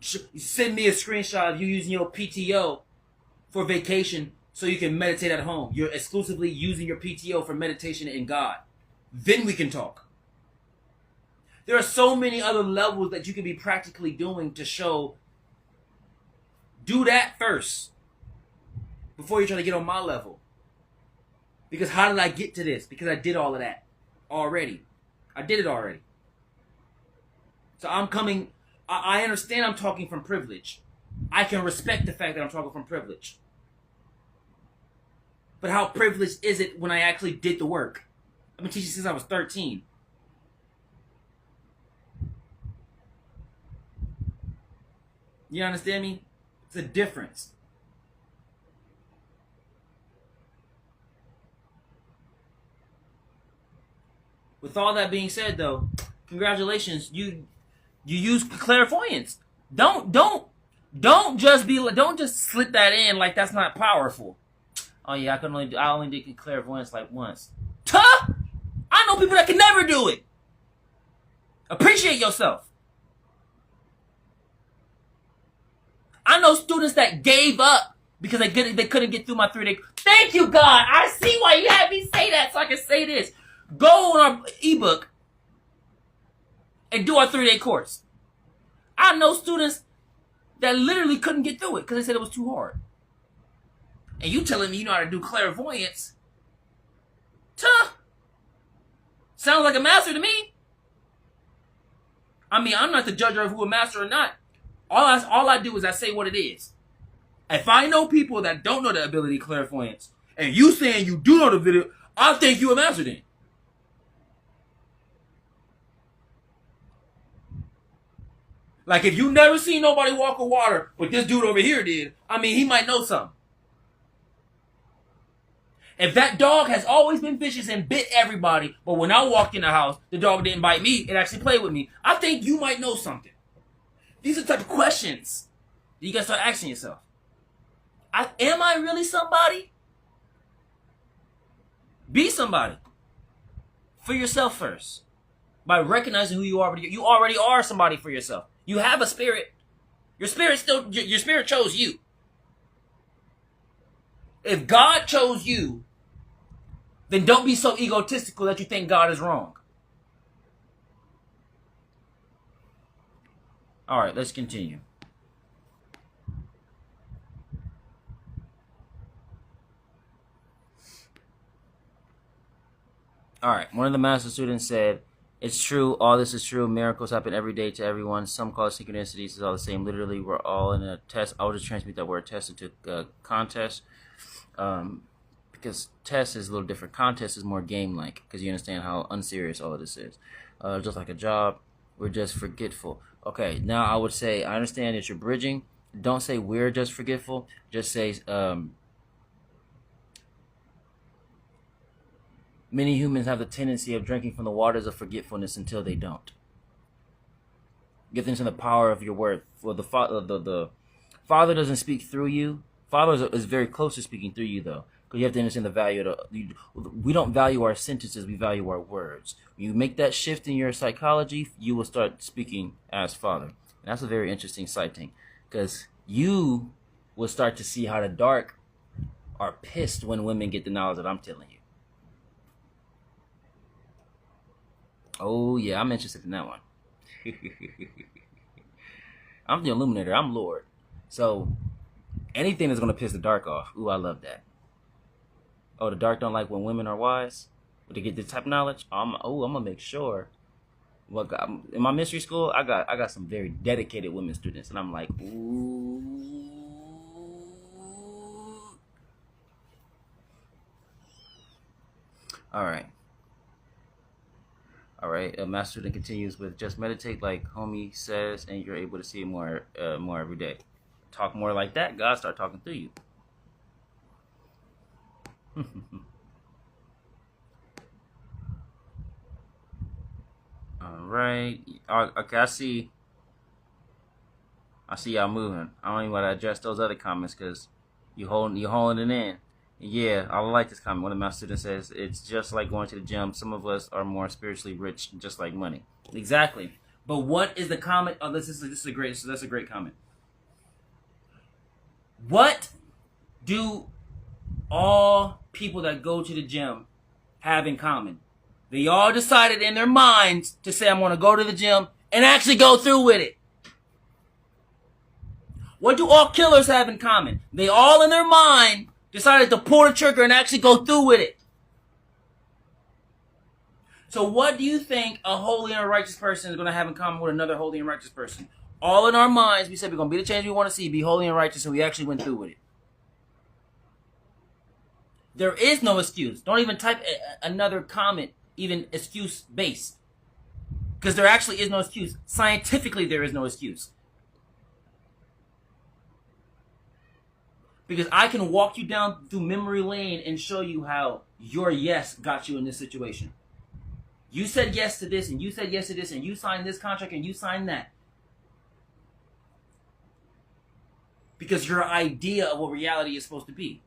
Send me a screenshot of you using your PTO for vacation so you can meditate at home. You're exclusively using your PTO for meditation in God. Then we can talk. There are so many other levels that you can be practically doing to show. Do that first before you're trying to get on my level. Because how did I get to this? Because I did all of that already. I did it already. So I understand I'm talking from privilege. I can respect the fact that I'm talking from privilege. But how privileged is it when I actually did the work? I've been teaching since I was 13. You understand me? It's a difference. With all that being said, though, congratulations, you use clairvoyance. Don't just slip that in like that's not powerful. Oh yeah, I only did clairvoyance like once. Tuh! I know people that can never do it. Appreciate yourself. I know students that gave up because they couldn't get through my 3-day. Thank you, God. I see why you had me say that so I can say this. Go on our ebook and do our 3-day course. I know students that literally couldn't get through it because they said it was too hard. And you telling me you know how to do clairvoyance? Tuh. Sounds like a master to me. I mean, I'm not the judge of who a master or not. All I do is I say what it is. If I know people that don't know the ability of clairvoyance, and you saying you do know the video, I'll think you a master then. Like if you never seen nobody walk on water, but this dude over here did, I mean, he might know something. If that dog has always been vicious and bit everybody, but when I walked in the house, the dog didn't bite me, it actually played with me, I think you might know something. These are the type of questions that you gotta start asking yourself. Am I really somebody? Be somebody. For yourself first. By recognizing who you already are. You already are somebody for yourself. You have a spirit. Your spirit chose you. If God chose you, then don't be so egotistical that you think God is wrong. All right, let's continue. All right, one of the master students said, "It's true, all this is true. Miracles happen every day to everyone. Some call it synchronicities. It's all the same. Literally, we're all in a test." I'll just transmute that word test into contest. Because test is a little different. Contest is more game-like, because you understand how unserious all of this is. Just like a job, we're just forgetful. Okay, now I would say, I understand that you're bridging. Don't say we're just forgetful. Just say, many humans have the tendency of drinking from the waters of forgetfulness until they don't. Get into the power of your word. Well, the Father doesn't speak through you. Father is very close to speaking through you, though. Because you have to understand the value of we don't value our sentences, we value our words. When you make that shift in your psychology, you will start speaking as Father. And that's a very interesting sighting. Because you will start to see how the dark are pissed when women get the knowledge that I'm telling you. Oh, yeah, I'm interested in that one. I'm the illuminator. I'm Lord. So anything that's going to piss the dark off. Ooh, I love that. Oh, the dark don't like when women are wise? But to get this type of knowledge? I'm going to make sure. Well, in my mystery school, I got some very dedicated women students. And I'm like, ooh. All right. All right. A master student continues with, just meditate like homie says, and you're able to see it more every day. Talk more like that, God start talking through you. All right. Okay, I see y'all moving. I don't even want to address those other comments because you're holding it in. Yeah, I like this comment. One of my students says, it's just like going to the gym. Some of us are more spiritually rich, just like money. Exactly. But what is the comment? Oh, that's a great comment. What do all people that go to the gym have in common? They all decided in their minds to say, I'm going to go to the gym and actually go through with it. What do all killers have in common? They all in their mind decided to pull the trigger and actually go through with it. So what do you think a holy and a righteous person is going to have in common with another holy and righteous person? All in our minds, we said we're going to be the change we want to see, be holy and righteous, and we actually went through with it. There is no excuse. Don't even type another comment, even excuse-based. Because there actually is no excuse. Scientifically, there is no excuse. Because I can walk you down through memory lane and show you how your yes got you in this situation. You said yes to this, and you said yes to this, and you signed this contract, and you signed that. Because your idea of what reality is supposed to be.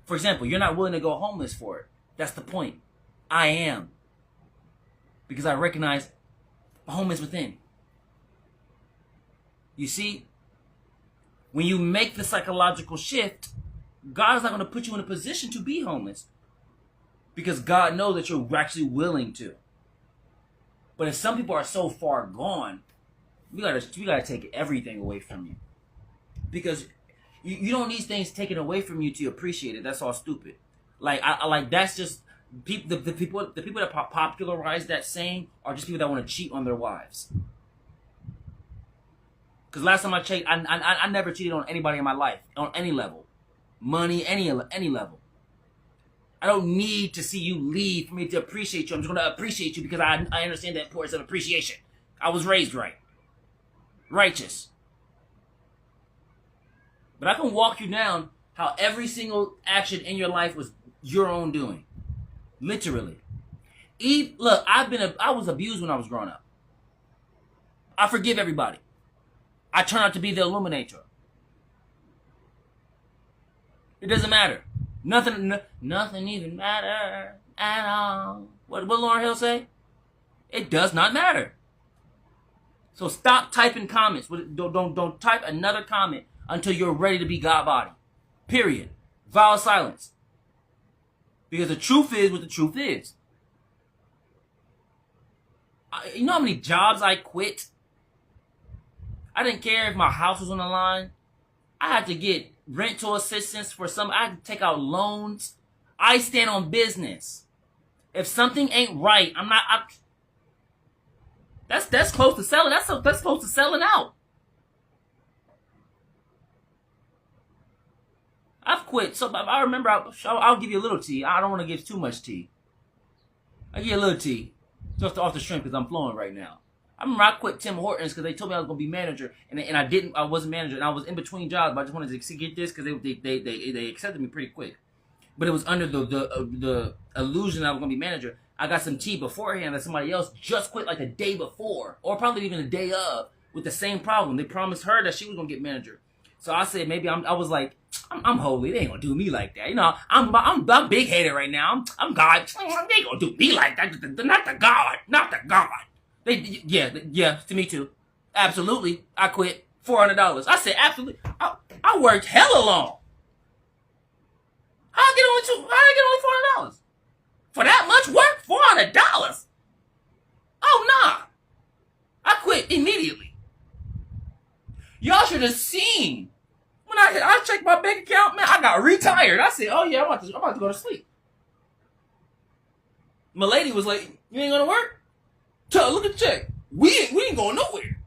For example, you're not willing to go homeless for it. That's the point. I am. Because I recognize home is within. You see, when you make the psychological shift, God is not going to put you in a position to be homeless. Because God knows that you're actually willing to. But if some people are so far gone, we gotta take everything away from you. Because you don't need things taken away from you to appreciate it. That's all stupid. Like that's just people. The people that popularize that saying are just people that want to cheat on their wives. Because last time I checked, I never cheated on anybody in my life on any level, money, any level. I don't need to see you leave for me to appreciate you. I'm just going to appreciate you because I understand the importance of appreciation. I was raised right. Righteous. But I can walk you down how every single action in your life was your own doing. Literally. Look, I was abused when I was growing up. I forgive everybody. I turn out to be the illuminator. It doesn't matter. Nothing even matter at all. What Lauryn Hill say? It does not matter. So stop typing comments. Don't type another comment until you're ready to be God body. Period. Vow of silence. Because the truth is what the truth is. You know how many jobs I quit? I didn't care if my house was on the line. I had to get rental assistance for some. I had to take out loans. I stand on business. If something ain't right, I'm not. That's close to selling. That's close to selling out. I've quit. So I remember. I'll give you a little tea. I don't want to give too much tea. I give you a little tea, just off the shrimp because I'm flowing right now. I remember I quit Tim Hortons because they told me I was going to be manager, and I didn't. I wasn't manager, and I was in between jobs. But I just wanted to get this because they accepted me pretty quick. But it was under the illusion I was going to be manager. I got some tea beforehand that somebody else just quit like the day before, or probably even the day of, with the same problem. They promised her that she was going to get manager. So I said maybe I was like, I'm holy. They ain't gonna do me like that. You know, I'm big headed right now. I'm God. They ain't gonna do me like that. Not the God. Not the God. Yeah, to me too. Absolutely. I quit. $400. I said absolutely. I worked hella long. How I get only $400? For that much work? $400? Oh nah. I quit immediately. Y'all should have seen. When I checked my bank account, man, I got retired. I said, oh yeah, I'm about to go to sleep. My lady was like, you ain't gonna work? Look at the check. We ain't going nowhere.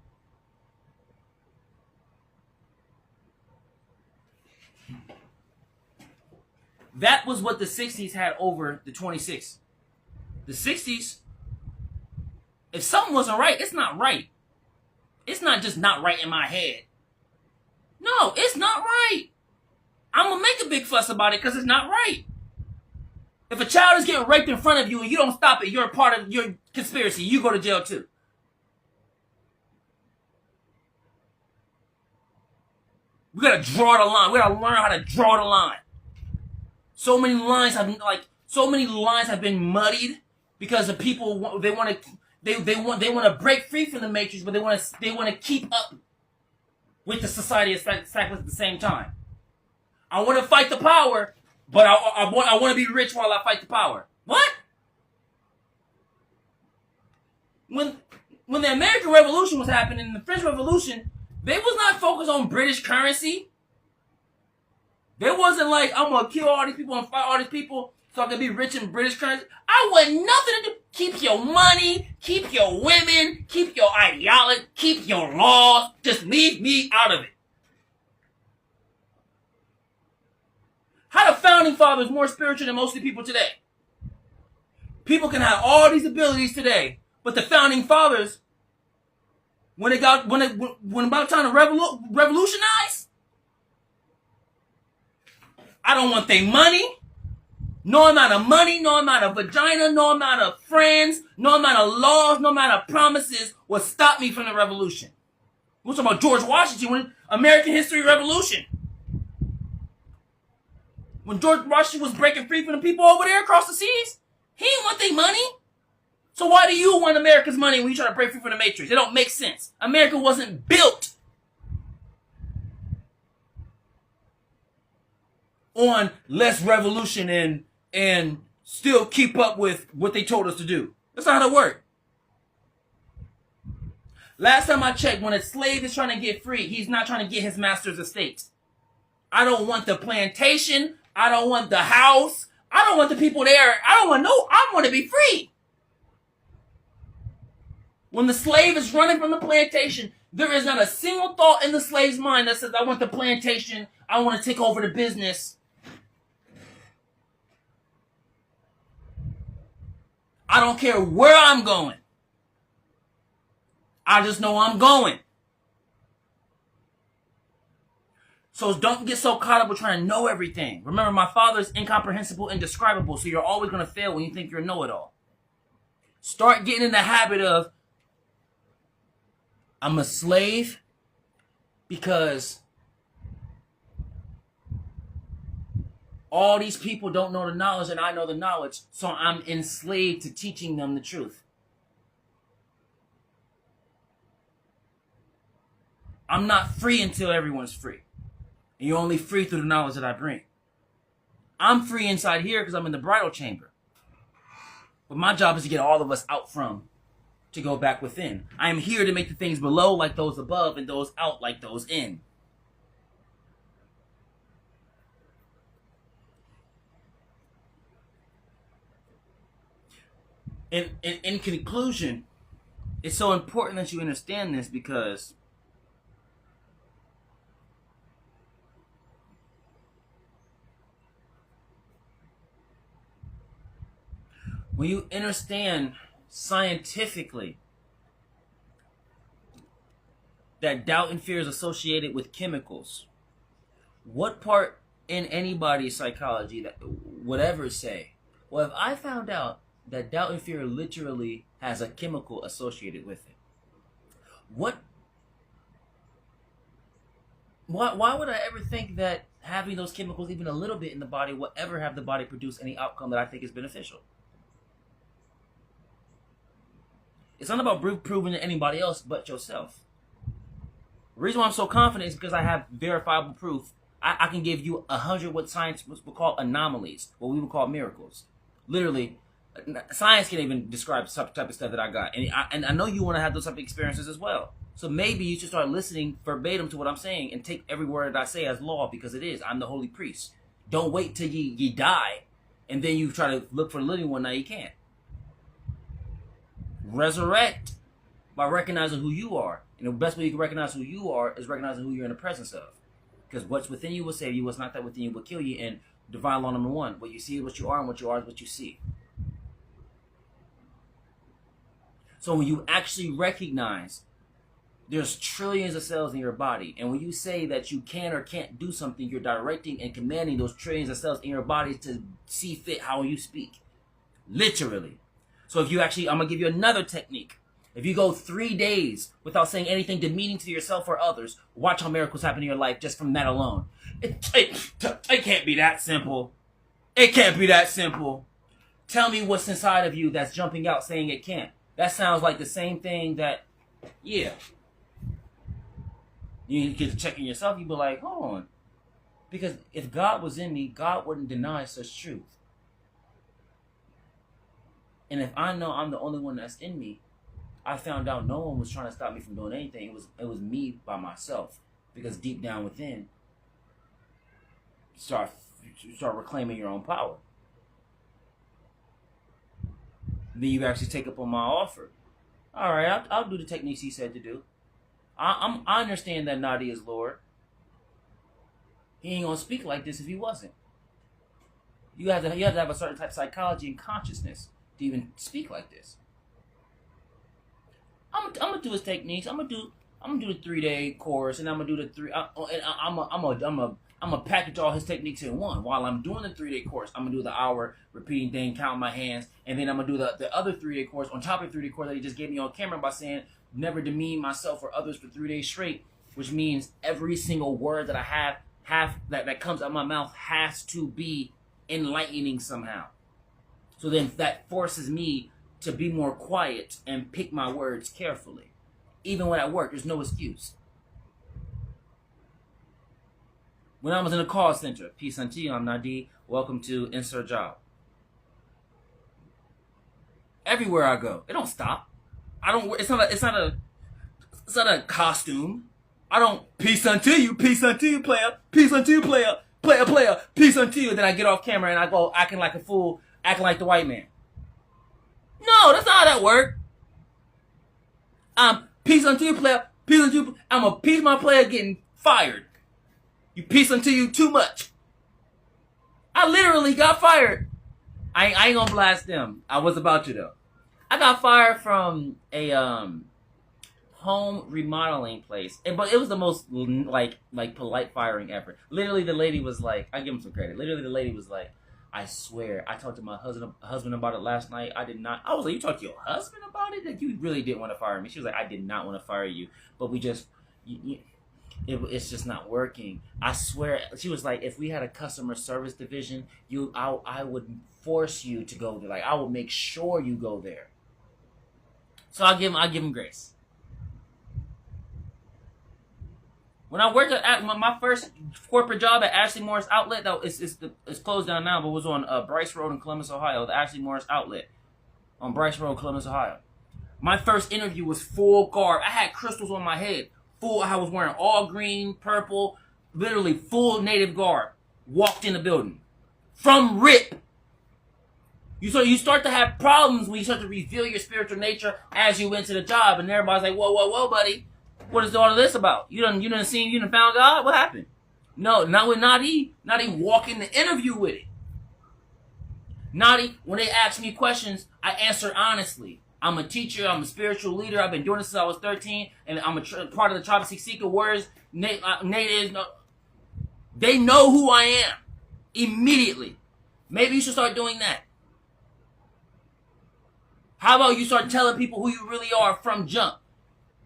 That was what the 60s had over the 26. The 60s, if something wasn't right, it's not right. It's not just not right in my head. No, it's not right. I'm going to make a big fuss about it because it's not right. If a child is getting raped in front of you and you don't stop it, you're a part of your conspiracy. You go to jail too. We got to draw the line. We got to learn how to draw the line. So many lines have been muddied because the people they want to break free from the matrix, but they want to keep up with the society at the same time. I want to fight the power, but I want to be rich while I fight the power. What? When the American Revolution was happening, the French Revolution, they was not focused on British currency. They wasn't like, I'm going to kill all these people and fight all these people so I can be rich in British currency. I want nothing to do. Keep your money, keep your women, keep your ideology, keep your laws. Just leave me out of it. How the Founding Fathers more spiritual than most of the people today? People can have all these abilities today, but the Founding Fathers, when about time to revolutionize, I don't want their money. No amount of money, no amount of vagina, no amount of friends, no amount of laws, no amount of promises will stop me from the revolution. We're talking about George Washington, when American History Revolution. When George Washington was breaking free from the people over there across the seas, he didn't want their money. So why do you want America's money when you try to break free from the Matrix? It don't make sense. America wasn't built on less revolution and still keep up with what they told us to do. That's not how it works. Last time I checked, when a slave is trying to get free, he's not trying to get his master's estate. I don't want the plantation. I don't want the house. I don't want the people there. I want to be free. When the slave is running from the plantation, there is not a single thought in the slave's mind that says, I want the plantation. I want to take over the business. I don't care where I'm going. I just know I'm going. So don't get so caught up with trying to know everything. Remember, my Father is incomprehensible, indescribable, so you're always going to fail when you think you're a know-it-all. Start getting in the habit of, I'm a slave because all these people don't know the knowledge and I know the knowledge, so I'm enslaved to teaching them the truth. I'm not free until everyone's free. And you're only free through the knowledge that I bring. I'm free inside here because I'm in the bridal chamber. But my job is to get all of us out from, to go back within. I am here to make the things below like those above and those out like those in. In conclusion, it's so important that you understand this because when you understand scientifically that doubt and fear is associated with chemicals, what part in anybody's psychology that would ever say, well, if I found out that doubt and fear literally has a chemical associated with it, why would I ever think that having those chemicals even a little bit in the body will ever have the body produce any outcome that I think is beneficial? It's not about proving to anybody else but yourself. The reason why I'm so confident is because I have verifiable proof. I can give you 100 what science would call anomalies, what we would call miracles. Literally, science can't even describe the type of stuff that I got. And I know you want to have those type of experiences as well. So maybe you should start listening verbatim to what I'm saying and take every word that I say as law, because it is. I'm the holy priest. Don't wait till you die and then you try to look for the living one. Now you can't. Resurrect by recognizing who you are. And the best way you can recognize who you are is recognizing who you're in the presence of. Because what's within you will save you, what's not that within you will kill you. And divine law number 1, what you see is what you are, and what you are is what you see. So when you actually recognize there's trillions of cells in your body, and when you say that you can or can't do something, you're directing and commanding those trillions of cells in your body to see fit how you speak. Literally. So if you actually, I'm going to give you another technique. If you go 3 days without saying anything demeaning to yourself or others, watch how miracles happen in your life just from that alone. It can't be that simple. It can't be that simple. Tell me what's inside of you that's jumping out saying it can't. That sounds like the same thing that, yeah. You get to checking yourself, you be like, hold on. Because if God was in me, God wouldn't deny such truth. And if I know I'm the only one that's in me, I found out no one was trying to stop me from doing anything. It was me by myself. Because deep down within, start reclaiming your own power. Then you actually take up on my offer. All right, I'll do the techniques he said to do. I understand that Nadiie is Lord. He ain't gonna speak like this if he wasn't. You have to have a certain type of psychology and consciousness to even speak like this. I'm gonna do his techniques. I'm gonna do the 3-day course, and I'm gonna do the I'm I'm going to package all his techniques in one. While I'm doing the 3-day course, I'm going to do the hour repeating thing, counting my hands, and then I'm going to do the other 3-day course on top of the 3-day course that he just gave me on camera by saying, never demean myself or others for 3 days straight, which means every single word that I have that comes out of my mouth has to be enlightening somehow. So then that forces me to be more quiet and pick my words carefully. Even when at work, there's no excuse. When I was in a call center, peace unto you, Am Nadiie, welcome to Insert Job. Everywhere I go, it don't stop. It's not a costume. I don't, peace unto you, player, peace unto you, player, peace unto you. And then I get off camera and I go acting like a fool, acting like the white man. No, that's not how that works. Peace unto you, player, peace unto you. I'm a peace my player getting fired. You peace unto you too much. I literally got fired. I ain't gonna blast them. I was about to though. I got fired from a home remodeling place, but it was the most like polite firing ever. Literally, the lady was like, I give him some credit. Literally, the lady was like, I swear, I talked to my husband about it last night. I did not. I was like, you talked to your husband about it? Like, you really didn't want to fire me. She was like, I did not want to fire you, but we just, it's just not working. I swear. She was like, if we had a customer service division, I would force you to go there. Like, I would make sure you go there. So I'll give him grace. When I worked at my first corporate job at Ashley Morris Outlet, that it's closed down now, but it was on Bryce Road in Columbus, Ohio, the Ashley Morris Outlet on Bryce Road, Columbus, Ohio. My first interview was full garb. I had crystals on my head. I was wearing all green, purple, literally full native garb. Walked in the building. From RIP. You start to have problems when you start to reveal your spiritual nature as you went to the job, and everybody's like, whoa, buddy. What is all of this about? You done found God? What happened? No, not with Nadiie. Nadiie walking the interview with it. Nadiie, when they ask me questions, I answer honestly. I'm a teacher. I'm a spiritual leader. I've been doing this since I was 13, and I'm a part of the tribe of Seeker Warriors. Natives, they know who I am immediately. Maybe you should start doing that. How about you start telling people who you really are from jump?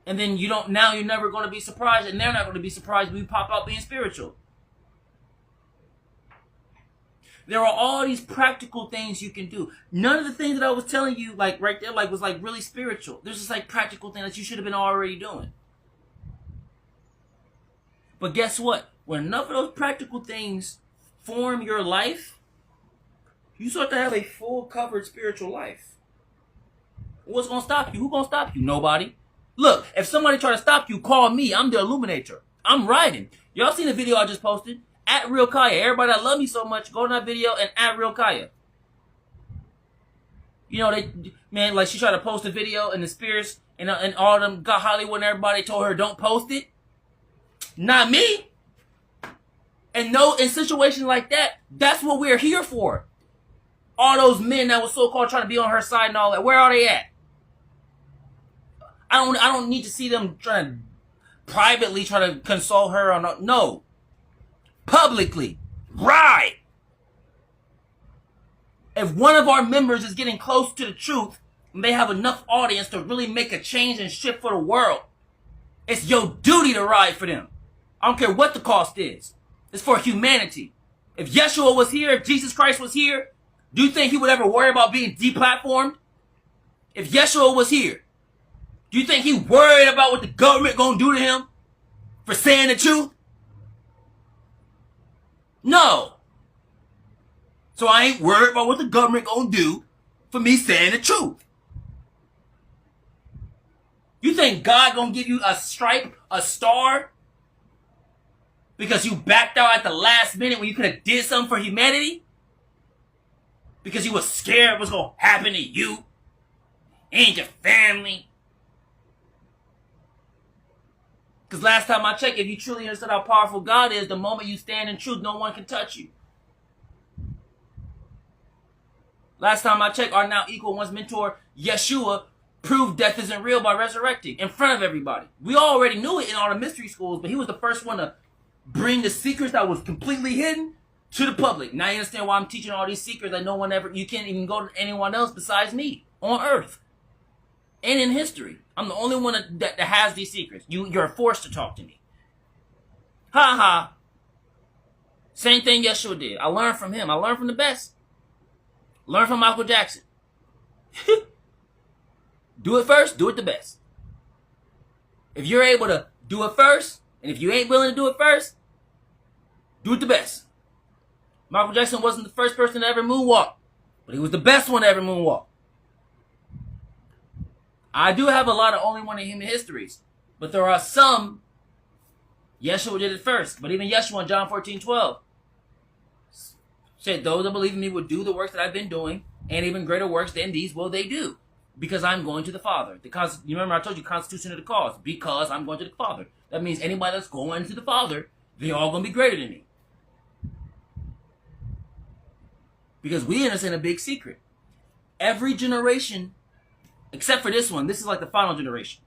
And then now you're never going to be surprised, and they're not going to be surprised when you pop out being spiritual. There are all these practical things you can do. None of the things that I was telling you, like right there, like was like really spiritual. There's just like practical things that you should have been already doing. But guess what? When enough of those practical things form your life, you start to have a full covered spiritual life. What's going to stop you? Who's going to stop you? Nobody. Look, if somebody try to stop you, call me. I'm the illuminator. I'm riding. Y'all seen the video I just posted? At Real Kaya. Everybody that love me so much, go to that video and at Real Kaya. You know, like she tried to post a video and the spirits and all of them got Hollywood and everybody told her don't post it. Not me. And in situations like that, that's what we're here for. All those men that was so-called trying to be on her side and all that, where are they at? I don't need to see them trying to privately try to console her or no. Publicly. Right. If one of our members is getting close to the truth and they have enough audience to really make a change and shift for the world, it's your duty to ride for them. I don't care what the cost is. It's for humanity. If Yeshua was here, if Jesus Christ was here, do you think he would ever worry about being deplatformed? If Yeshua was here, do you think he worried about what the government gonna do to him for saying the truth? No. So I ain't worried about what the government gonna do for me saying the truth. You think God gonna give you a stripe, a star, because you backed out at the last minute when you could have did something for humanity? Because you was scared what's gonna happen to you and your family? Because last time I checked, if you truly understand how powerful God is, the moment you stand in truth, no one can touch you. Last time I checked, our now equal one's mentor, Yeshua, proved death isn't real by resurrecting in front of everybody. We already knew it in all the mystery schools, but he was the first one to bring the secrets that was completely hidden to the public. Now you understand why I'm teaching all these secrets that no one ever, you can't even go to anyone else besides me on earth and in history. I'm the only one that has these secrets. You're forced to talk to me. Ha ha. Same thing Yeshua did. I learned from him. I learned from the best. Learn from Michael Jackson. Do it first, do it the best. If you're able to do it first, and if you ain't willing to do it first, do it the best. Michael Jackson wasn't the first person to ever moonwalk, but he was the best one to ever moonwalk. I do have a lot of only one in human histories, but there are some. Yeshua did it first, but even Yeshua in John 14:12 said, those that believe in me will do the works that I've been doing, and even greater works than these will they do, because I'm going to the Father. Because you remember I told you constitution of the cause, because I'm going to the Father. That means anybody that's going to the Father, they're all going to be greater than me. Because we understand a big secret. Every generation, except for this one, this is like the final generation.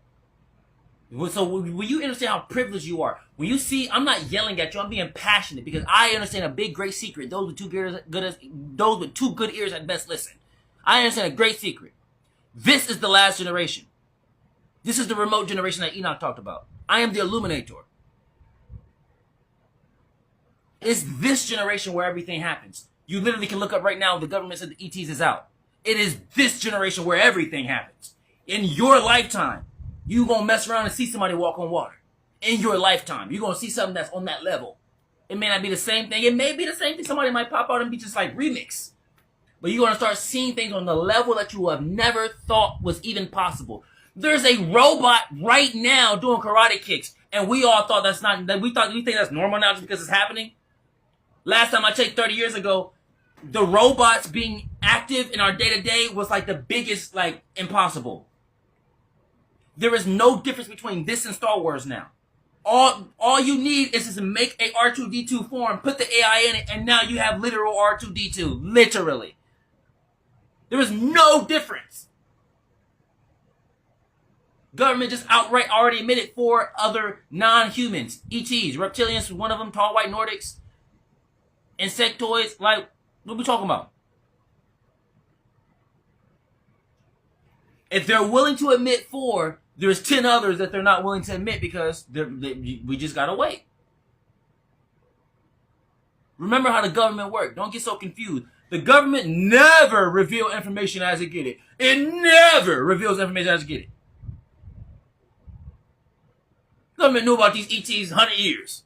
So when you understand how privileged you are, when you see, I'm not yelling at you, I'm being passionate because I understand a big, great secret. Those with two good ears at best listen. I understand a great secret. This is the last generation. This is the remote generation that Enoch talked about. I am the illuminator. It's this generation where everything happens. You literally can look up right now, the government said the ETs is out. It is this generation where everything happens. In your lifetime, you gonna mess around and see somebody walk on water. In your lifetime, you're gonna see something that's on that level. It may not be the same thing. It may be the same thing. Somebody might pop out and be just like remix. But you're gonna start seeing things on the level that you have never thought was even possible. There's a robot right now doing karate kicks, and we all thought that's not. We think that's normal now just because it's happening. Last time I checked, 30 years ago, the robots being active in our day-to-day was like the biggest, like, impossible. There is no difference between this and Star Wars now. All you need is to make a R2-D2 form, put the AI in it, and now you have literal R2-D2. Literally. There is no difference. Government just outright already admitted 4 other non-humans. ETs, reptilians, one of them, tall white Nordics, insectoids, like, what are we talking about? If they're willing to admit 4, there's 10 others that they're not willing to admit because we just gotta wait. Remember how the government works. Don't get so confused. The government never reveals information as it get it. It never reveals information as it get it. The government knew about these ETs 100 years.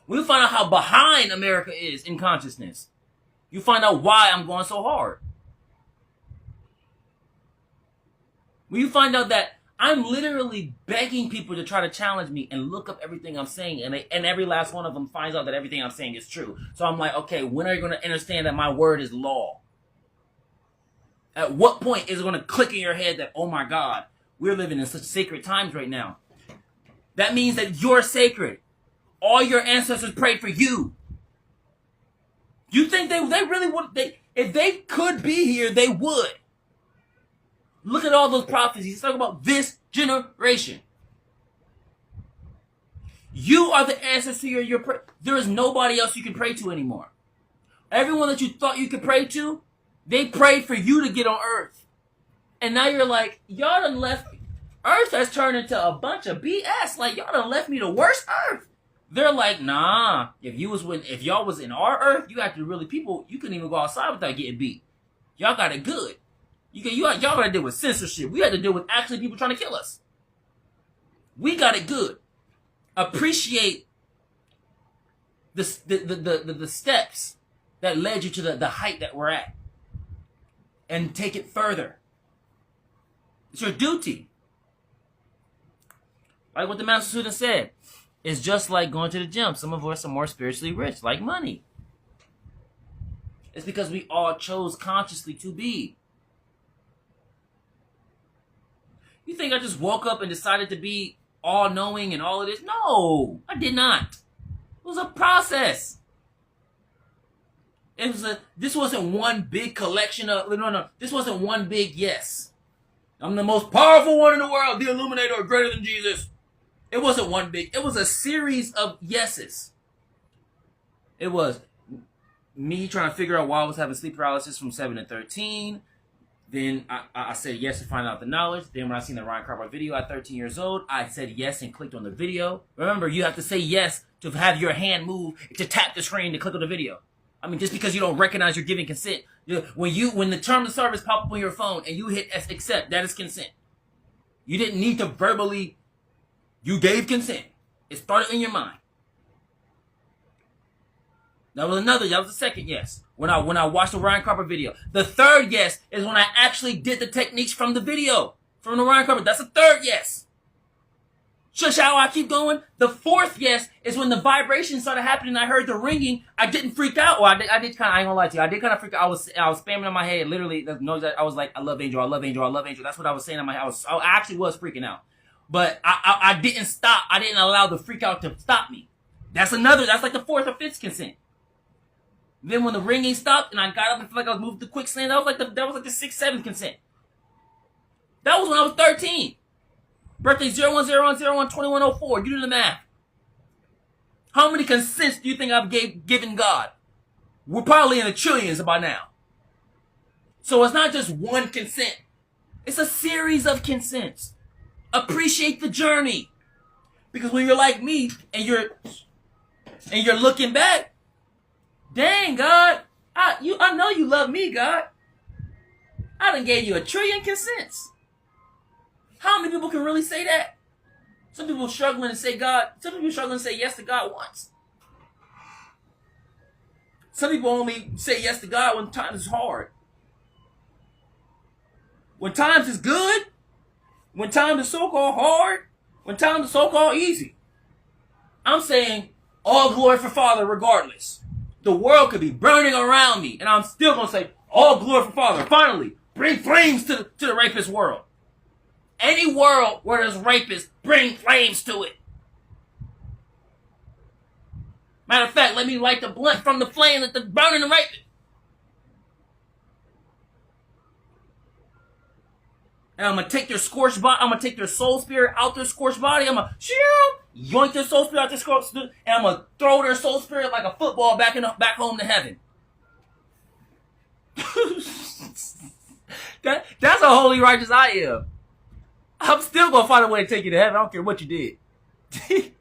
When you find out how behind America is in consciousness, you find out why I'm going so hard. When you find out that I'm literally begging people to try to challenge me and look up everything I'm saying, and every last one of them finds out that everything I'm saying is true. So I'm like, okay, when are you going to understand that my word is law? At what point is it going to click in your head that, oh my God, we're living in such sacred times right now? That means that you're sacred. All your ancestors prayed for you. You think they really would? If they could be here, they would. Look at all those prophecies. Talk about this generation. You are the ancestor. There is nobody else you can pray to anymore. Everyone that you thought you could pray to, they prayed for you to get on earth. And now you're like, y'all done left. Earth has turned into a bunch of BS. Like, y'all done left me the worst earth. They're like, nah. If y'all was in our earth, you had to really you couldn't even go outside without getting beat. Y'all got it good. Y'all got to deal with censorship. We had to deal with actually people trying to kill us. We got it good. Appreciate the steps that led you to the height that we're at, and take it further. It's your duty. Like what the master student said. It's just like going to the gym. Some of us are more spiritually rich, like money. It's because we all chose consciously to be. You think I just woke up and decided to be all-knowing and all of this? No, I did not. It was a process. This wasn't one big collection of... No. This wasn't one big yes. I'm the most powerful one in the world. The Illuminator, greater than Jesus. It wasn't one big. It was a series of yeses. It was me trying to figure out why I was having sleep paralysis from 7 to 13. Then I said yes to find out the knowledge. Then when I seen the Ryan Carpenter video at 13 years old, I said yes and clicked on the video. Remember, you have to say yes to have your hand move, to tap the screen to click on the video. I mean, just because you don't recognize you're giving consent. When the terms of service pop up on your phone and you hit accept, that is consent. You didn't need to verbally, you gave consent. It started in your mind. That was the second yes. When I watched the Ryan Carpenter video. The third yes is when I actually did the techniques from the video. From the Ryan Carpenter. That's the third yes. Shush how I keep going. The fourth yes is when the vibration started happening. I heard the ringing. I didn't freak out. Well, I did kind of, I ain't gonna lie to you. I did kind of freak out. I was spamming in my head. Literally, I was like, I love Angel. I love Angel. I love Angel. That's what I was saying in my head. I actually was freaking out. But I didn't stop. I didn't allow the freak out to stop me. That's like the fourth or fifth consent. Then when the ringing stopped and I got up and felt like I was moving to quicksand, that was like the 6th, 7th consent. That was when I was 13. Birthday 0101012104. You do the math. How many consents do you think I've given God? We're probably in the trillions by now. So it's not just one consent. It's a series of consents. Appreciate the journey. Because when you're like me and you're looking back, dang, God, I know you love me, God. I done gave you 1 trillion consents. How many people can really say that? Some people struggling to say God. Some people struggling to say yes to God once. Some people only say yes to God when times is hard. When times is good, when times is so-called hard, when times is so-called easy. I'm saying all glory for Father regardless. The world could be burning around me, and I'm still going to say, all glory for Father. Finally, bring flames to the rapist world. Any world where there's rapists, bring flames to it. Matter of fact, let me light the blunt from the flame that's burning the rapist. And I'm going to take their scorched body, I'm going to take their soul spirit out their scorched body, I'm going to yoink their soul spirit out their scorched spirit, and I'm going to throw their soul spirit like a football back home to heaven. That's how holy righteous I am. I'm still going to find a way to take you to heaven. I don't care what you did.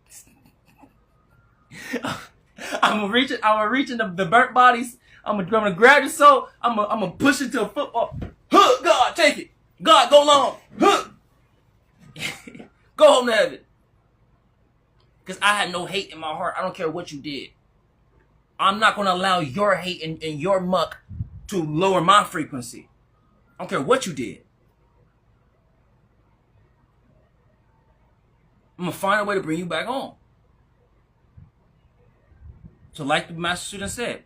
I'm going to reach in the burnt bodies. I'm going to grab your soul. I'm going to push it to a football. Huh, God, take it. God, go long. Huh. Go home to heaven. Because I have no hate in my heart. I don't care what you did. I'm not going to allow your hate and your muck to lower my frequency. I don't care what you did. I'm going to find a way to bring you back home. So like the master student said,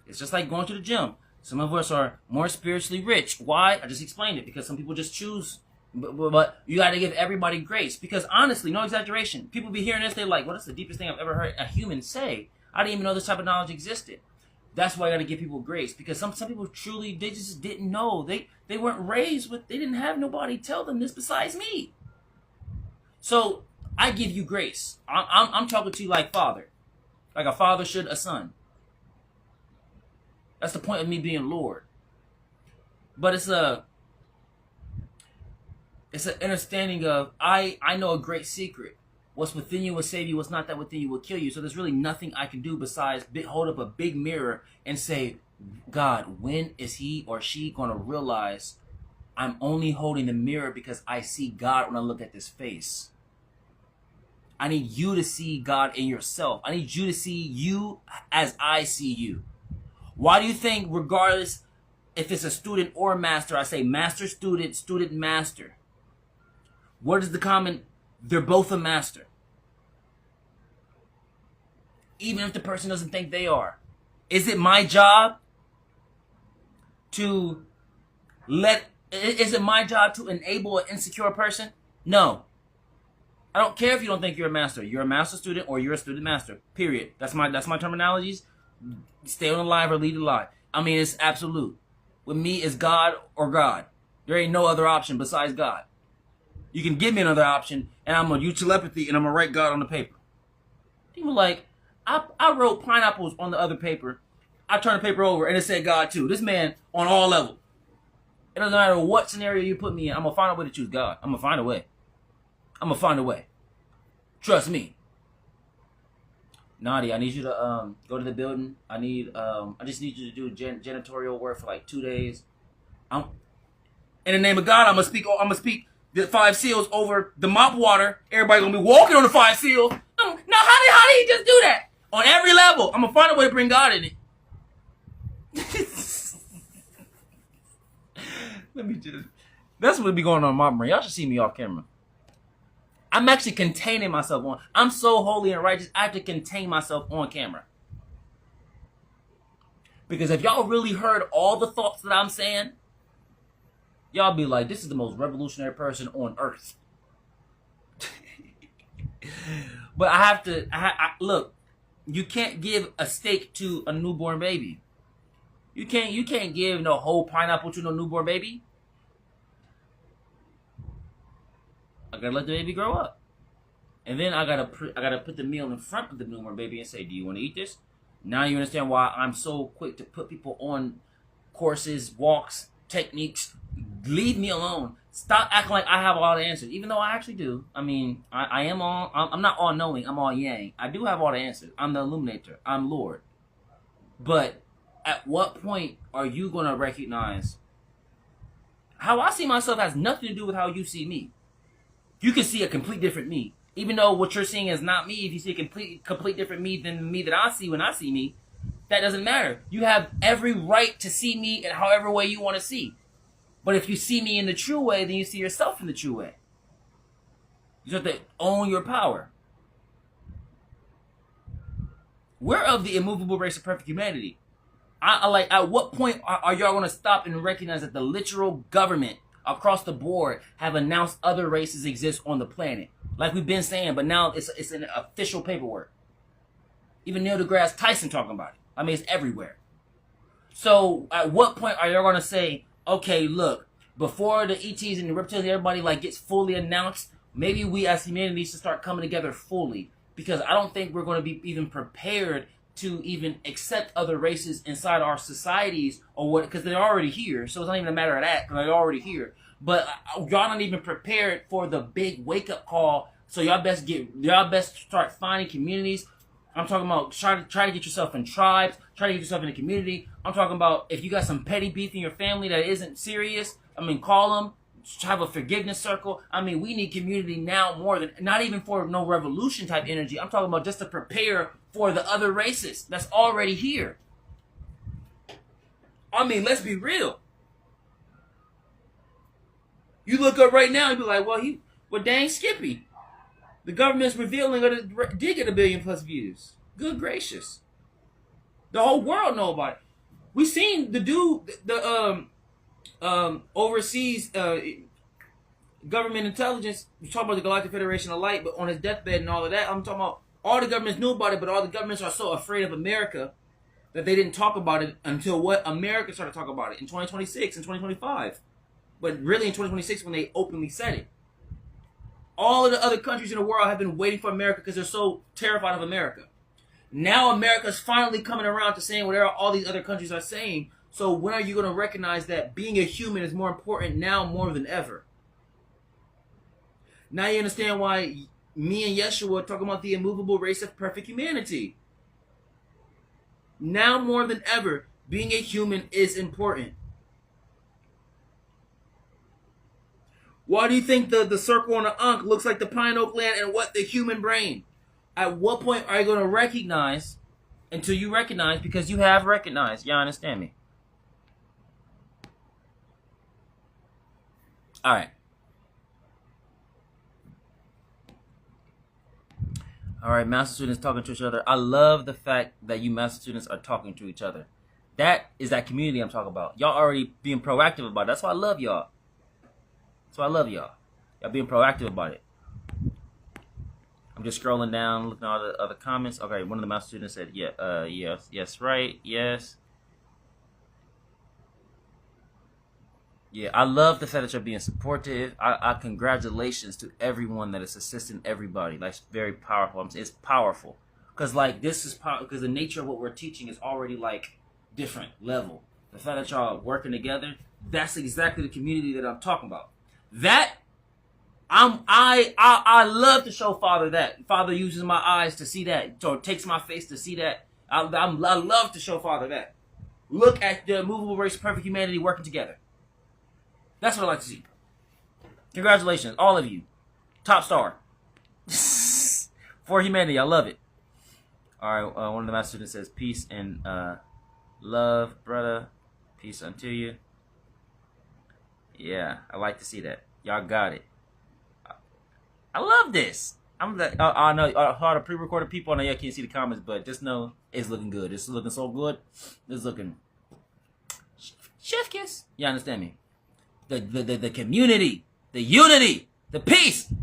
it's just like going to the gym. Some of us are more spiritually rich. Why? I just explained it. Because some people just choose. But you got to give everybody grace. Because honestly, no exaggeration. People be hearing this. They're like, well, that's the deepest thing I've ever heard a human say. I didn't even know this type of knowledge existed. That's why I got to give people grace. Because some people truly, they just didn't know. They weren't raised with, they didn't have nobody tell them this besides me. So I give you grace. I'm talking to you like Father. Like a father should a son. That's the point of me being Lord. But it's an understanding of, I know a great secret. What's within you will save you. What's not that within you will kill you. So there's really nothing I can do besides hold up a big mirror and say, God, when is he or she going to realize I'm only holding the mirror because I see God when I look at this face? I need you to see God in yourself. I need you to see you as I see you. Why do you think, regardless if it's a student or a master, I say master, student, student, master? What is the common? They're both a master. Even if the person doesn't think they are. Is it my job to is it my job to enable an insecure person? No. I don't care if you don't think you're a master. You're a master student or you're a student master. Period. That's my terminologies. Stay on the line or lead the line. I mean, it's absolute. With me, it's God or God. There ain't no other option besides God. You can give me another option, and I'm going to use telepathy, and I'm going to write God on the paper. People like, I wrote pineapples on the other paper. I turned the paper over, and it said God too. This man on all levels. It doesn't matter what scenario you put me in. I'm going to find a way to choose God. I'm going to find a way. I'm going to find a way. Trust me. Nadiie, I need you to go to the building. I just need you to do janitorial work for like 2 days. In the name of God, I'm gonna speak the 5 seals over the mop water. Everybody gonna be walking on the 5 seals. Now, how did he just do that? On every level, I'm gonna find a way to bring God in it. That's what be going on in my brain. Y'all should see me off camera. I'm actually containing myself I'm so holy and righteous, I have to contain myself on camera. Because if y'all really heard all the thoughts that I'm saying, y'all be like, this is the most revolutionary person on earth. But I have to, look, you can't give a steak to a newborn baby. You can't give no whole pineapple to no newborn baby. I gotta let the baby grow up, and then I gotta put the meal in front of the newborn baby and say, "Do you want to eat this?" Now you understand why I'm so quick to put people on courses, walks, techniques. Leave me alone. Stop acting like I have all the answers, even though I actually do. I mean, I'm not all knowing. I'm all yang. I do have all the answers. I'm the illuminator. I'm Lord. But at what point are you gonna recognize how I see myself has nothing to do with how you see me? You can see a complete different me. Even though what you're seeing is not me, if you see a complete different me than the me that I see when I see me, that doesn't matter. You have every right to see me in however way you want to see. But if you see me in the true way, then you see yourself in the true way. You have to own your power. We're of the immovable race of perfect humanity. I like, at what point are y'all going to stop and recognize that the literal government across the board have announced other races exist on the planet? Like we've been saying, but now it's an official paperwork. Even Neil deGrasse Tyson talking about it. I mean, it's everywhere. So at what point are y'all going to say, okay, look, before the ETs and the reptilians, everybody like gets fully announced, maybe we as humanity should start coming together fully? Because I don't think we're going to be even prepared to even accept other races inside our societies, or what, because they're already here. So it's not even a matter of that, because they're already here. But y'all not even prepared for the big wake up call. So y'all best start finding communities. I'm talking about try to get yourself in tribes, try to get yourself in a community. I'm talking about if you got some petty beef in your family that isn't serious, I mean, call them. Have a forgiveness circle. I mean, we need community now more than, not even for no revolution type energy. I'm talking about just to prepare for the other races that's already here. I mean, let's be real. You look up right now and be like, well, dang Skippy. The government's revealing it did get 1 billion+ views. Good gracious. The whole world know about it. We seen the dude, overseas government intelligence was talking about the Galactic Federation of Light, but on his deathbed and all of that. I'm talking about all the governments knew about it, but all the governments are so afraid of America that they didn't talk about it until America started talking about it in 2026 and 2025. But really in 2026 when they openly said it. All of the other countries in the world have been waiting for America because they're so terrified of America. Now America's finally coming around to saying what all these other countries are saying. So when are you going to recognize that being a human is more important now more than ever? Now you understand why me and Yeshua are talking about the immovable race of perfect humanity. Now more than ever, being a human is important. Why do you think the circle on the Ankh looks like the pineal gland and what? The human brain? At what point are you going to recognize, until you recognize, because you have recognized, y'all understand me? All right. All right, master students talking to each other. I love the fact that you master students are talking to each other. That is that community I'm talking about. Y'all already being proactive about it. That's why I love y'all. That's why I love y'all. Y'all being proactive about it. I'm just scrolling down, looking at all the other comments. Okay, one of the master students said, yes, right, yes. Yeah, I love the fact that you're being supportive. I congratulations to everyone that is assisting everybody. That's very powerful. It's powerful because like this is because the nature of what we're teaching is already like different level. The fact that y'all are working together, that's exactly the community that I'm talking about. That I love to show Father that. Father uses my eyes to see that, or takes my face to see that. I love to show Father that. Look at the movable race, perfect humanity working together. That's what I like to see. Congratulations, all of you. Top star. For humanity, I love it. Alright, one of the master students says, peace and love, brother. Peace unto you. Yeah, I like to see that. Y'all got it. I love this. I know all the pre-recorded people, I know y'all can't see the comments, but just know it's looking good. It's looking so good. It's looking chef kiss. You understand me? The community, the unity, the peace.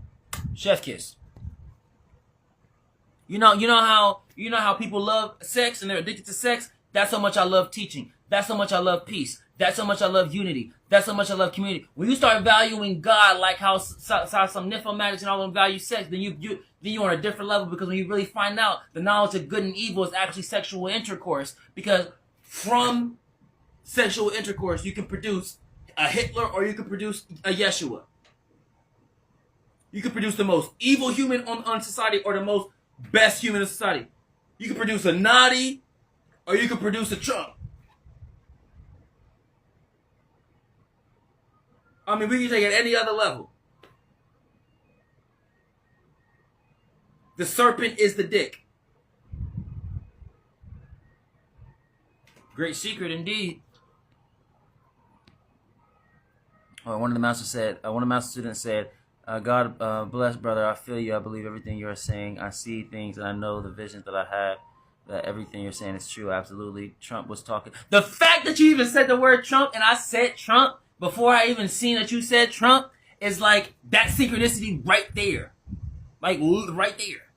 Chef kiss. You know how people love sex and they're addicted to sex? That's how much I love teaching. That's how much I love peace. That's how much I love unity. That's how much I love community. When you start valuing God like how some nymphomaniacs and all of them value sex, then you're on a different level, because when you really find out the knowledge of good and evil is actually sexual intercourse, because from sexual intercourse you can produce a Hitler or you can produce a Yeshua. You can produce the most evil human on society or the most best human in society. You can produce a Nadiie or you can produce a Trump. I mean, we can take it at any other level. The serpent is the dick. Great secret indeed. One of the master students said, God bless, brother. I feel you. I believe everything you're saying. I see things and I know the visions that I have, that everything you're saying is true. Absolutely. Trump was talking. The fact that you even said the word Trump and I said Trump before I even seen that you said Trump is like that synchronicity right there. Like right there.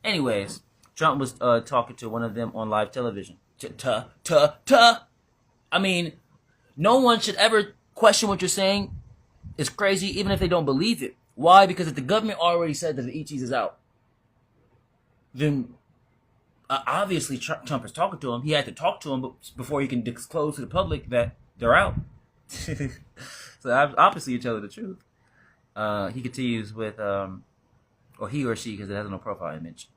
Anyways, Trump was talking to one of them on live television. I mean, no one should ever question what you're saying. It's crazy, even if they don't believe it. Why? Because if the government already said that the E.T.s is out, then obviously Trump is talking to him. He had to talk to him before he can disclose to the public that they're out. So obviously you tell her the truth. He continues with, or he or she, because it has no profile image.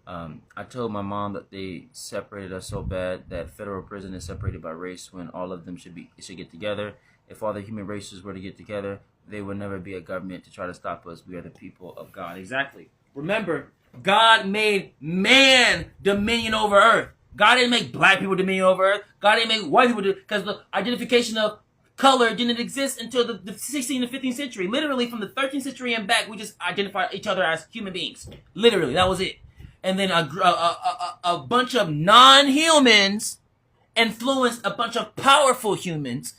I told my mom that they separated us so bad that federal prison is separated by race when all of them should get together. If all the human races were to get together, there would never be a government to try to stop us. We are the people of God. Exactly. Remember, God made man dominion over earth. God didn't make black people dominion over earth. God didn't make white people, because the identification of color didn't exist until the 16th and 15th century. Literally, from the 13th century and back, we just identified each other as human beings. Literally, that was it. And then a bunch of non-humans influenced a bunch of powerful humans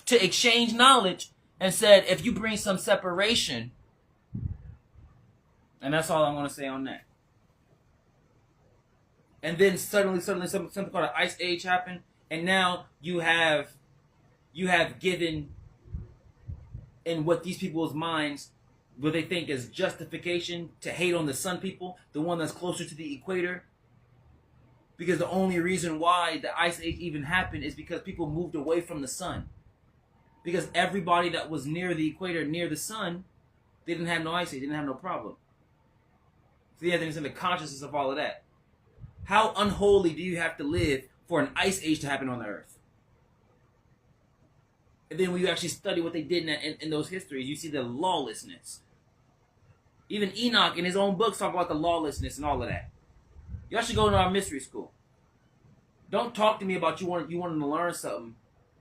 to exchange knowledge and said, if you bring some separation, and that's all I want to say on that. And then suddenly something called an ice age happened, and now you have given in what these people's minds, what they think is justification to hate on the sun people, the one that's closer to the equator. Because the only reason why the ice age even happened is because people moved away from the sun. Because everybody that was near the equator, near the sun, they didn't have no ice age, they didn't have no problem. So you have things in the consciousness of all of that. How unholy do you have to live for an ice age to happen on the earth? And then when you actually study what they did in those histories, you see the lawlessness. Even Enoch in his own books talk about the lawlessness and all of that. Y'all should go to our mystery school. Don't talk to me about you wanting to learn something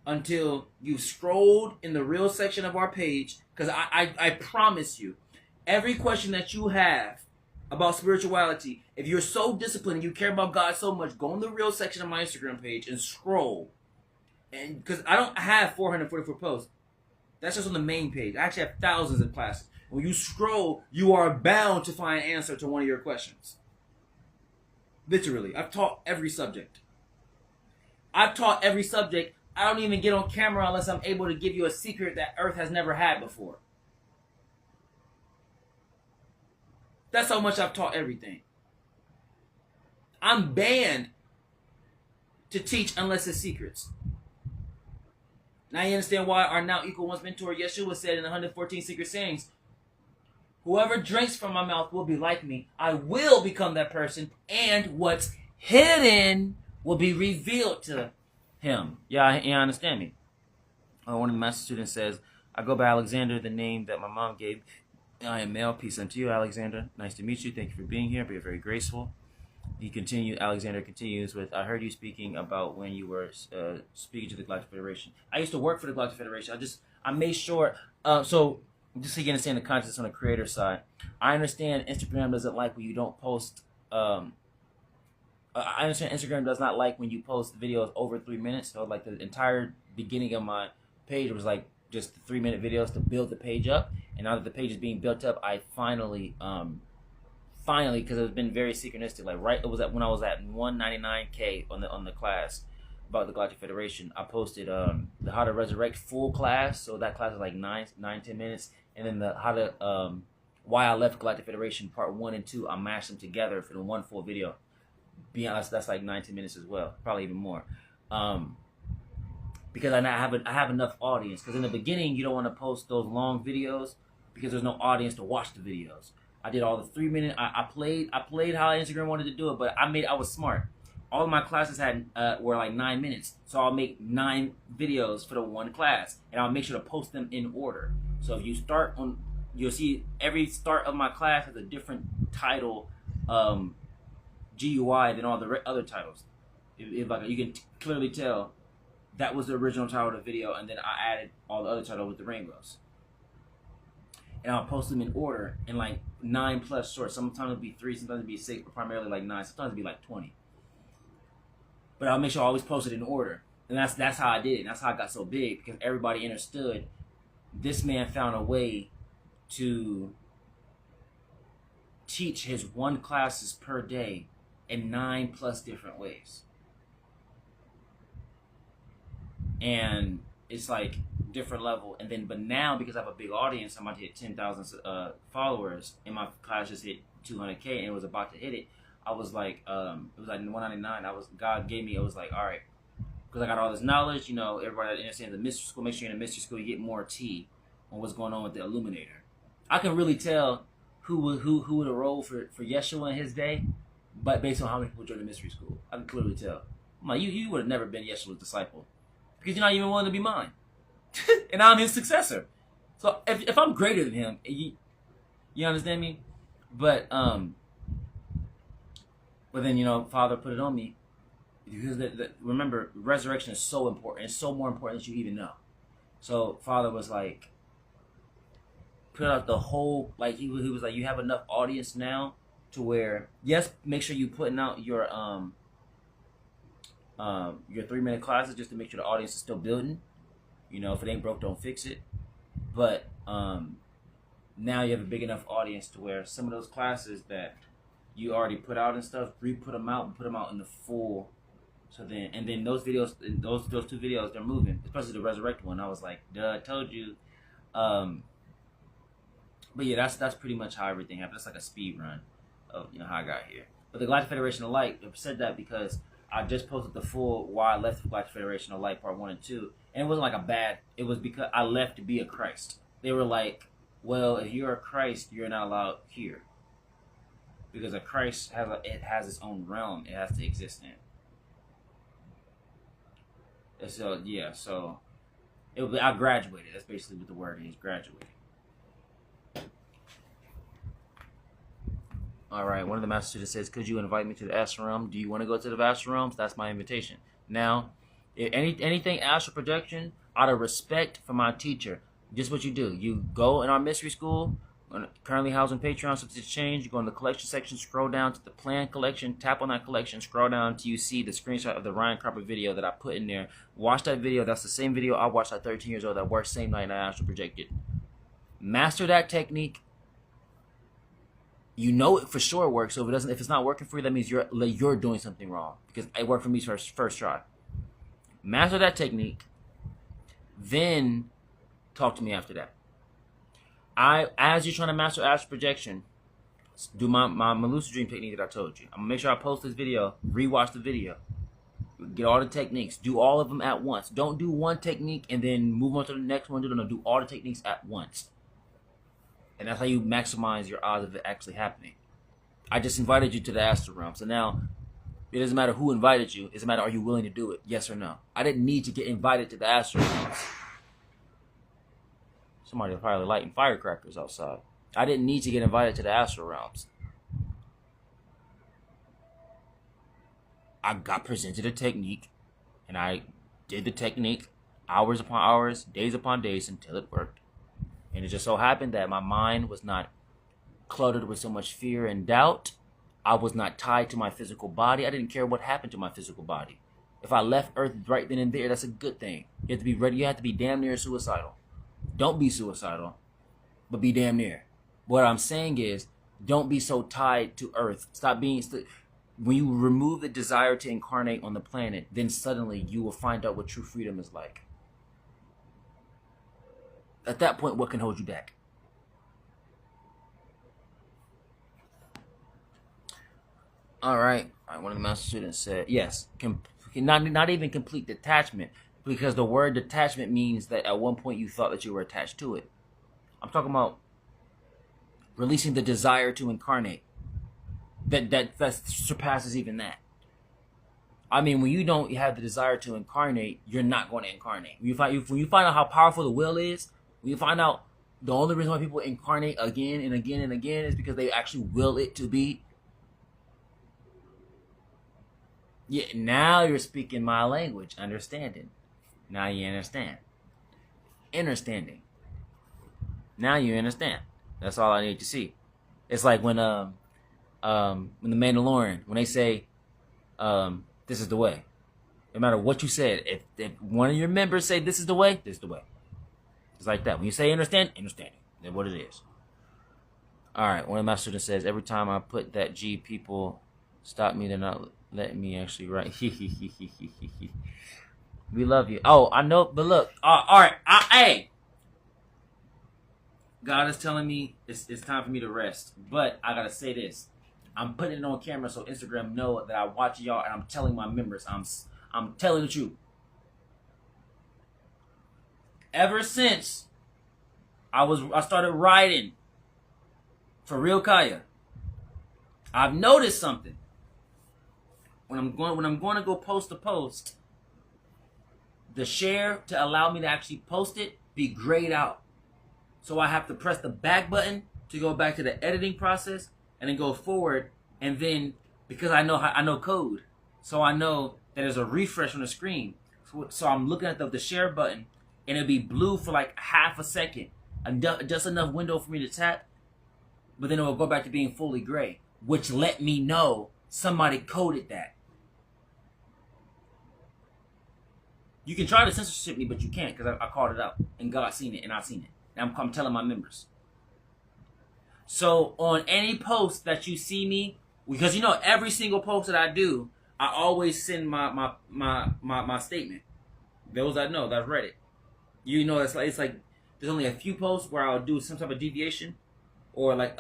until you've scrolled in the real section of our page. Because I promise you, every question that you have about spirituality, if you're so disciplined and you care about God so much, go in the real section of my Instagram page and scroll. And because I don't have 444 posts. That's just on the main page. I actually have thousands of classes. When you scroll, you are bound to find an answer to one of your questions. Literally. I've taught every subject. I've taught every subject I don't even get on camera unless I'm able to give you a secret that Earth has never had before. That's how much I've taught everything. I'm banned to teach unless it's secrets. Now you understand why our now equal one's mentor Yeshua said in 114 secret sayings, whoever drinks from my mouth will be like me. I will become that person, and what's hidden will be revealed to him. Yeah, you understand me? One of the master students says, I go by Alexander, the name that my mom gave. I am male. Peace unto you, Alexander. Nice to meet you. Thank you for being here. Be very graceful. Alexander continues with, I heard you speaking about when you were speaking to the Galactic Federation. I used to work for the Galactic Federation. I made sure, so just so you understand the context on the creator side, I understand Instagram doesn't like when you don't post, I understand Instagram does not like when you post videos over 3 minutes. So like the entire beginning of my page was like just 3-minute videos to build the page up. And now that the page is being built up, I finally, because it's been very synchronistic. Like it was when I was at 199K on the class about the Galactic Federation. I posted the How to Resurrect full class, so that class is like 9-10 minutes, and then the How to Why I Left Galactic Federation Part 1 and 2. I mashed them together for the one full video. Be honest, that's like 9-10 minutes as well, probably even more. Because I have enough audience. Because in the beginning, you don't want to post those long videos because there's no audience to watch the videos. I did all the 3-minute. I played how Instagram wanted to do it, but I was smart. All of my classes were like 9 minutes, so I'll make 9 videos for the one class, and I'll make sure to post them in order. So if you start on, you'll see every start of my class has a different title, GUI than all the other titles. If you can clearly tell, that was the original title of the video, and then I added all the other titles with the rainbows. And I'll post them in order in like 9+ shorts. Sometimes it'll be 3, sometimes it'll be 6, but primarily like 9. Sometimes it'll be like 20. But I'll make sure I always post it in order. And that's how I did it. And that's how I got so big, because everybody understood this man found a way to teach his 1 classes per day in 9+ different ways. And it's like different level. And then, but now because I have a big audience, I'm about to hit 10,000 followers, and my class just hit 200K, and it was about to hit it. I was like, it was like 199. God gave me. It was like, all right, because I got all this knowledge. You know, everybody that understands the mystery school. Make sure you're in a mystery school, you get more tea on what's going on with the Illuminator. I can really tell who would have rolled for Yeshua in his day, but based on how many people joined the mystery school, I can clearly tell. I'm like, you would have never been Yeshua's disciple because you're not even willing to be mine. And I'm his successor. So if I'm greater than him, you understand me? But then, you know, Father put it on me because remember, resurrection is so important. It's so more important than you even know. So Father was like, put out the whole, like he was like, you have enough audience now to where, yes, make sure you putting out your 3-minute classes just to make sure the audience is still building. You know, if it ain't broke, don't fix it. But now you have a big enough audience to where some of those classes that you already put out and stuff, re-put them out and put them out in the full. So then those videos, those 2 videos, they're moving, especially the resurrect one. I was like, duh, I told you. But yeah, that's pretty much how everything happened. That's like a speed run of, you know, how I got here. But the Galactic Federation of Light, I said that because I just posted the full Why I Left the Galactic Federation of Light Part 1 and 2. And it wasn't like a bad, it was because I left to be a Christ. They were like, well, if you're a Christ, you're not allowed here. Because a Christ has its own realm it has to exist in. And so, yeah, so I graduated. That's basically what the word is, graduated. All right, one of the master students says, could you invite me to the astral realm? Do you want to go to the astral realms? That's my invitation. Now, if anything astral projection, out of respect for my teacher, just what you do. You go in our mystery school, currently housed on Patreon, subject to change. You go in the collection section, scroll down to the planned collection, tap on that collection, scroll down until you see the screenshot of the Ryan Cropper video that I put in there. Watch that video. That's the same video I watched at 13 years old that worked same night I astral projected. Master that technique. You know it for sure works. So if it's not working for you, that means you're doing something wrong, because it worked for me first try. Master that technique. Then talk to me after that. As you're trying to master astral projection, do my lucid dream technique that I told you. I'm gonna make sure I post this video, rewatch the video, get all the techniques, do all of them at once. Don't do one technique and then move on to the next one. Do all the techniques at once. And that's how you maximize your odds of it actually happening. I just invited you to the astral realm. So now, it doesn't matter who invited you. It doesn't matter, are you willing to do it? Yes or no? I didn't need to get invited to the astral realms. Somebody was probably lighting firecrackers outside. I didn't need to get invited to the astral realms. I got presented a technique, and I did the technique hours upon hours, days upon days, until it worked. And it just so happened that my mind was not cluttered with so much fear and doubt. I was not tied to my physical body. I didn't care what happened to my physical body. If I left Earth right then and there, that's a good thing. You have to be ready. You have to be damn near suicidal. Don't be suicidal, but be damn near. What I'm saying is, don't be so tied to Earth. Stop being... When you remove the desire to incarnate on the planet, then suddenly you will find out what true freedom is like. At that point, what can hold you back? All right. One of the master students said, yes, not even complete detachment, because the word detachment means that at one point you thought that you were attached to it. I'm talking about releasing the desire to incarnate. That surpasses even that. I mean, when you don't have the desire to incarnate, you're not going to incarnate. When you find out how powerful the will is, when you find out the only reason why people incarnate again and again and again is because they actually will it to be. Yeah, now you're speaking my language, understanding. Now you understand. Understanding. Now you understand. That's all I need to see. It's like when the Mandalorian, when they say, this is the way. No matter what you said, if one of your members say this is the way, this is the way. It's like that. When you say understanding, that's what it is. All right, one of my students says, every time I put that G, people stop me, they're not letting me actually write. We love you. Oh, I know, but look. All right, hey. God is telling me it's time for me to rest. But I got to say this. I'm putting it on camera so Instagram know that I watch y'all, and I'm telling my members, I'm telling the truth. Ever since I started writing for Real Kaya, I've noticed something. When I'm going to go post a post, the share to allow me to actually post it be grayed out. So I have to press the back button to go back to the editing process and then go forward. And then because I know code, so I know that there's a refresh on the screen. So I'm looking at the share button, and it'll be blue for like half a second, just enough window for me to tap. But then it will go back to being fully gray, which let me know somebody coded that. You can try to censorship me, but you can't because I called it out, and God seen it, and I seen it. And I'm telling my members. So on any post that you see me, because you know every single post that I do, I always send my statement. Those that know, that's read it. You know, it's like there's only a few posts where I'll do some type of deviation or like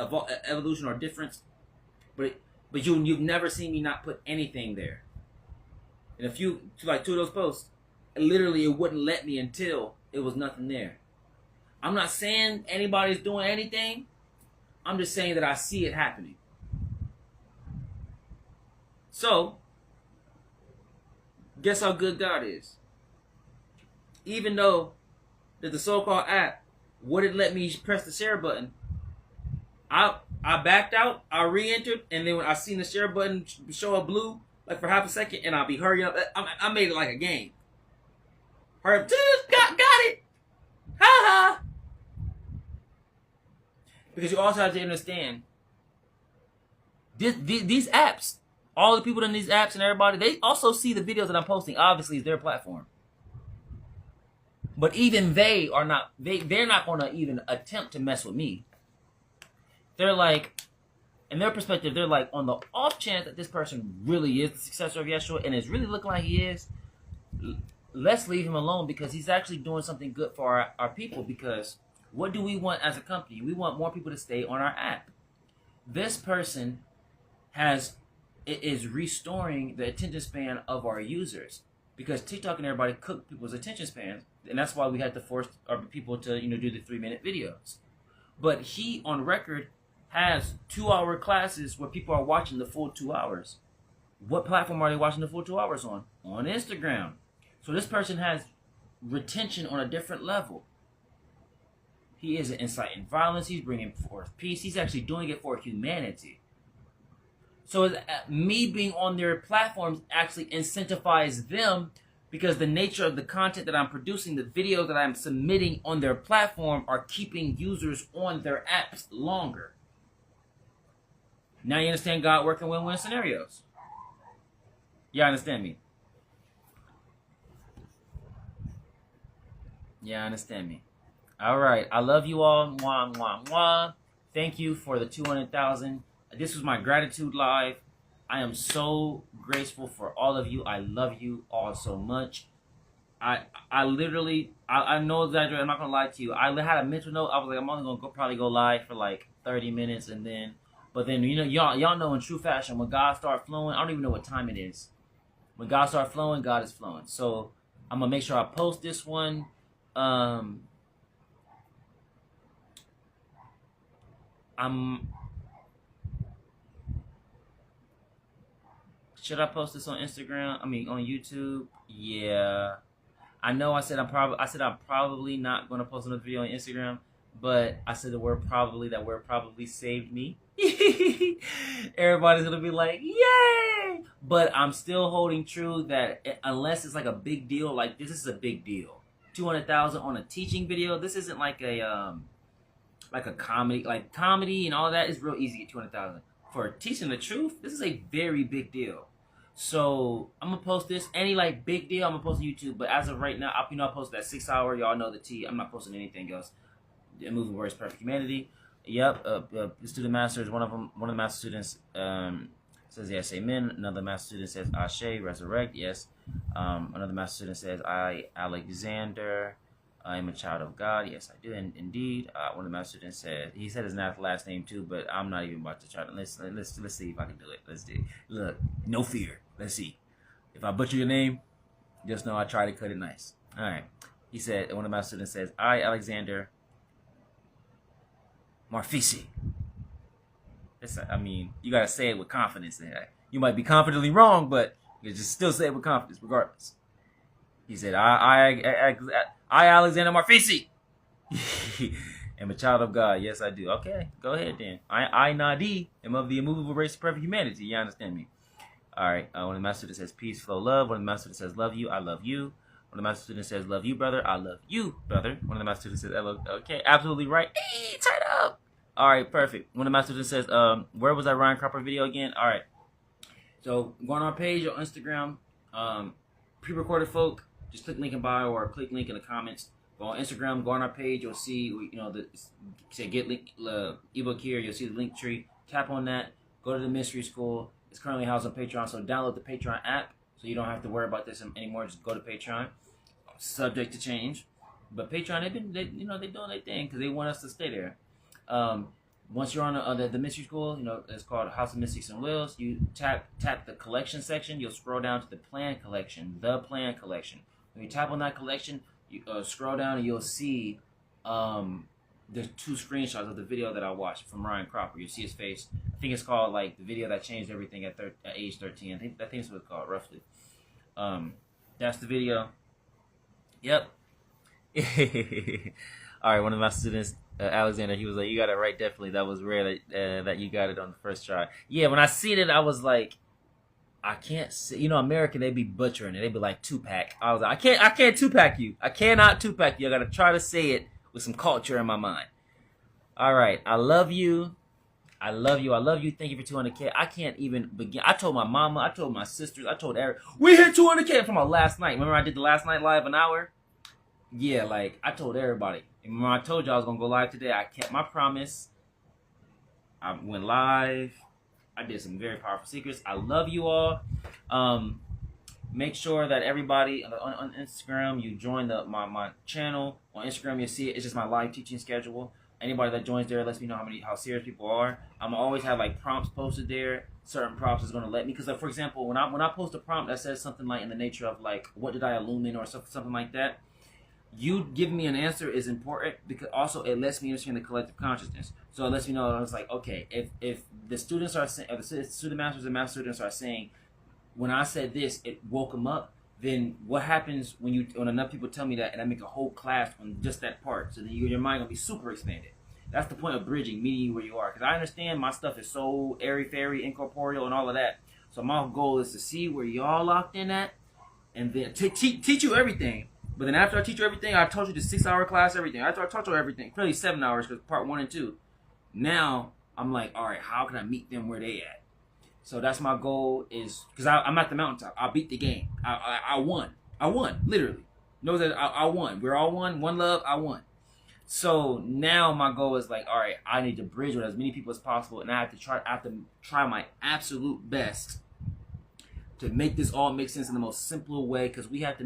evolution or difference, but you've never seen me not put anything there. And two of those posts, literally it wouldn't let me until it was nothing there. I'm not saying anybody's doing anything. I'm just saying that I see it happening. So, guess how good God is. Even though that the so-called app wouldn't let me press the share button, I backed out, I re-entered, and then when I seen the share button show up blue, like for half a second, and I'll be hurrying up. I made it like a game. Hurry up, got it. Ha ha. Because you also have to understand, these apps, all the people in these apps and everybody, they also see the videos that I'm posting. Obviously, it's their platform. But even they're not going to even attempt to mess with me. They're like, in their perspective, they're like, on the off chance that this person really is the successor of Yeshua and is really looking like he is, let's leave him alone, because he's actually doing something good for our people. Because what do we want as a company? We want more people to stay on our app. This person is restoring the attention span of our users, because TikTok and everybody cook people's attention spans, and that's why we had to force our people to do the 3-minute videos. But he on record has 2-hour classes where people are watching the full 2 hours. What platform are they watching the full 2 hours on? On Instagram. So this person has retention on a different level. He isn't inciting violence. He's bringing forth peace. He's actually doing it for humanity. So me being on their platforms actually incentivizes them, because the nature of the content that I'm producing, the videos that I'm submitting on their platform, are keeping users on their apps longer. Now you understand God working win-win scenarios. Y'all understand me? Yeah, understand me. All right. I love you all. Mwah, mwah, mwah. Thank you for the 200,000. This was my gratitude live. I am so grateful for all of you. I love you all so much. I literally, I know that I'm not going to lie to you. I had a mental note. I was like, I'm only going to probably go live for like 30 minutes. But then, y'all know in true fashion, when God starts flowing, I don't even know what time it is. When God starts flowing, God is flowing. So I'm going to make sure I post this one. Should I post this on Instagram? I mean, on YouTube? Yeah. I know I said I'm probably not going to post another video on Instagram, but I said the word probably. That word probably saved me. Everybody's going to be like, yay! But I'm still holding true that unless it's like a big deal, like this is a big deal. 200,000 on a teaching video. This isn't like a comedy. Like comedy and all that is real easy to get 200,000. For teaching the truth, this is a very big deal. So I'm gonna post this. Any like big deal, I'm gonna post on YouTube. But as of right now, I posted that 6 hour. Y'all know the T. I'm not posting anything else. Moving Words Perfect Humanity. Yep. The student master is one of them. One of the master students says yes, amen. Another master student says Ashe, resurrect. Yes. Another master student says Alexander. I am a child of God. Yes, I do. Indeed. One of the master students said, he said his last name too, but I'm not even about to try to. Let's see if I can do it. Let's do it. Look, no fear. Let's see. If I butcher your name, just know I try to cut it nice. All right. He said, one of the master students says, I, Alexander Marfisi. I mean, you got to say it with confidence. You might be confidently wrong, but you just still say it with confidence regardless. He said, I Alexander Marfisi, am a child of God. Yes, I do. Okay, go ahead then. I Nadiie, am of the immovable race of perfect humanity. You understand me? All right. One of the master students says, peace, flow, love. One of the master students says, love you. I love you. One of the master students says, love you, brother. I love you, brother. One of the master students says, okay, absolutely right. Hey, turn up. All right, perfect. One of the master students says, where was that Ryan Cropper video again? All right. So go on our page on Instagram, pre-recorded folk. Just click link in bio or click link in the comments. Go on Instagram, go on our page. You'll see, say get link ebook here. You'll see the link tree. Tap on that. Go to the mystery school. It's currently housed on Patreon, so download the Patreon app so you don't have to worry about this anymore. Just go to Patreon. Subject to change, but Patreon they're doing their thing because they want us to stay there. Once you're on the mystery school, it's called House of Mystics and Wills. You tap the collection section. You'll scroll down to the plan collection. The plan collection. When you tap on that collection, you scroll down and you'll see there's 2 screenshots of the video that I watched from Ryan Cropper. You see his face. I think it's called like the video that changed everything at age 13. I think that's what it's called roughly. That's the video. Yep. All right. One of my students, Alexander, he was like, "You got it right. Definitely. That was rare that you got it on the first try." Yeah. When I seen it, I was like, I can't say, American, they be butchering it. They be like 2-pack. I was like, I can't 2-pack you. I cannot 2-pack you. I got to try to say it with some culture in my mind. All right. I love you. I love you. I love you. Thank you for 200K. I can't even begin. I told my mama, I told my sisters, I told Eric, we hit 200K from our last night. Remember I did the last night live an hour? Yeah, like I told everybody. And remember I told you I was going to go live today. I kept my promise. I went live. I did some very powerful secrets. I love you all. make sure that everybody on Instagram, you join my channel. On Instagram, you'll see it. It's just my live teaching schedule. Anybody that joins there lets me know how serious people are. I'm always have like prompts posted there. Certain prompts is going to let me, because like, for example, when I post a prompt that says something like in the nature of like, what did I illumine, or something like that, you giving me an answer is important, because also it lets me understand the collective consciousness. So it lets me know, I was like, okay, if the students are saying, the student masters and master students are saying, when I said this, it woke them up, then what happens when enough people tell me that, and I make a whole class on just that part? So then your mind gonna be super expanded. That's the point of bridging, meeting you where you are. Because I understand my stuff is so airy-fairy, incorporeal, and all of that. So my goal is to see where y'all locked in at, and then teach you everything. But then after I teach you everything, I taught you the 6-hour class, everything. After I taught you everything, really 7 hours, because part 1 and 2. Now, I'm like, all right, how can I meet them where they at? So that's my goal, is because I'm at the mountaintop. I beat the game. I won. I won, literally. Know that I won. We're all one. One love. I won. So now my goal is like, all right, I need to bridge with as many people as possible, and I have to try my absolute best to make this all make sense in the most simple way, because we have to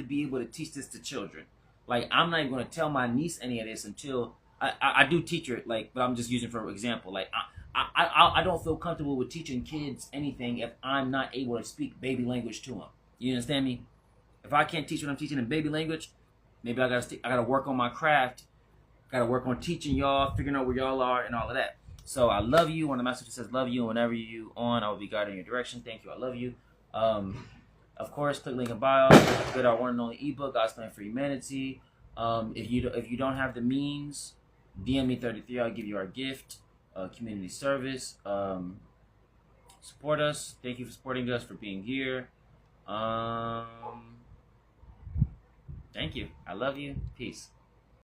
be able to teach this to children. Like, I'm not even going to tell my niece any of this until I do teach her, like, but I'm just using for example. Like, I don't feel comfortable with teaching kids anything if I'm not able to speak baby language to them. You understand me? If I can't teach what I'm teaching in baby language, maybe I gotta work on my craft. Gotta work on teaching y'all, figuring out where y'all are, and all of that. So I love you. When the master says love you, and whenever you on, I will be guiding your direction. Thank you. I love you. Of course, click link in bio. Get our one and only ebook, God's Plan for Humanity. If you don't have the means, DM me 33. I'll give you our gift. Community service. Support us. Thank you for supporting us, for being here. Thank you. I love you. Peace.